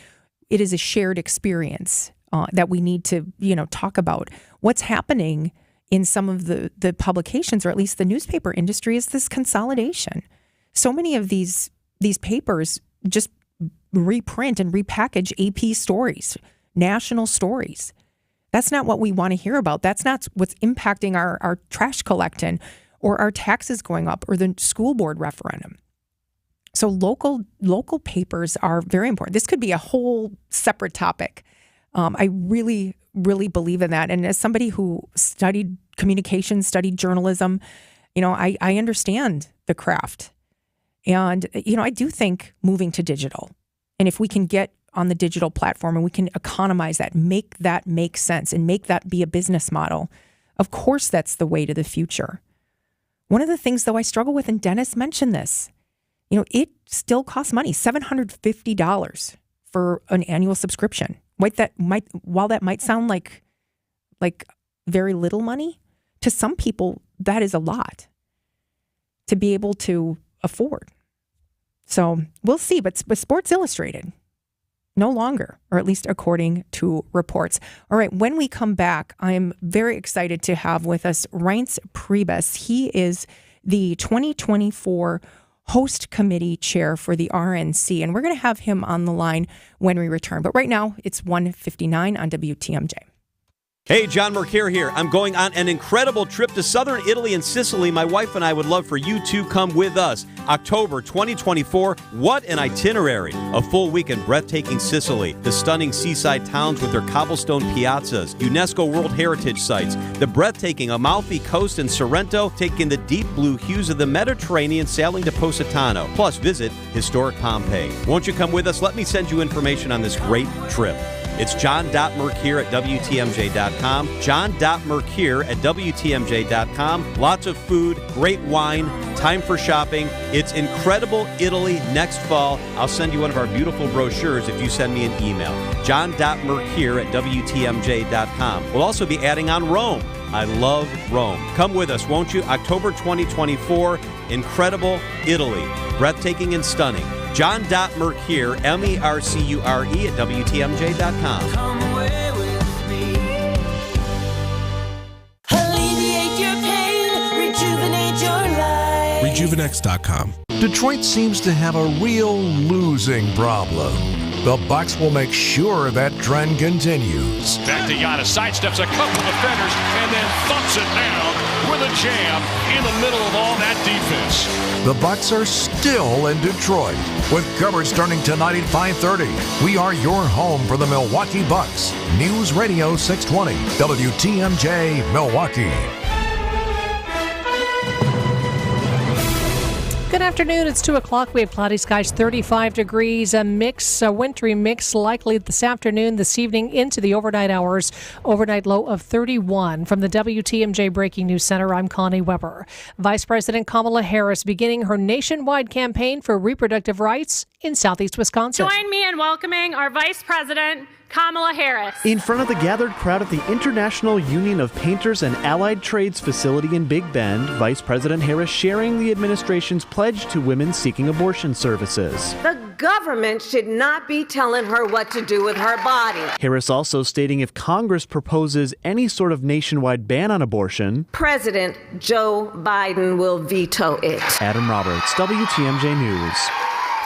it is a shared experience. that we need to, talk about. What's happening in some of the publications, or at least the newspaper industry, is this consolidation. So many of these papers just reprint and repackage AP stories, national stories. That's not what we want to hear about. That's not what's impacting our trash collecting or our taxes going up or the school board referendum. So local papers are very important. This could be a whole separate topic. I really, really believe in that. And as somebody who studied communications, studied journalism, I understand the craft. And, I do think moving to digital, and if we can get on the digital platform and we can economize that make sense and make that be a business model, of course, that's the way to the future. One of the things, though, I struggle with, and Dennis mentioned this, it still costs money, $750 for an annual subscription. While that might sound like very little money, to some people, that is a lot to be able to afford. So we'll see. But Sports Illustrated, no longer, or at least according to reports. All right, when we come back, I'm very excited to have with us Reince Priebus. He is the 2024 host committee chair for the RNC, and we're going to have him on the line when we return. But right now, it's 1:59 on WTMJ. Hey, John Mercure here. I'm going on an incredible trip to southern Italy and Sicily. My wife and I would love for you to come with us. October 2024, what an itinerary. A full week in breathtaking Sicily, the stunning seaside towns with their cobblestone piazzas, UNESCO World Heritage Sites, the breathtaking Amalfi Coast in Sorrento, taking the deep blue hues of the Mediterranean, sailing to Positano, plus visit historic Pompeii. Won't you come with us? Let me send you information on this great trip. It's john.mercure@WTMJ.com, john.mercure@WTMJ.com. Lots of food, great wine, time for shopping. It's incredible Italy next fall. I'll send you one of our beautiful brochures if you send me an email. john.mercure@WTMJ.com. We'll also be adding on Rome. I love Rome. Come with us, won't you? October 2024, incredible Italy. Breathtaking and stunning. John.Mercure, MERCURE @WTMJ.com. Come away with me. Alleviate your pain, rejuvenate your life. Rejuvenex.com. Detroit seems to have a real losing problem. The Bucks will make sure that trend continues. Back to Giannis, sidesteps a couple of defenders and then thumps it down with a jam in the middle of all that defense. The Bucks are still in Detroit with coverage starting tonight at 5:30. We are your home for the Milwaukee Bucks. News Radio 620 WTMJ Milwaukee. Good afternoon. It's 2 o'clock. We have cloudy skies, 35 degrees, a wintry mix likely this afternoon, this evening into the overnight hours. Overnight low of 31. From the WTMJ Breaking News Center, I'm Connie Weber. Vice President Kamala Harris beginning her nationwide campaign for reproductive rights in southeast Wisconsin. Join me in welcoming our Vice President, Kamala Harris. In front of the gathered crowd at the International Union of Painters and Allied Trades facility in Big Bend, Vice President Harris sharing the administration's pledge to women seeking abortion services. The government should not be telling her what to do with her body. Harris also stating if Congress proposes any sort of nationwide ban on abortion, President Joe Biden will veto it. Adam Roberts, WTMJ News.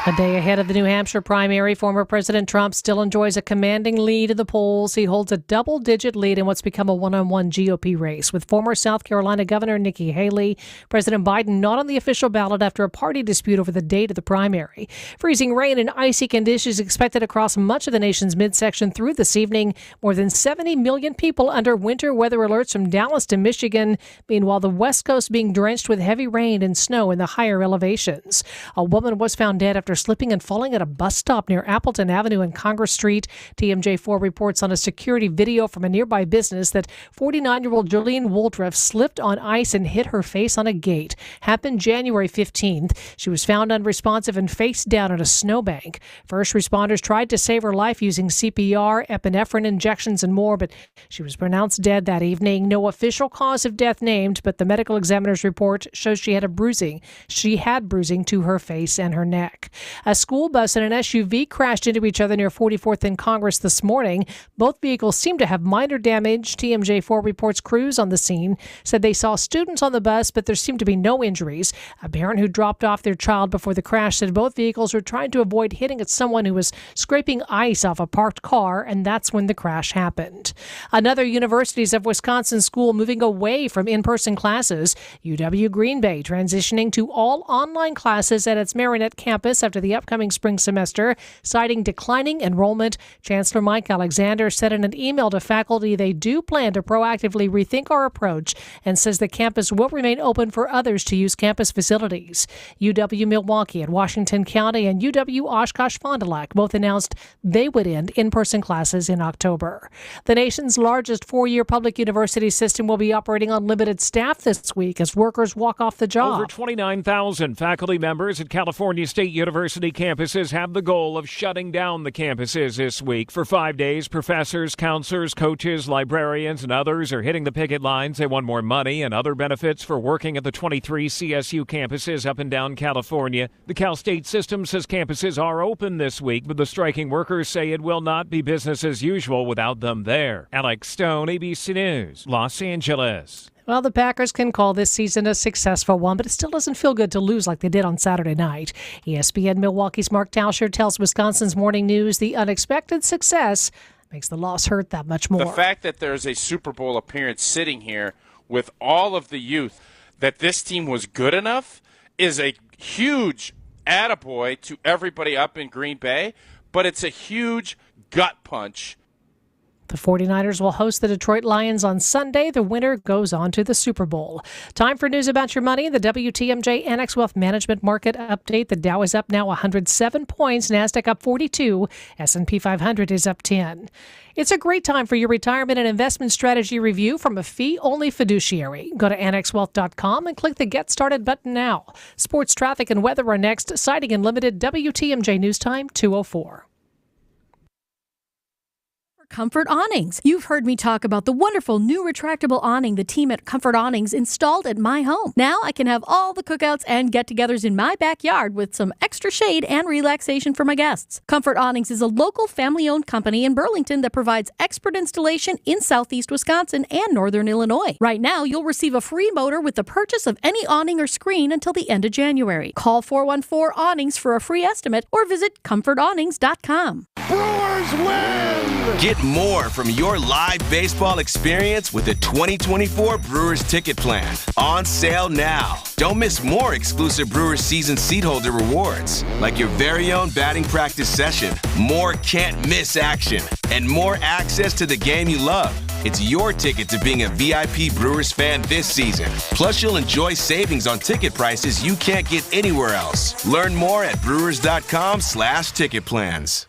A day ahead of the New Hampshire primary, former President Trump still enjoys a commanding lead in the polls. He holds a double-digit lead in what's become a one-on-one GOP race with former South Carolina Governor Nikki Haley. President Biden not on the official ballot after a party dispute over the date of the primary. Freezing rain and icy conditions expected across much of the nation's midsection through this evening. More than 70 million people under winter weather alerts from Dallas to Michigan. Meanwhile, the West Coast being drenched with heavy rain and snow in the higher elevations. A woman was found dead after slipping and falling at a bus stop near Appleton Avenue and Congress Street. TMJ4 reports on a security video from a nearby business that 49-year-old Jolene Woldruff slipped on ice and hit her face on a gate. Happened January 15th. She was found unresponsive and face down on a snowbank. First responders tried to save her life using CPR, epinephrine injections, and more, but she was pronounced dead that evening. No official cause of death named, but the medical examiner's report shows she had bruising to her face and her neck. A school bus and an SUV crashed into each other near 44th and Congress this morning. Both vehicles seem to have minor damage. TMJ4 reports crews on the scene said they saw students on the bus, but there seemed to be no injuries. A parent who dropped off their child before the crash said both vehicles were trying to avoid hitting at someone who was scraping ice off a parked car, and that's when the crash happened. Another Universities of Wisconsin school moving away from in-person classes. UW Green Bay transitioning to all online classes at its Marinette campus after the upcoming spring semester, citing declining enrollment. Chancellor Mike Alexander said in an email to faculty they do plan to proactively rethink our approach and says the campus will remain open for others to use campus facilities. UW Milwaukee and Washington County and UW Oshkosh Fond du Lac both announced they would end in-person classes in October. The nation's largest four-year public university system will be operating on limited staff this week as workers walk off the job. Over 29,000 faculty members at California State University campuses have the goal of shutting down the campuses this week. For 5 days, professors, counselors, coaches, librarians, and others are hitting the picket lines. They want more money and other benefits for working at the 23 CSU campuses up and down California. The Cal State system says campuses are open this week, but the striking workers say it will not be business as usual without them there. Alex Stone, ABC News, Los Angeles. Well, the Packers can call this season a successful one, but it still doesn't feel good to lose like they did on Saturday night. ESPN Milwaukee's Mark Tauscher tells Wisconsin's Morning News the unexpected success makes the loss hurt that much more. The fact that there's a Super Bowl appearance sitting here with all of the youth, that this team was good enough, is a huge attaboy to everybody up in Green Bay, but it's a huge gut punch. The 49ers will host the Detroit Lions on Sunday. The winner goes on to the Super Bowl. Time for news about your money. The WTMJ Annex Wealth Management Market Update. The Dow is up now 107 points. NASDAQ up 42. S&P 500 is up 10. It's a great time for your retirement and investment strategy review from a fee-only fiduciary. Go to annexwealth.com and click the Get Started button now. Sports, traffic, and weather are next. Sighting and limited. WTMJ News Time 2:04. Comfort Awnings. You've heard me talk about the wonderful new retractable awning the team at Comfort Awnings installed at my home. Now I can have all the cookouts and get-togethers in my backyard with some extra shade and relaxation for my guests. Comfort Awnings is a local family-owned company in Burlington that provides expert installation in southeast Wisconsin and northern Illinois. Right now, you'll receive a free motor with the purchase of any awning or screen until the end of January. Call 414-AWNINGS for a free estimate or visit comfortawnings.com. Brewers win! Get more from your live baseball experience with the 2024 Brewers Ticket Plan. On sale now. Don't miss more exclusive Brewers season seat holder rewards, like your very own batting practice session, more can't-miss action, and more access to the game you love. It's your ticket to being a VIP Brewers fan this season. Plus, you'll enjoy savings on ticket prices you can't get anywhere else. Learn more at brewers.com/ticket plans.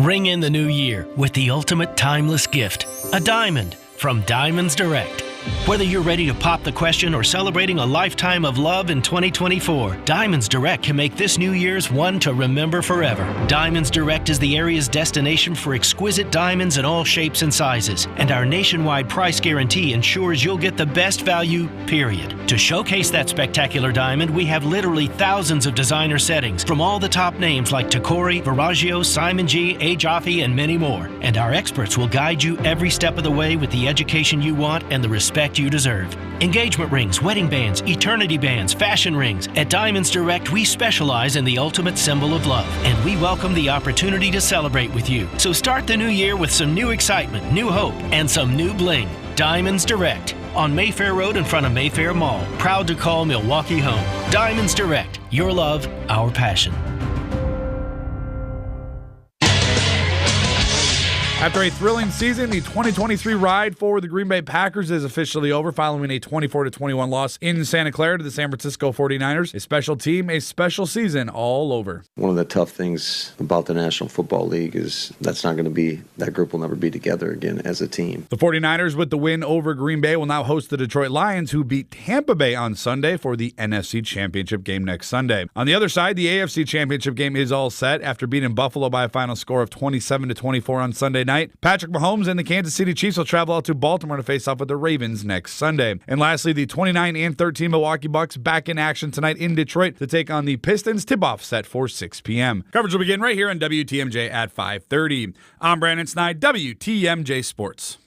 Ring in the new year with the ultimate timeless gift, a diamond from Diamonds Direct. Whether you're ready to pop the question or celebrating a lifetime of love in 2024, Diamonds Direct can make this New Year's one to remember forever. Diamonds Direct is the area's destination for exquisite diamonds in all shapes and sizes, and our nationwide price guarantee ensures you'll get the best value, period. To showcase that spectacular diamond, we have literally thousands of designer settings from all the top names like Tacori, Verragio, Simon G, A. Jaffe, and many more. And our experts will guide you every step of the way with the education you want and the respect you deserve. Engagement rings, wedding bands, eternity bands, fashion rings. At Diamonds Direct, we specialize in the ultimate symbol of love, and we welcome the opportunity to celebrate with you. So start the new year with some new excitement, new hope, and some new bling. Diamonds Direct on Mayfair Road in front of Mayfair Mall. Proud to call Milwaukee home. Diamonds Direct, your love, our passion. After a thrilling season, the 2023 ride for the Green Bay Packers is officially over following a 24-21 loss in Santa Clara to the San Francisco 49ers. A special team, a special season all over. One of the tough things about the National Football League is that group will never be together again as a team. The 49ers, with the win over Green Bay, will now host the Detroit Lions, who beat Tampa Bay on Sunday for the NFC Championship game next Sunday. On the other side, the AFC Championship game is all set after beating Buffalo by a final score of 27-24 on Sunday night. night. Patrick Mahomes and the Kansas City Chiefs will travel out to Baltimore to face off with the Ravens next Sunday. And lastly, the 29-13 Milwaukee Bucks back in action tonight in Detroit to take on the Pistons. Tip-off set for 6 p.m. Coverage will begin right here on WTMJ at 5:30. I'm Brandon Snide, WTMJ Sports.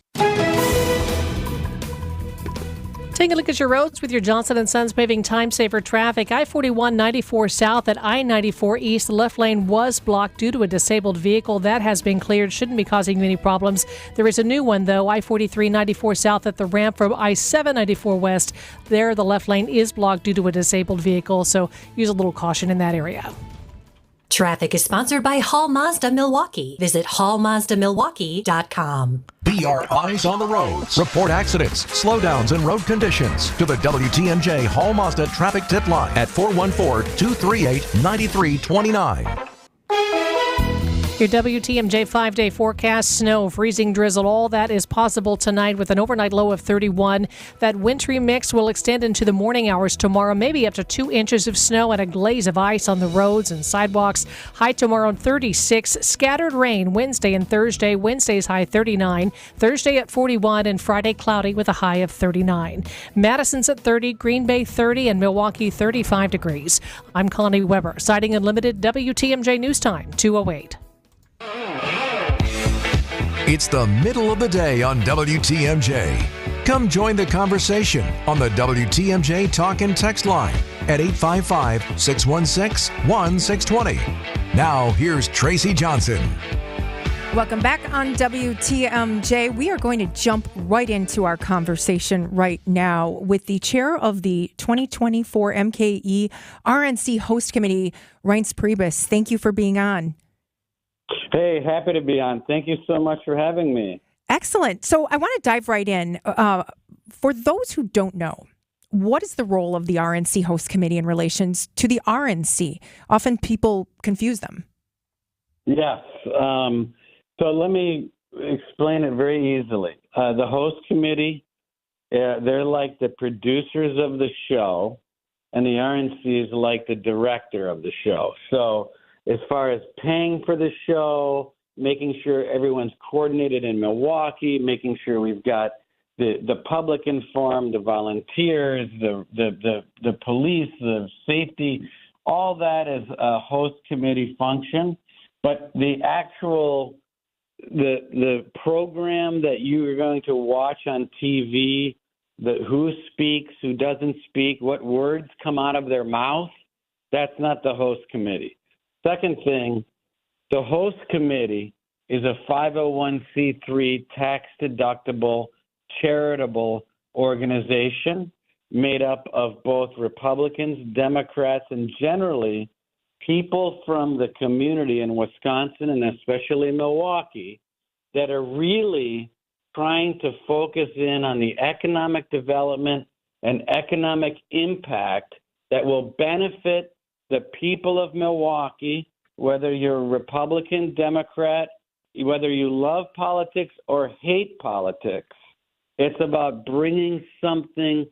Take a look at your roads with your Johnson & Sons Paving Time Saver traffic. I-41 94 south at I-94 east. The left lane was blocked due to a disabled vehicle. That has been cleared. Shouldn't be causing you any problems. There is a new one, though. I-43 94 south at the ramp from I-7 94 west. There, the left lane is blocked due to a disabled vehicle, so use a little caution in that area. Traffic is sponsored by Hall Mazda Milwaukee. Visit hallmazdamilwaukee.com. Be our eyes on the roads. Report accidents, slowdowns, and road conditions to the WTMJ Hall Mazda traffic tip line at 414-238-9329. Your WTMJ 5-day forecast: snow, freezing drizzle, all that is possible tonight with an overnight low of 31. That wintry mix will extend into the morning hours tomorrow, maybe up to 2 inches of snow and a glaze of ice on the roads and sidewalks. High tomorrow 36. Scattered rain Wednesday and Thursday. Wednesday's high 39. Thursday at 41 and Friday cloudy with a high of 39. Madison's at 30, Green Bay 30, and Milwaukee 35 degrees. I'm Connie Weber, Siding Unlimited, WTMJ News Time 2:08. It's the middle of the day on WTMJ. Come join the conversation on the WTMJ Talk and Text line at 855-616-1620. Now, here's Tracy Johnson. Welcome back on WTMJ. We are going to jump right into our conversation right now with the chair of the 2024 MKE RNC Host Committee, Reince Priebus. Thank you for being on. Hey, happy to be on. Thank you so much for having me. Excellent. So I want to dive right in. For those who don't know, what is the role of the RNC Host Committee in relations to the RNC? Often people confuse them. Yes. So let me explain it very easily. The Host Committee, they're like the producers of the show, and the RNC is like the director of the show. So as far as paying for the show, making sure everyone's coordinated in Milwaukee, making sure we've got the public informed, the volunteers, the police, the safety, all that is a host committee function. But the actual the program that you are going to watch on TV, who speaks, who doesn't speak, what words come out of their mouth, that's not the host committee. Second thing, the host committee is a 501c3 tax-deductible charitable organization made up of both Republicans, Democrats, and generally people from the community in Wisconsin and especially Milwaukee that are really trying to focus in on the economic development and economic impact that will benefit the people of Milwaukee, whether you're a Republican, Democrat, whether you love politics or hate politics. It's about bringing something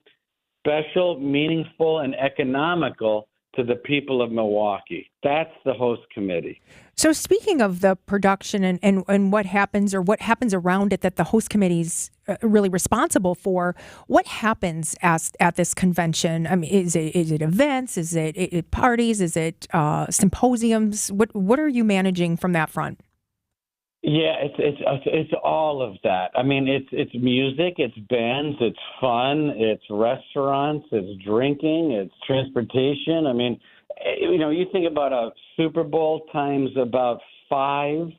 special, meaningful, and economical to the people of Milwaukee. That's the host committee. So speaking of the production and what happens around it that the host committee's really responsible for, what happens at this convention? I mean, is it events? Is it parties? Is it symposiums? What are you managing from that front? Yeah, it's all of that. I mean, it's music, it's bands, it's fun, it's restaurants, it's drinking, it's transportation. I mean, you think about a Super Bowl times about 5.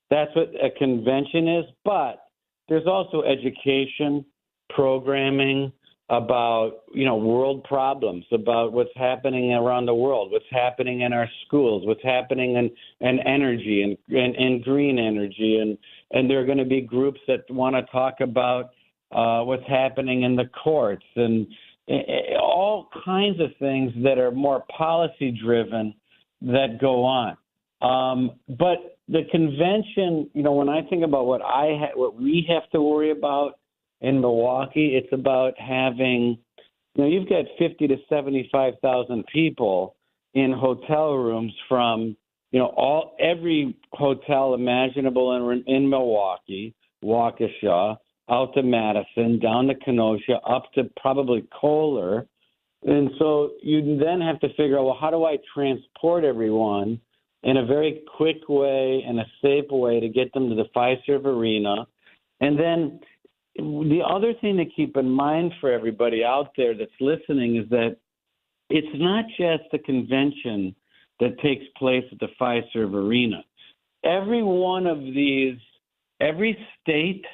That's what a convention is. But there's also education, programming about, world problems, about what's happening around the world, what's happening in our schools, what's happening in energy and green energy. And there are going to be groups that want to talk about what's happening in the courts and all kinds of things that are more policy driven that go on. But the convention, when I think about what we have to worry about in Milwaukee, it's about having, you've got 50 to 75,000 people in hotel rooms from every hotel imaginable in Milwaukee, Waukesha, out to Madison, down to Kenosha, up to probably Kohler. And so you then have to figure out, well, how do I transport everyone in a very quick way and a safe way to get them to the Fiserv Arena? And then the other thing to keep in mind for everybody out there that's listening is that it's not just a convention that takes place at the Fiserv Arena. Every one of these, every state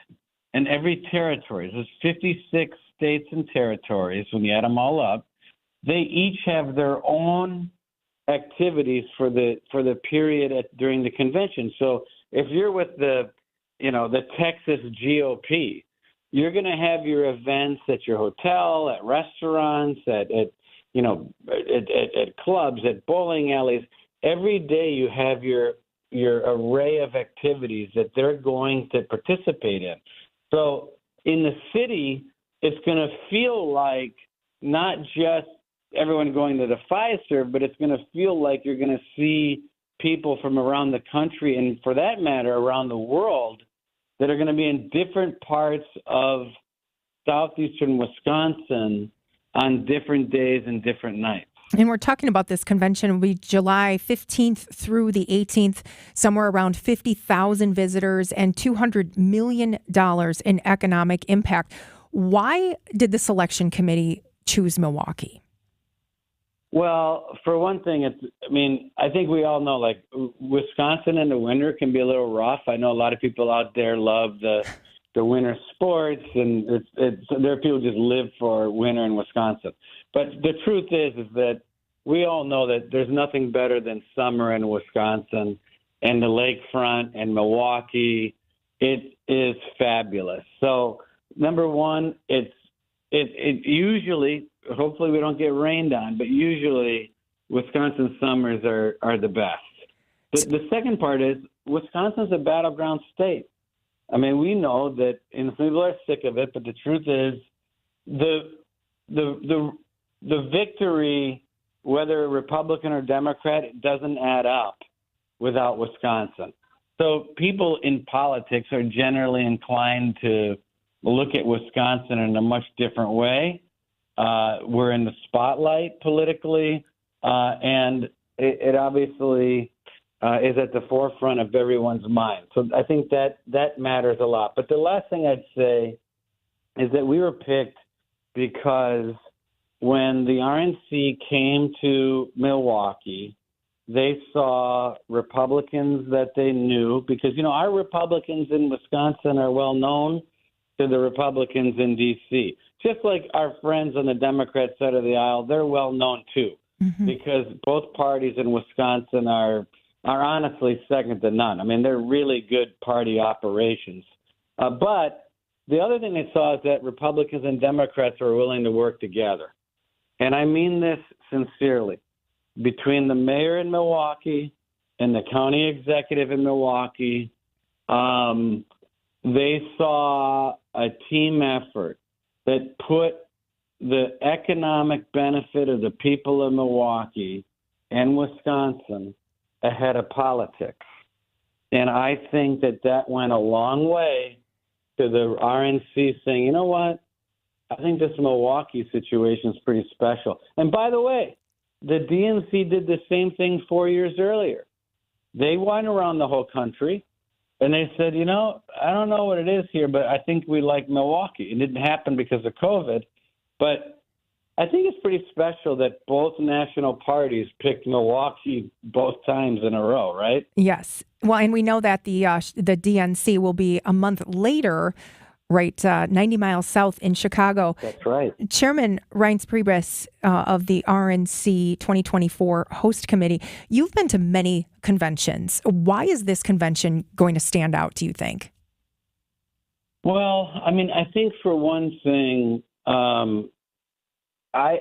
and every territory, there's 56 states and territories when you add them all up, they each have their own activities for the period during the convention. So if you're with the Texas GOP, you're going to have your events at your hotel, at restaurants, at clubs, at bowling alleys. Every day you have your array of activities that they're going to participate in. So in the city, it's going to feel like not just everyone going to the Fiserv, but it's going to feel like you're going to see people from around the country and, for that matter, around the world that are going to be in different parts of southeastern Wisconsin on different days and different nights. And we're talking about this convention will be July 15th through the 18th, somewhere around 50,000 visitors and $200 million in economic impact. Why did the selection committee choose Milwaukee? Well, for one thing, I think we all know, like, Wisconsin in the winter can be a little rough. I know a lot of people out there love the winter sports, and there are people who just live for winter in Wisconsin. But the truth is that we all know that there's nothing better than summer in Wisconsin and the lakefront and Milwaukee. It is fabulous. So, number one, it usually, hopefully we don't get rained on, but usually Wisconsin summers are the best. The second part is Wisconsin's a battleground state. I mean, we know that, and people are sick of it, but the truth is the victory, whether Republican or Democrat, it doesn't add up without Wisconsin. So people in politics are generally inclined to look at Wisconsin in a much different way. We're in the spotlight politically, and it obviously is at the forefront of everyone's mind. So I think that matters a lot. But the last thing I'd say is that we were picked because when the RNC came to Milwaukee, they saw Republicans that they knew, because, our Republicans in Wisconsin are well known to the Republicans in D.C. Just like our friends on the Democrat side of the aisle, they're well known too, because both parties in Wisconsin are honestly second to none. I mean, they're really good party operations. But the other thing they saw is that Republicans and Democrats are willing to work together. And I mean this sincerely. Between the mayor in Milwaukee and the county executive in Milwaukee, they saw a team effort that put the economic benefit of the people of Milwaukee and Wisconsin ahead of politics. And I think that went a long way to the RNC saying, you know what, I think this Milwaukee situation is pretty special. And by the way, the DNC did the same thing 4 years earlier. They went around the whole country, and they said, I don't know what it is here, but I think we like Milwaukee. It didn't happen because of COVID, but I think it's pretty special that both national parties picked Milwaukee both times in a row, right? Yes. Well, and we know that the DNC will be a month later, right, 90 miles south in Chicago. That's right. Chairman Reince Priebus of the RNC 2024 host committee, you've been to many conventions. Why is this convention going to stand out, do you think? Well, I mean, I think for one thing, I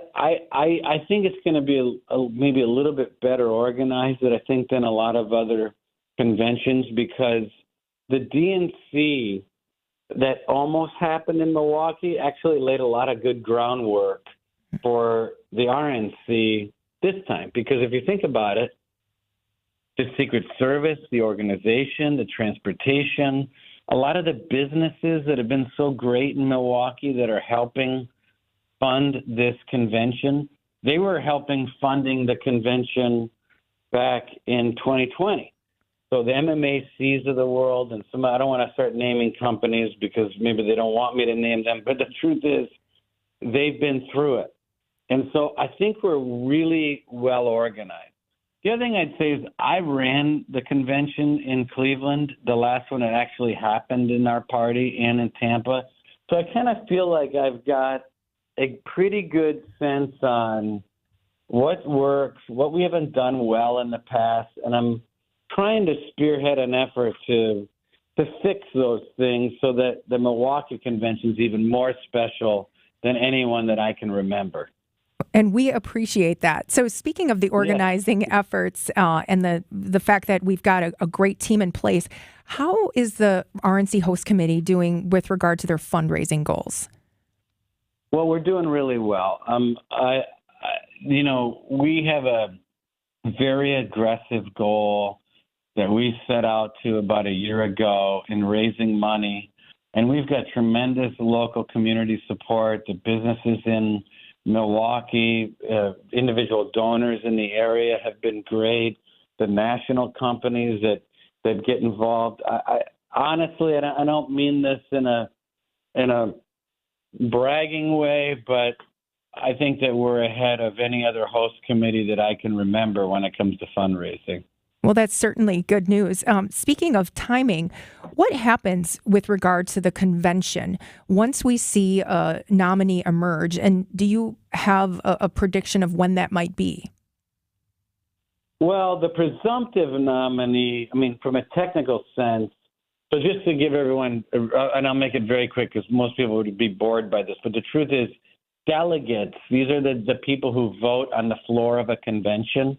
think it's going to be maybe a little bit better organized, than a lot of other conventions, because the DNC that almost happened in Milwaukee actually laid a lot of good groundwork for the RNC this time. Because if you think about it, the Secret Service, the organization, the transportation, a lot of the businesses that have been so great in Milwaukee that are helping fund this convention. They were helping funding the convention back in 2020. So the MMACs of the world, and some, I don't want to start naming companies because maybe they don't want me to name them, but the truth is they've been through it. And so I think we're really well organized. The other thing I'd say is I ran the convention in Cleveland, the last one that actually happened in our party, and in Tampa. So I kind of feel like I've got a pretty good sense on what works, what we haven't done well in the past, and I'm trying to spearhead an effort to fix those things so that the Milwaukee convention is even more special than anyone that I can remember. And we appreciate that. So speaking of the organizing efforts and the fact that we've got a great team in place, how is the RNC host committee doing with regard to their fundraising goals? Well, we're doing really well. We have a very aggressive goal that we set out to about a year ago in raising money. And we've got tremendous local community support. The businesses in Milwaukee, individual donors in the area have been great. The national companies that get involved. I honestly, I don't mean this in a bragging way, but I think that we're ahead of any other host committee that I can remember when it comes to fundraising. Well, that's certainly good news. Speaking of timing, what happens with regard to the convention once we see a nominee emerge? And do you have a prediction of when that might be? Well, the presumptive nominee, from a technical sense, so just to give everyone, and I'll make it very quick because most people would be bored by this, but the truth is delegates, these are the people who vote on the floor of a convention.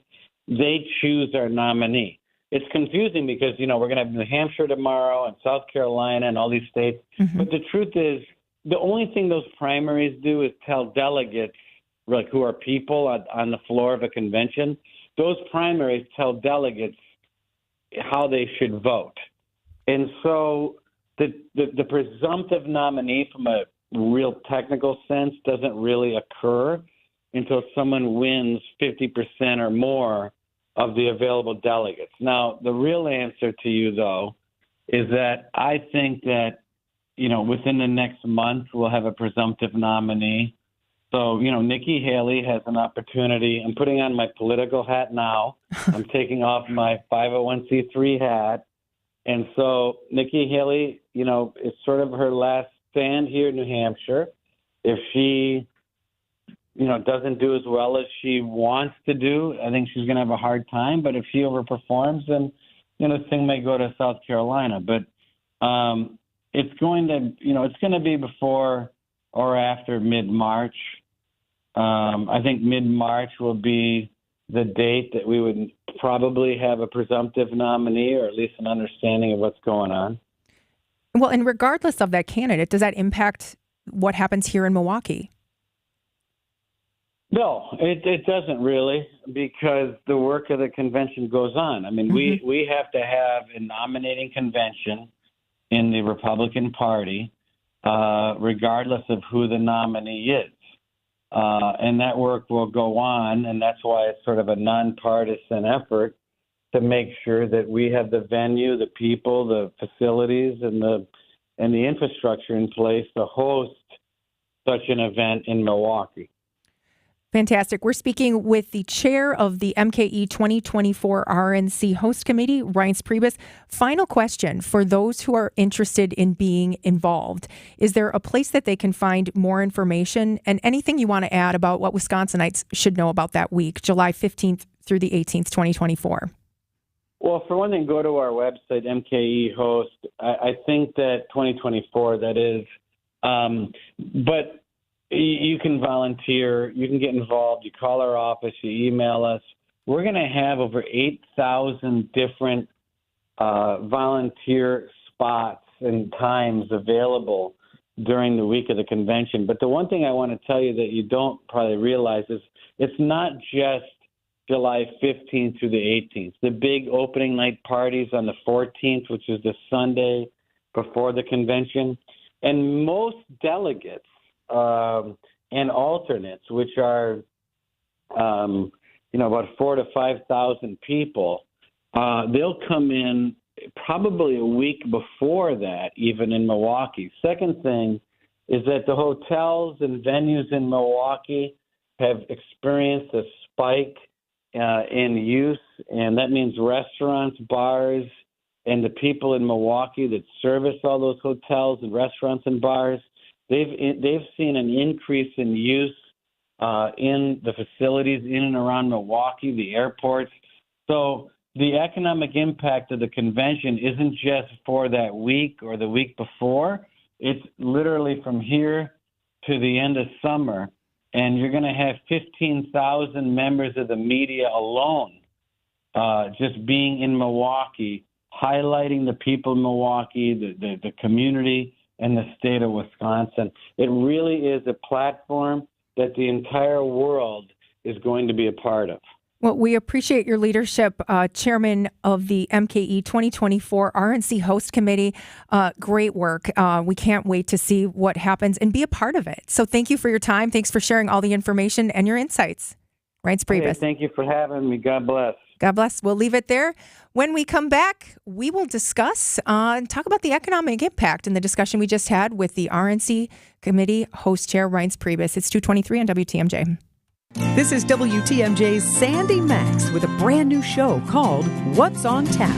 They choose our nominee. It's confusing because, we're going to have New Hampshire tomorrow and South Carolina and all these states. Mm-hmm. But the truth is, the only thing those primaries do is tell delegates, like who are people on the floor of a convention, those primaries tell delegates how they should vote. And so the presumptive nominee from a real technical sense doesn't really occur until someone wins 50% or more of the available delegates. Now, the real answer to you, though, is that I think that, within the next month, we'll have a presumptive nominee. So, Nikki Haley has an opportunity. I'm putting on my political hat now. I'm taking off my 501c3 hat. And so Nikki Haley, it's sort of her last stand here in New Hampshire. If she doesn't do as well as she wants to do, I think she's going to have a hard time. But if she overperforms, then, this thing may go to South Carolina. But it's going to be before or after mid-March. I think mid-March will be the date that we would probably have a presumptive nominee, or at least an understanding of what's going on. Well, and regardless of that candidate, does that impact what happens here in Milwaukee? No, it doesn't really, because the work of the convention goes on. We have to have a nominating convention in the Republican Party, regardless of who the nominee is. And that work will go on, and that's why it's sort of a nonpartisan effort to make sure that we have the venue, the people, the facilities, and the infrastructure in place to host such an event in Milwaukee. Fantastic. We're speaking with the chair of the MKE 2024 RNC Host Committee, Reince Priebus. Final question for those who are interested in being involved. Is there a place that they can find more information, and anything you want to add about what Wisconsinites should know about that week, July 15th through the 18th, 2024? Well, for one thing, go to our website, MKE Host. I think that 2024, that is. But you can volunteer. You can get involved. You call our office. You email us. We're going to have over 8,000 different volunteer spots and times available during the week of the convention. But the one thing I want to tell you that you don't probably realize is it's not just July 15th through the 18th. The big opening night parties on the 14th, which is the Sunday before the convention. And most delegates and alternates, which are, about 4,000 to 5,000 people, they'll come in probably a week before that, even in Milwaukee. Second thing is that the hotels and venues in Milwaukee have experienced a spike in use, and that means restaurants, bars, and the people in Milwaukee that service all those hotels and restaurants and bars, they've seen an increase in use in the facilities in and around Milwaukee, the airports. So the economic impact of the convention isn't just for that week or the week before. It's literally from here to the end of summer. And you're going to have 15,000 members of the media alone just being in Milwaukee, highlighting the people in Milwaukee, the community, and the state of Wisconsin. It really is a platform that the entire world is going to be a part of. Well, we appreciate your leadership, Chairman of the MKE 2024 RNC Host Committee. Great work. We can't wait to see what happens and be a part of it. So thank you for your time. Thanks for sharing all the information and your insights. Reince Priebus. Hey, thank you for having me. God bless. God bless. We'll leave it there. When we come back, we will discuss and talk about the economic impact in the discussion we just had with the RNC Committee Host Chair, Reince Priebus. It's 2:23 on WTMJ. This is WTMJ's Sandy Max with a brand new show called What's on Tap.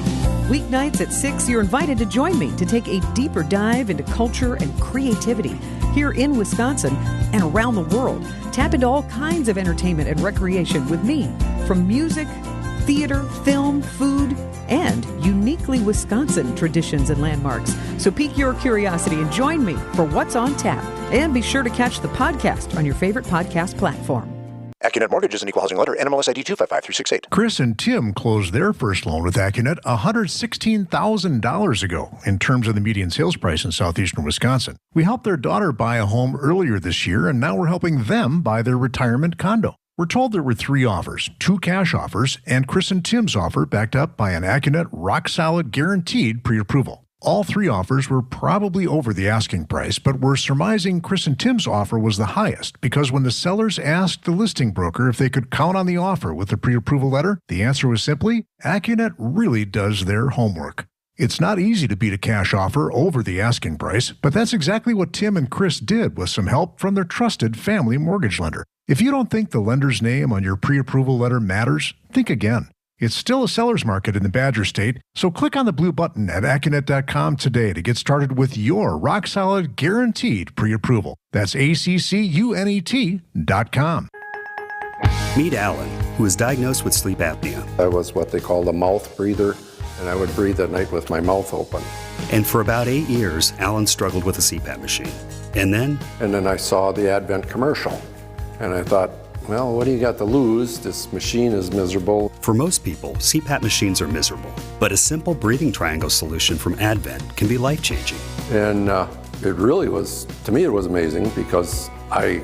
Weeknights at 6, you're invited to join me to take a deeper dive into culture and creativity here in Wisconsin and around the world. Tap into all kinds of entertainment and recreation with me, from music, theater, film, food, and uniquely Wisconsin traditions and landmarks. So pique your curiosity and join me for What's on Tap. And be sure to catch the podcast on your favorite podcast platform. Accunet Mortgage is an equal housing lender. NMLS ID 255368. Chris and Tim closed their first loan with Accunet $116,000 ago in terms of the median sales price in southeastern Wisconsin. We helped their daughter buy a home earlier this year, and now we're helping them buy their retirement condo. We're told there were 3 offers, 2 cash offers, and Chris and Tim's offer backed up by an Accunet rock-solid guaranteed pre-approval. All 3 offers were probably over the asking price, but we're surmising Chris and Tim's offer was the highest because when the sellers asked the listing broker if they could count on the offer with the pre-approval letter, the answer was simply, Accunet really does their homework. It's not easy to beat a cash offer over the asking price, but that's exactly what Tim and Chris did with some help from their trusted family mortgage lender. If you don't think the lender's name on your pre-approval letter matters, think again. It's still a seller's market in the Badger State, so click on the blue button at Accunet.com today to get started with your rock-solid guaranteed pre-approval. That's ACCUNET.com. Meet Alan, who was diagnosed with sleep apnea. I was what they call a mouth breather, and I would breathe at night with my mouth open. And for about 8 years, Alan struggled with a CPAP machine. And then I saw the Advent commercial, and I thought, well, what do you got to lose? This machine is miserable. For most people, CPAP machines are miserable, but a simple breathing triangle solution from Advent can be life-changing. And it really was, to me, it was amazing because I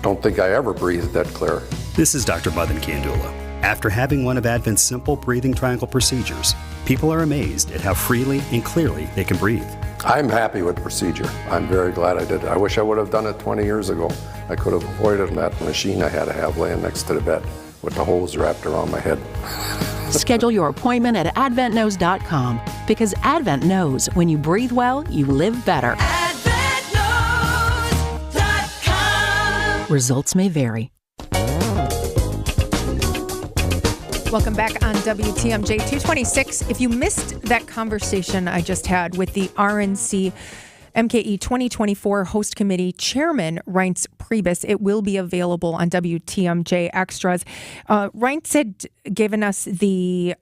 don't think I ever breathed that clear. This is Dr. Madan Kiandula. After having one of Advent's simple breathing triangle procedures, people are amazed at how freely and clearly they can breathe. I'm happy with the procedure. I'm very glad I did it. I wish I would have done it 20 years ago. I could have avoided that machine I had to have laying next to the bed with the hose wrapped around my head. Schedule your appointment at AdventKnows.com because Advent knows when you breathe well, you live better. AdventKnows.com. Results may vary. Welcome back on WTMJ 226. If you missed that conversation I just had with the RNC MKE 2024 Host Committee Chairman Reince Priebus, it will be available on WTMJ Extras. Reince had given us the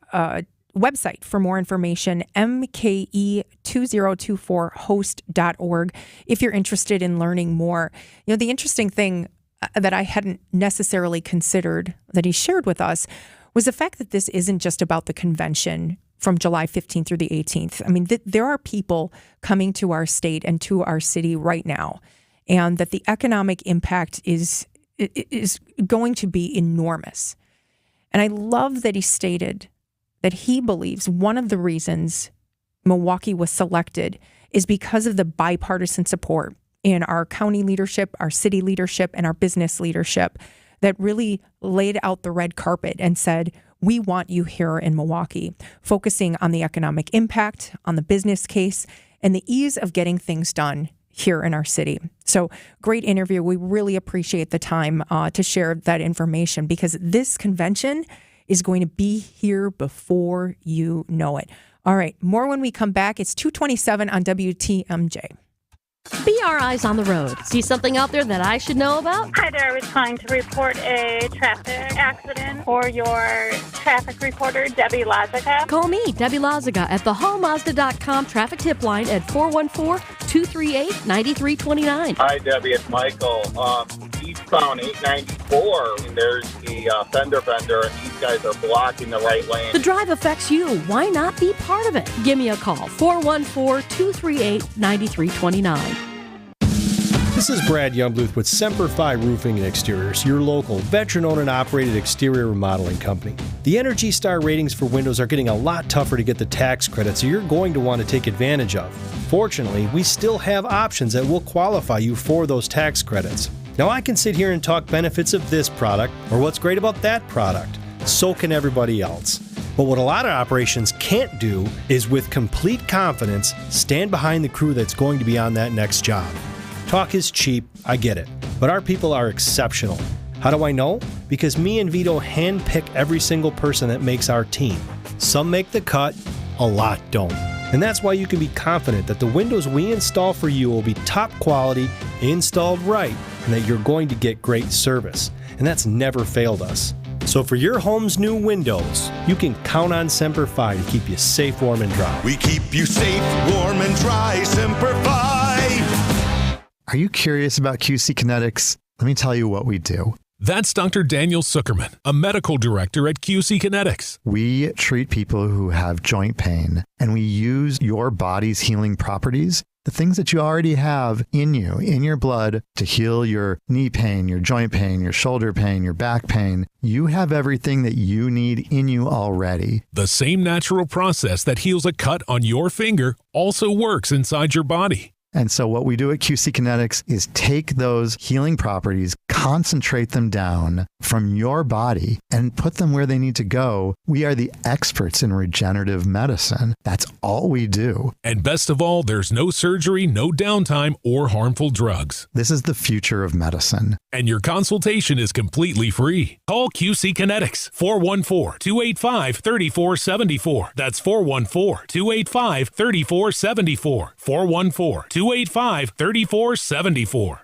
website for more information, mke2024host.org, if you're interested in learning more. You know, the interesting thing that I hadn't necessarily considered that he shared with us was the fact that this isn't just about the convention from July 15th through the 18th. I mean, there are people coming to our state and to our city right now, and that the economic impact is going to be enormous. And I love that he stated that he believes one of the reasons Milwaukee was selected is because of the bipartisan support in our county leadership, our city leadership, and our business leadership that really laid out the red carpet and said, we want you here in Milwaukee, focusing on the economic impact, on the business case, and the ease of getting things done here in our city. So great interview. We really appreciate the time to share that information because this convention is going to be here before you know it. All right, more when we come back. It's 2:27 on WTMJ. Be our eyes on the road. See something out there that I should know about? Hi there. I was calling to report a traffic accident for your traffic reporter, Debbie Lazaga. Call me, Debbie Lazaga, at the hallmazda.com traffic tip line at 414-238-9329. Hi, Debbie. It's Michael. Eastbound 894, and there's the fender bender, and these guys are blocking the right lane. The drive affects you. Why not be part of it? Give me a call, 414-238-9329. This is Brad Youngbluth with Semper Fi Roofing and Exteriors, your local veteran-owned and operated exterior remodeling company. The Energy Star ratings for windows are getting a lot tougher to get the tax credits you're going to want to take advantage of. Fortunately, we still have options that will qualify you for those tax credits. Now, I can sit here and talk benefits of this product or what's great about that product. So can everybody else. But what a lot of operations can't do is with complete confidence stand behind the crew that's going to be on that next job. Talk is cheap, I get it, but our people are exceptional. How do I know? Because me and Vito handpick every single person that makes our team. Some make the cut, a lot don't. And that's why you can be confident that the windows we install for you will be top quality, installed right, and that you're going to get great service. And that's never failed us. So for your home's new windows, you can count on Semper Fi to keep you safe, warm, and dry. We keep you safe, warm, and dry. Semper Fi. Are you curious about QC Kinetics? Let me tell you what we do. That's Dr. Daniel Zuckerman, a medical director at QC Kinetics. We treat people who have joint pain, and we use your body's healing properties, the things that you already have in you, in your blood, to heal your knee pain, your joint pain, your shoulder pain, your back pain. You have everything that you need in you already. The same natural process that heals a cut on your finger also works inside your body. And so what we do at QC Kinetics is take those healing properties, concentrate them down from your body and put them where they need to go. We are the experts in regenerative medicine. That's all we do. And best of all, there's no surgery, no downtime, or harmful drugs. This is the future of medicine. And your consultation is completely free. Call QC Kinetics, 414-285-3474. That's 414-285-3474. 414-285-3474.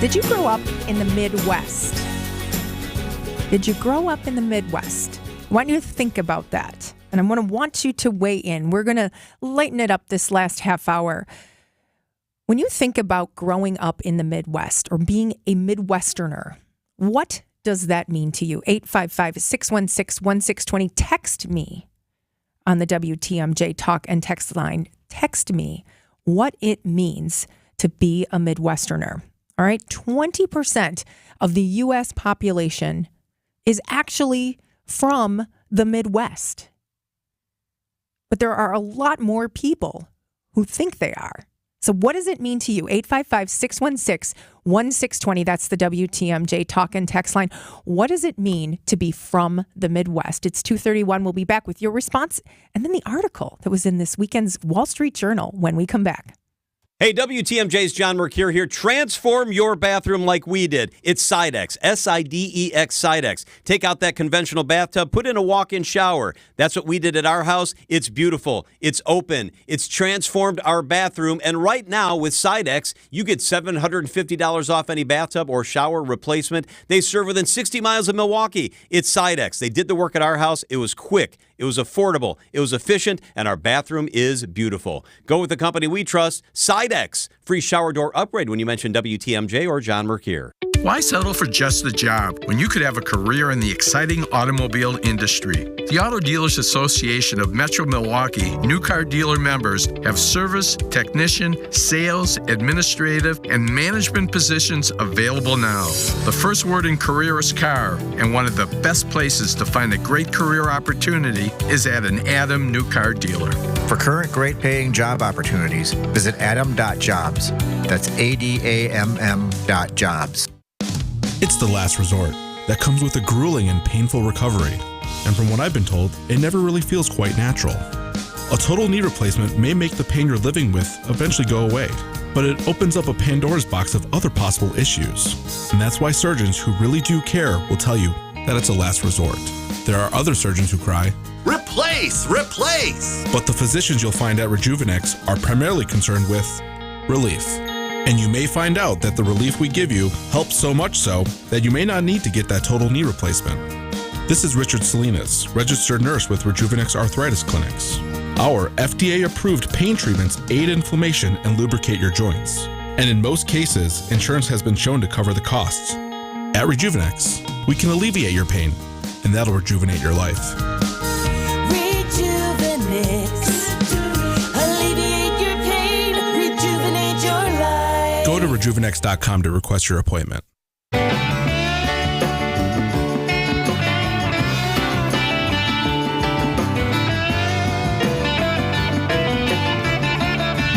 Did you grow up in the Midwest? Did you grow up in the Midwest? I want you to think about that. And I'm going to want you to weigh in. We're going to lighten it up this last half hour. When you think about growing up in the Midwest or being a Midwesterner, what does that mean to you? 855-616-1620. Text me on the WTMJ talk and text line. Text me what it means to be a Midwesterner. All right, 20% of the U.S. population is actually from the Midwest. But there are a lot more people who think they are. So what does it mean to you? 855-616-1620. That's the WTMJ talk and text line. What does it mean to be from the Midwest? It's 2:31. We'll be back with your response and then the article that was in this weekend's Wall Street Journal when we come back. Hey, WTMJ's John Mercure here. Transform your bathroom like we did. It's Sidex, S-I-D-E-X, Sidex. Take out that conventional bathtub, put in a walk-in shower. That's what we did at our house. It's beautiful. It's open. It's transformed our bathroom. And right now with Sidex, you get $750 off any bathtub or shower replacement. They serve within 60 miles of Milwaukee. It's Sidex. They did the work at our house. It was quick. It was affordable. It was efficient. And our bathroom is beautiful. Go with the company we trust, Sidex. Free shower door upgrade when you mention WTMJ or John Mercure. Why settle for just the job when you could have a career in the exciting automobile industry? The Auto Dealers Association of Metro Milwaukee new car dealer members have service, technician, sales, administrative, and management positions available now. The first word in career is car, and one of the best places to find a great career opportunity is at an Adam new car dealer. For current great paying job opportunities, visit adam.jobs. That's ADAMM.jobs. It's the last resort that comes with a grueling and painful recovery. And from what I've been told, it never really feels quite natural. A total knee replacement may make the pain you're living with eventually go away, but it opens up a Pandora's box of other possible issues. And that's why surgeons who really do care will tell you that it's a last resort. There are other surgeons who cry, Replace! Replace! but the physicians you'll find at Rejuvenex are primarily concerned with relief. And you may find out that the relief we give you helps so much so that you may not need to get that total knee replacement. This is Richard Salinas, registered nurse with Rejuvenex Arthritis Clinics. Our FDA-approved pain treatments aid inflammation and lubricate your joints. And in most cases, insurance has been shown to cover the costs. At Rejuvenex, we can alleviate your pain, and that'll rejuvenate your life. Go to rejuvenex.com to request your appointment.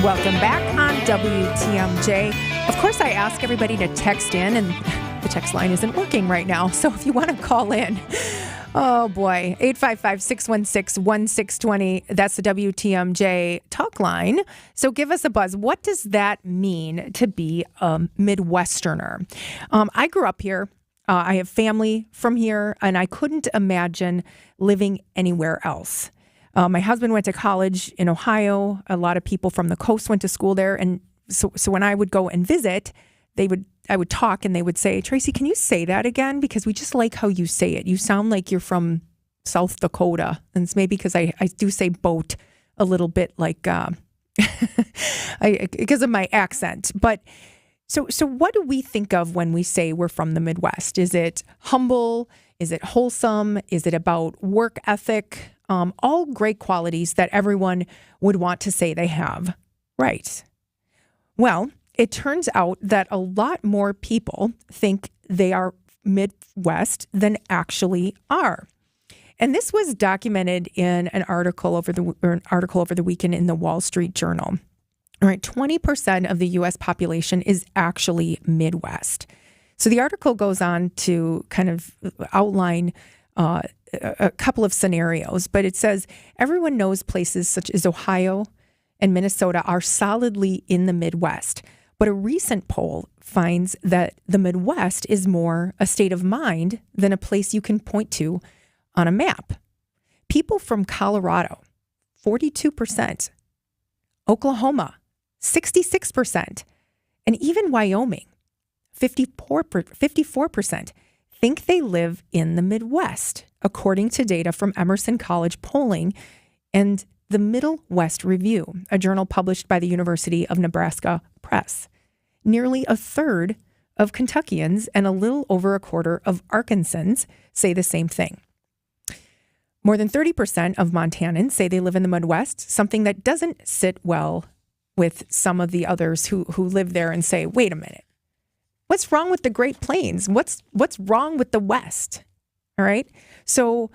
Welcome back on WTMJ. Of course, I ask everybody to text in, and the text line isn't working right now. So if you want to call in, oh boy, 855-616-1620. That's the WTMJ talk line. So give us a buzz. What does that mean to be a Midwesterner? I grew up here. I have family from here, and I couldn't imagine living anywhere else. My husband went to college in Ohio. A lot of people from the coast went to school there. And so when I would go and visit, I would talk and they would say, Tracy, can you say that again? Because we just like how you say it. You sound like you're from South Dakota. And it's maybe because I do say boat a little bit like, because of my accent. But so what do we think of when we say we're from the Midwest? Is it humble? Is it wholesome? Is it about work ethic? All great qualities that everyone would want to say they have. Right. Well, it turns out that a lot more people think they are Midwest than actually are. And this was documented in an article over the weekend in the Wall Street Journal. All right, 20% of the U.S. population is actually Midwest. So the article goes on to kind of outline a couple of scenarios, but it says everyone knows places such as Ohio and Minnesota are solidly in the Midwest. But a recent poll finds that the Midwest is more a state of mind than a place you can point to on a map. People from Colorado, 42%, Oklahoma, 66%, and even Wyoming, 54%, think they live in the Midwest, according to data from Emerson College Polling and the Middle West Review, a journal published by the University of Nebraska Press. Nearly a third of Kentuckians and a little over a quarter of Arkansans say the same thing. More than 30% of Montanans say they live in the Midwest, something that doesn't sit well with some of the others who live there and say, wait a minute, what's wrong with the Great Plains? What's wrong with the West? All right. So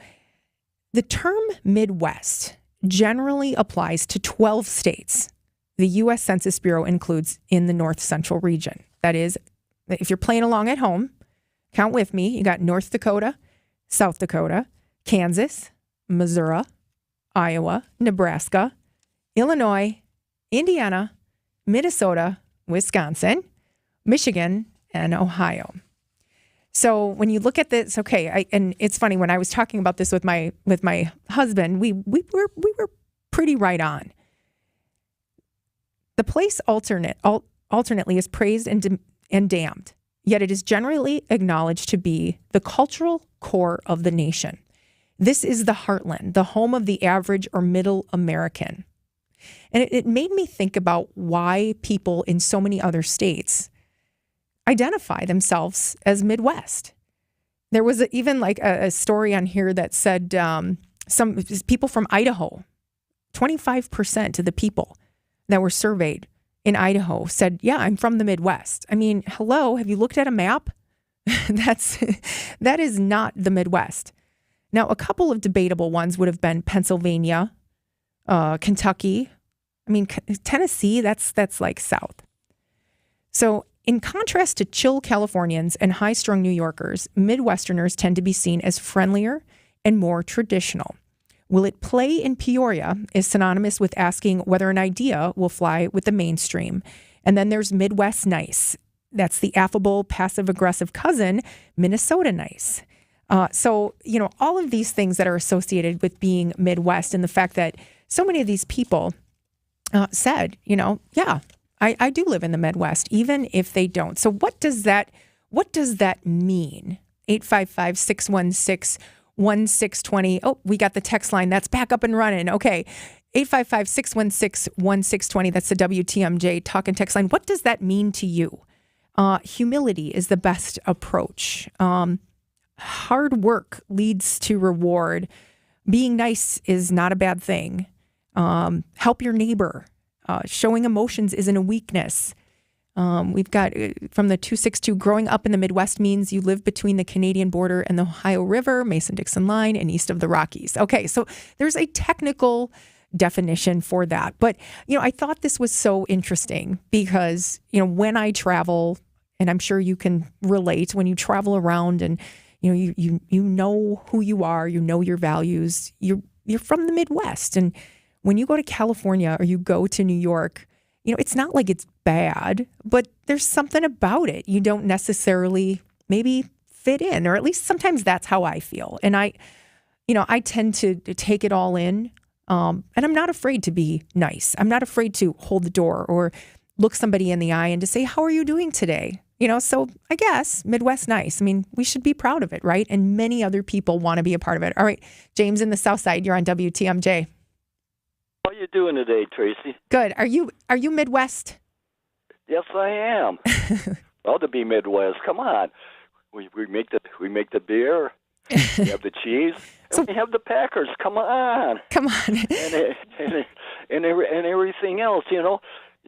the term Midwest generally applies to 12 states the U.S. Census Bureau includes in the North Central region. That is, if you're playing along at home, count with me. You got North Dakota, South Dakota, Kansas, Missouri, Iowa, Nebraska, Illinois, Indiana, Minnesota, Wisconsin, Michigan, and Ohio. So when you look at this, okay, and it's funny, when I was talking about this with my husband, we were pretty right on. The place alternately is praised and damned, yet it is generally acknowledged to be the cultural core of the nation. This is the heartland, the home of the average or middle American. And it made me think about why people in so many other states identify themselves as Midwest. There was even like a story on here that said some people from Idaho, 25% of the people that were surveyed in Idaho said, yeah, I'm from the Midwest. I mean, hello, have you looked at a map? That is not the Midwest. Now, a couple of debatable ones would have been Pennsylvania, Kentucky. I mean, Tennessee, that's like South. So in contrast to chill Californians and high-strung New Yorkers, Midwesterners tend to be seen as friendlier and more traditional. Will it play in Peoria is synonymous with asking whether an idea will fly with the mainstream. And then there's Midwest nice. That's the affable, passive-aggressive cousin, Minnesota nice. So, all of these things that are associated with being Midwest and the fact that so many of these people said, yeah, I do live in the Midwest, even if they don't. So what does that mean? 855-616-1620. Oh, we got the text line. That's back up and running. Okay. 855-616-1620. That's the WTMJ talk and text line. What does that mean to you? Humility is the best approach. Hard work leads to reward. Being nice is not a bad thing. Help your neighbor. Showing emotions isn't a weakness. We've got from the 262, growing up in the Midwest means you live between the Canadian border and the Ohio River, Mason-Dixon line, and east of the Rockies. Okay, so there's a technical definition for that. But, I thought this was so interesting because, when I travel, and I'm sure you can relate, when you travel around and, you know who you are, you know your values, you're from the Midwest. And when you go to California or you go to New York, it's not like it's bad, but there's something about it. You don't necessarily maybe fit in, or at least sometimes that's how I feel. And I tend to take it all in. And I'm not afraid to be nice. I'm not afraid to hold the door or look somebody in the eye and to say, how are you doing today? So I guess Midwest nice. I mean, we should be proud of it, right? And many other people want to be a part of it. All right, James in the South Side, you're on WTMJ. How you doing today, Tracy? Good. Are you Midwest? Yes, I am. Proud to be Midwest. Come on, we make the beer, we have the cheese, and we have the Packers. Come on, and everything else.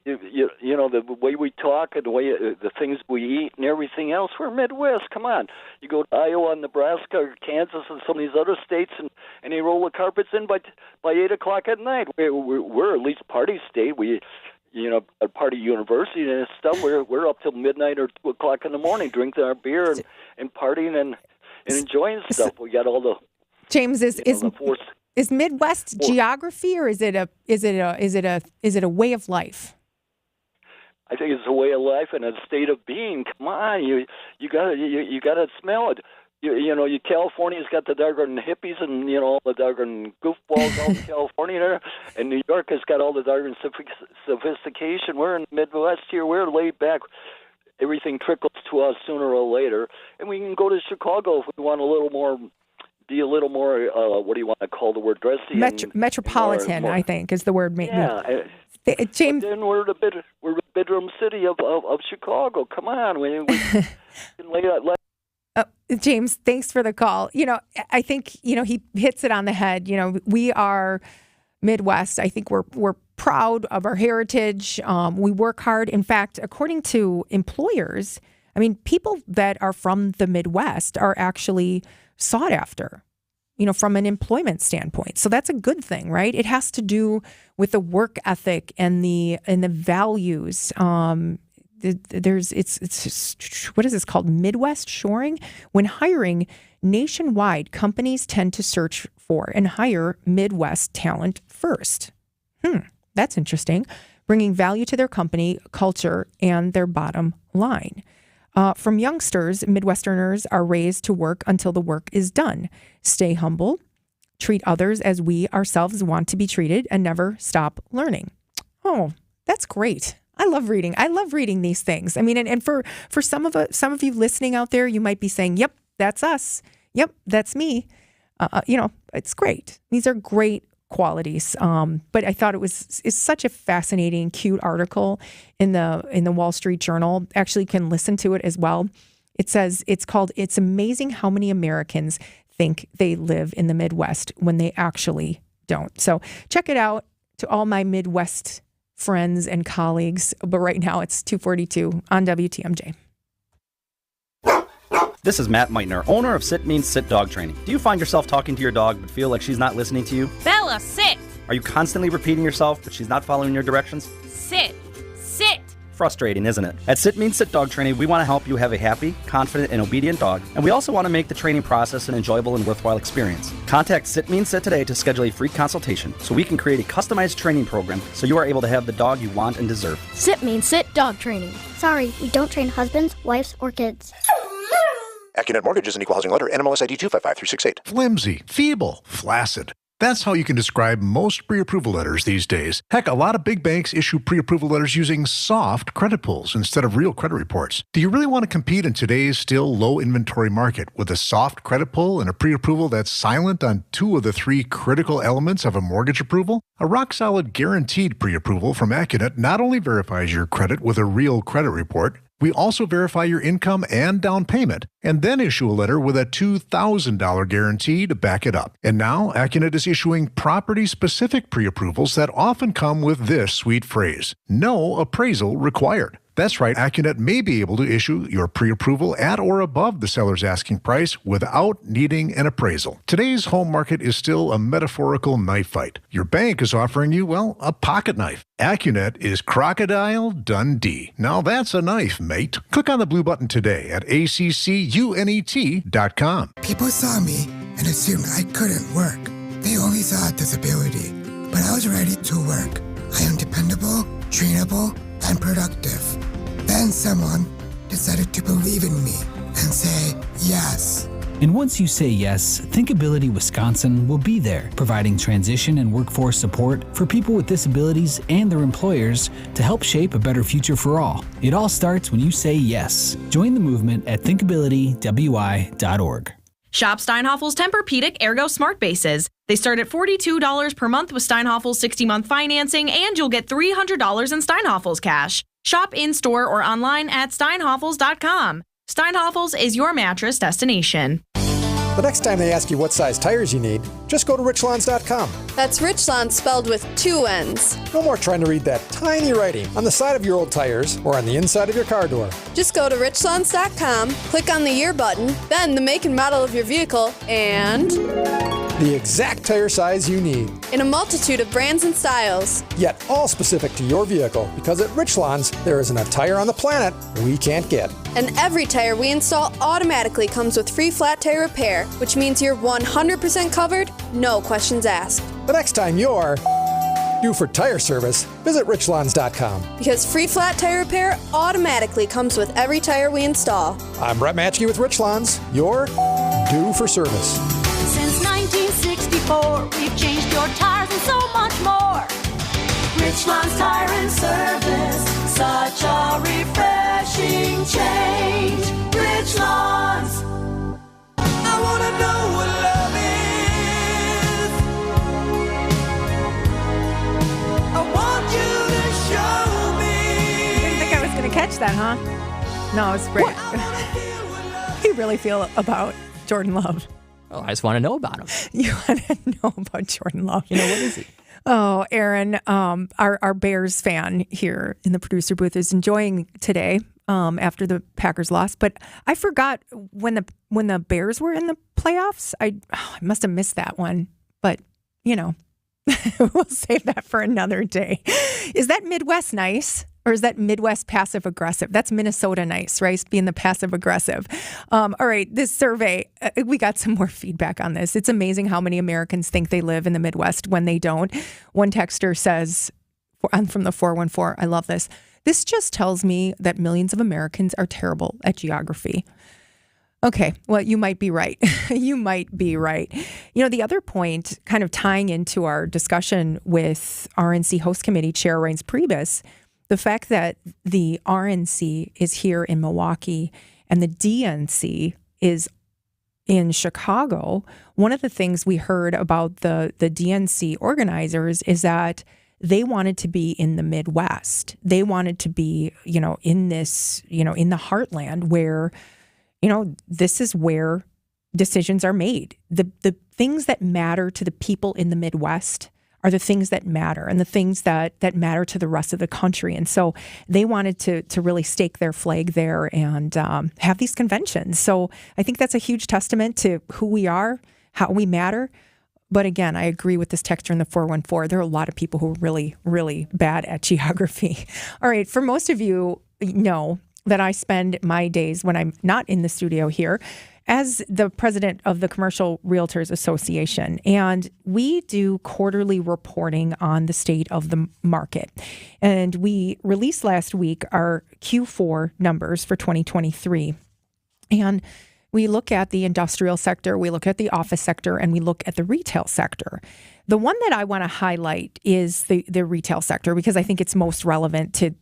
The way we talk and the way the things we eat and everything else. We're Midwest. Come on, you go to Iowa, Nebraska, or Kansas, and some of these other states, and they roll the carpets in by 8:00 at night. We're at least a party state. We, a party university and stuff. We're up till midnight or 2:00 in the morning, drinking our beer and partying and enjoying stuff. We got all the James is Midwest geography, or is it a way of life? I think it's a way of life and a state of being. Come on, you gotta smell it. California's got the doggone hippies and all the doggone goofballs out in California there, and New York has got all the doggone sophistication. We're in the Midwest here. We're laid back. Everything trickles to us sooner or later, and we can go to Chicago if we want a little more. Be a little more. What do you want to call the word? Dressy. Metropolitan, more. I think, is the word. Yeah. James, then we're the bedroom city of Chicago. Come on, we can lay out. James, thanks for the call. I think he hits it on the head. We are Midwest. I think we're proud of our heritage. We work hard. In fact, according to employers, people that are from the Midwest are actually sought after, from an employment standpoint. So that's a good thing, right? It has to do with the work ethic and the values. It's what is this called? Midwest shoring. When hiring nationwide, companies tend to search for and hire Midwest talent first. That's interesting. Bringing value to their company, culture, and their bottom line. From youngsters, Midwesterners are raised to work until the work is done. Stay humble, treat others as we ourselves want to be treated, and never stop learning. Oh, that's great. I love reading. I love reading these things. And for some of you listening out there, you might be saying, "Yep, that's us. Yep, that's me." It's great. These are great qualities. But I thought it's such a fascinating, cute article in the Wall Street Journal. Actually, you can listen to it as well. It says "It's amazing how many Americans think they live in the Midwest when they actually don't." So check it out to all my Midwest friends and colleagues. But right now it's 2:42 on WTMJ. This is Matt Meitner, owner of Sit Means Sit Dog Training. Do you find yourself talking to your dog but feel like she's not listening to you? Bella, sit! Are you constantly repeating yourself but she's not following your directions? Sit! Sit! Frustrating, isn't it? At Sit Means Sit Dog Training, we want to help you have a happy, confident, and obedient dog, and we also want to make the training process an enjoyable and worthwhile experience. Contact Sit Means Sit today to schedule a free consultation so we can create a customized training program so you are able to have the dog you want and deserve. Sit Means Sit Dog Training. Sorry, we don't train husbands, wives, or kids. AccuNet Mortgage is an equal housing lender. NMLS ID 255368. Flimsy, feeble, flaccid. That's how you can describe most pre-approval letters these days. Heck, a lot of big banks issue pre-approval letters using soft credit pulls instead of real credit reports. Do you really want to compete in today's still low inventory market with a soft credit pull and a pre-approval that's silent on 2 of the 3 critical elements of a mortgage approval? A rock-solid guaranteed pre-approval from AccuNet not only verifies your credit with a real credit report, we also verify your income and down payment, and then issue a letter with a $2,000 guarantee to back it up. And now, AccuNet is issuing property-specific pre-approvals that often come with this sweet phrase: no appraisal required. That's right, AccuNet may be able to issue your pre-approval at or above the seller's asking price without needing an appraisal. Today's home market is still a metaphorical knife fight. Your bank is offering you, well, a pocket knife. AccuNet is Crocodile Dundee. Now that's a knife, mate. Click on the blue button today at accunet.com. People saw me and assumed I couldn't work. They only saw a disability, but I was ready to work. I am dependable, trainable, and productive. Then someone decided to believe in me and say yes. And once you say yes, Thinkability Wisconsin will be there, providing transition and workforce support for people with disabilities and their employers to help shape a better future for all. It all starts when you say yes. Join the movement at thinkabilitywi.org. Shop Steinhoffel's Tempur-Pedic Ergo Smart Bases. They start at $42 per month with Steinhoffel's 60-month financing, and you'll get $300 in Steinhoffel's cash. Shop in-store or online at steinhoffels.com. Steinhoffels is your mattress destination. The next time they ask you what size tires you need, just go to richlawns.com. That's Richlawns spelled with 2 N's. No more trying to read that tiny writing on the side of your old tires or on the inside of your car door. Just go to richlawns.com, click on the year button, then the make and model of your vehicle, and the exact tire size you need. In a multitude of brands and styles. Yet all specific to your vehicle, because at Richlawns, there isn't a tire on the planet we can't get. And every tire we install automatically comes with free flat tire repair, which means you're 100% covered, no questions asked. The next time you're due for tire service, visit richlawns.com. Because free flat tire repair automatically comes with every tire we install. I'm Brett Matchke with Richlawns. You're due for service. Since 1964, we've changed your tires and so much more. Richlawns Tire and Service, such a refreshing change. Richlawns. I want to know what love is. I want you to show me. Didn't think I was going to catch that, huh? No, it's great. How do you really feel about Jordan Love? Well, I just want to know about him. You want to know about Jordan Love? You know, what is he? Oh, Aaron, our Bears fan here in the producer booth is enjoying today after the Packers lost. But I forgot when the Bears were in the playoffs. I must have missed that one. But, you know, we'll save that for another day. Is that Midwest nice? Or is that Midwest passive aggressive? That's Minnesota nice, right? Being the passive aggressive. All right, this survey, we got some more feedback on this. It's amazing how many Americans think they live in the Midwest when they don't. One texter says, I'm from the 414, I love this. This just tells me that millions of Americans are terrible at geography. Okay, well, you might be right. You might be right. You know, the other point, kind of tying into our discussion with RNC Host Committee Chair Reince Priebus, the fact that the RNC is here in Milwaukee and the DNC is in Chicago, one of the things we heard about the DNC organizers is that they wanted to be in the Midwest. They wanted to be, in this, in the heartland where, this is where decisions are made. The things that matter to the people in the Midwest are the things that matter and the things that matter to the rest of the country. And so they wanted to really stake their flag there and have these conventions. So I think that's a huge testament to who we are, how we matter. But again, I agree with this texter in the 414. There are a lot of people who are really, really bad at geography. All right. For most of you know that I spend my days when I'm not in the studio here as the president of the Commercial Realtors Association. And we do quarterly reporting on the state of the market. And we released last week our Q4 numbers for 2023. And we look at the industrial sector, we look at the office sector, and we look at the retail sector. The one that I want to highlight is the retail sector because I think it's most relevant to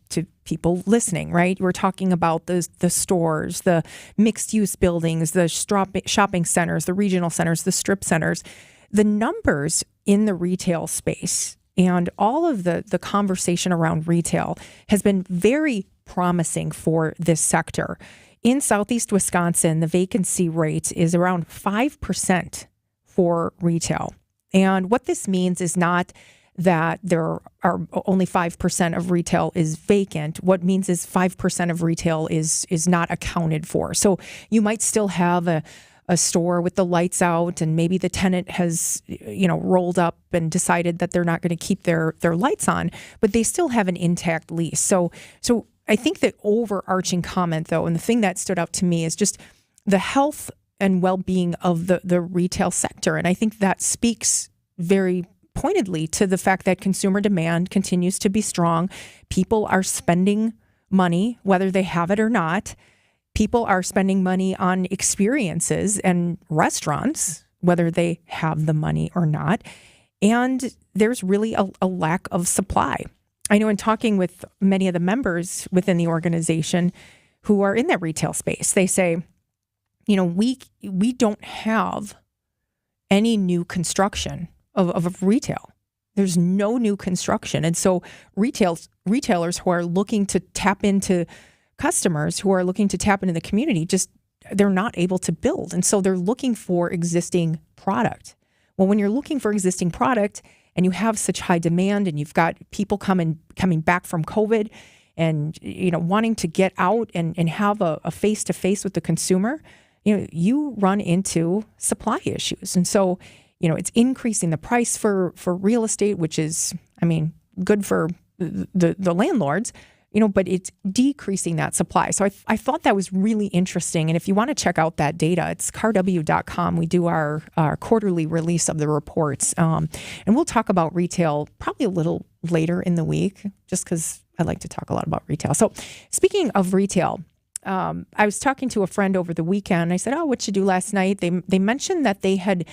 people listening, right? We're talking about the stores, the mixed-use buildings, the shopping centers, the regional centers, the strip centers. The numbers in the retail space and all of the conversation around retail has been very promising for this sector. In Southeast Wisconsin, the vacancy rate is around 5% for retail. And what this means is not that there are only 5% of retail is vacant. What means is 5% of retail is not accounted for. So you might still have a store with the lights out and maybe the tenant has, rolled up and decided that they're not going to keep their lights on, but they still have an intact lease. So I think the overarching comment, though, and the thing that stood out to me is just the health and well-being of the retail sector. And I think that speaks very pointedly to the fact that consumer demand continues to be strong. People are spending money, whether they have it or not. People are spending money on experiences and restaurants, whether they have the money or not. And there's really a lack of supply. I know in talking with many of the members within the organization who are in that retail space, they say, we don't have any new construction of retail. There's no new construction. And so retailers who are looking to tap into customers, who are looking to tap into the community, they're not able to build. And so they're looking for existing product. Well, when you're looking for existing product and you have such high demand and you've got people coming back from COVID and, wanting to get out and have a face-to-face with the consumer, you run into supply issues. And so, it's increasing the price for real estate, which is, good for the landlords, but it's decreasing that supply. So I thought that was really interesting. And if you want to check out that data, it's carw.com. We do our quarterly release of the reports. And we'll talk about retail probably a little later in the week, just because I like to talk a lot about retail. So speaking of retail, I was talking to a friend over the weekend. I said, what'd you do last night? They mentioned that they had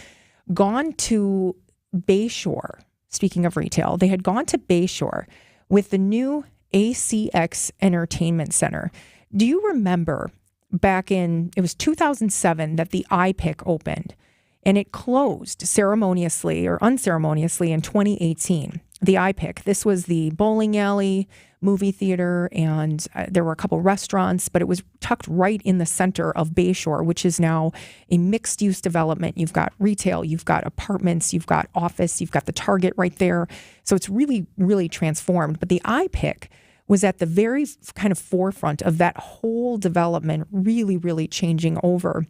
gone to Bayshore. Speaking of retail, they had gone to Bayshore with the new ACX Entertainment Center. Do you remember it was 2007 that the iPic opened and it closed ceremoniously or unceremoniously in 2018? The iPic, this was the bowling alley, movie theater, and there were a couple restaurants, but it was tucked right in the center of Bayshore, which is now a mixed-use development. You've got retail, you've got apartments, you've got office, you've got the Target right there. So it's really, really transformed. But the iPic was at the very kind of forefront of that whole development, really, really changing over.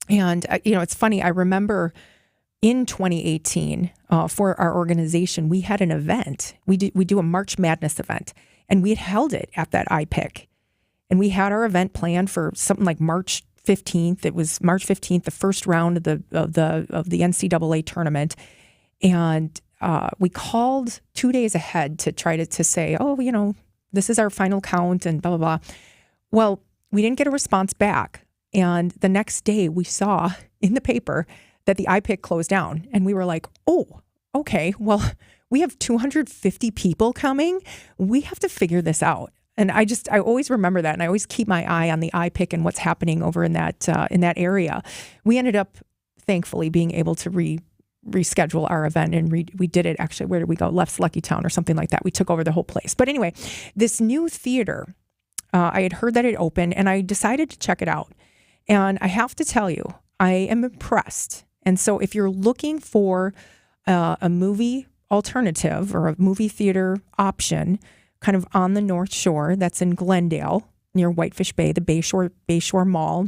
And, it's funny, I remember in 2018, for our organization, we had an event. We do a March Madness event, and we had held it at that iPic. And we had our event planned for something like March 15th. It was March 15th, the first round of the NCAA tournament. And we called 2 days ahead to try to say, this is our final count and blah, blah, blah. Well, we didn't get a response back. And the next day we saw in the paper that the iPic closed down. And we were like, oh, okay, well, we have 250 people coming. We have to figure this out. And I always remember that, and I always keep my eye on the iPic and what's happening over in that area. We ended up, thankfully, being able to reschedule our event, and we did it actually. Where did we go? Left's Lucky Town or something like that. We took over the whole place. But anyway, this new theater, I had heard that it opened, and I decided to check it out. And I have to tell you, I am impressed. And so if you're looking for a movie alternative or a movie theater option, kind of on the North Shore, that's in Glendale near Whitefish Bay, the Bayshore Mall.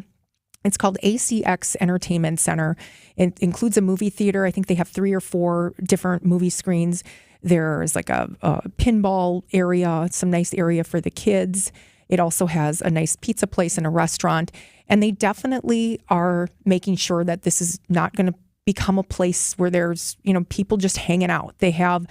It's called ACX Entertainment Center. It includes a movie theater. I think they have 3 or 4 different movie screens. There's like a pinball area, some nice area for the kids. It also has a nice pizza place and a restaurant. And they definitely are making sure that this is not going to become a place where there's, people just hanging out. They have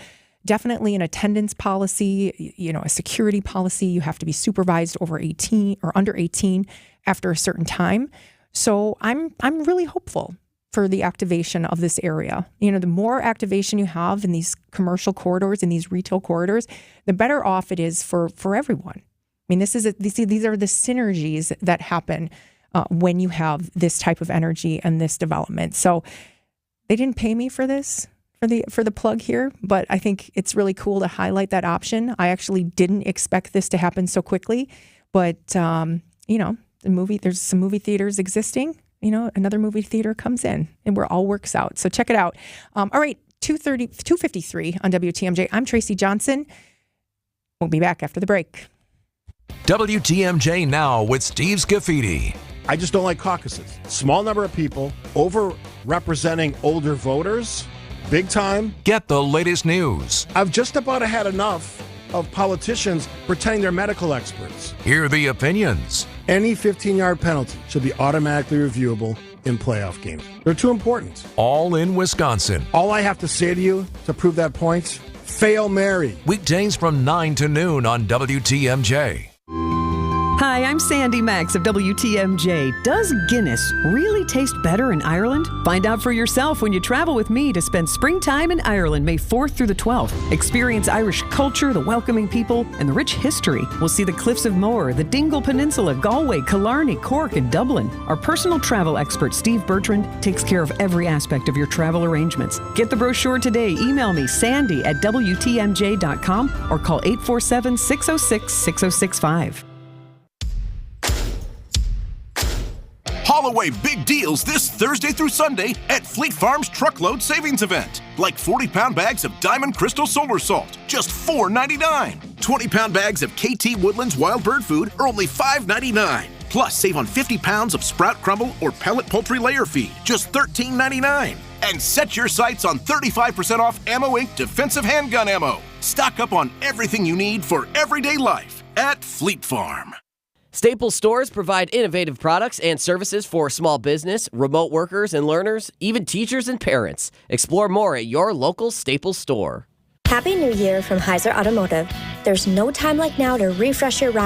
definitely an attendance policy, a security policy. You have to be supervised over 18 or under 18 after a certain time. So I'm really hopeful for the activation of this area. The more activation you have in these commercial corridors, in these retail corridors, the better off it is for everyone. I mean, these are the synergies that happen when you have this type of energy and this development. So they didn't pay me for this, for the plug here, but I think it's really cool to highlight that option. I actually didn't expect this to happen so quickly, but there's some movie theaters existing. Another movie theater comes in, and where all works out. So check it out. All right, 2:53 on WTMJ. I'm Tracy Johnson. We'll be back after the break. WTMJ Now with Steve Scafidi. I just don't like caucuses. Small number of people over-representing older voters, big time. Get the latest news. I've just about had enough of politicians pretending they're medical experts. Hear the opinions. Any 15-yard penalty should be automatically reviewable in playoff games. They're too important. All in Wisconsin. All I have to say to you to prove that point, fail Mary. Weekdays from 9 to noon on WTMJ. Hi, I'm Sandy Max of WTMJ. Does Guinness really taste better in Ireland? Find out for yourself when you travel with me to spend springtime in Ireland, May 4th through the 12th. Experience Irish culture, the welcoming people, and the rich history. We'll see the Cliffs of Moher, the Dingle Peninsula, Galway, Killarney, Cork, and Dublin. Our personal travel expert, Steve Bertrand, takes care of every aspect of your travel arrangements. Get the brochure today. Email me, sandy@WTMJ.com, or call 847-606-6065. Haul away big deals this Thursday through Sunday at Fleet Farm's Truckload Savings Event. Like 40-pound bags of Diamond Crystal Solar Salt, just $4.99. 20-pound bags of KT Woodlands Wild Bird Food are only $5.99. Plus, save on 50 pounds of Sprout Crumble or Pellet Poultry Layer Feed, just $13.99. And set your sights on 35% off Ammo Inc. defensive handgun ammo. Stock up on everything you need for everyday life at Fleet Farm. Staples stores provide innovative products and services for small business, remote workers and learners, even teachers and parents. Explore more at your local Staples store. Happy New Year from Heiser Automotive. There's no time like now to refresh your ride.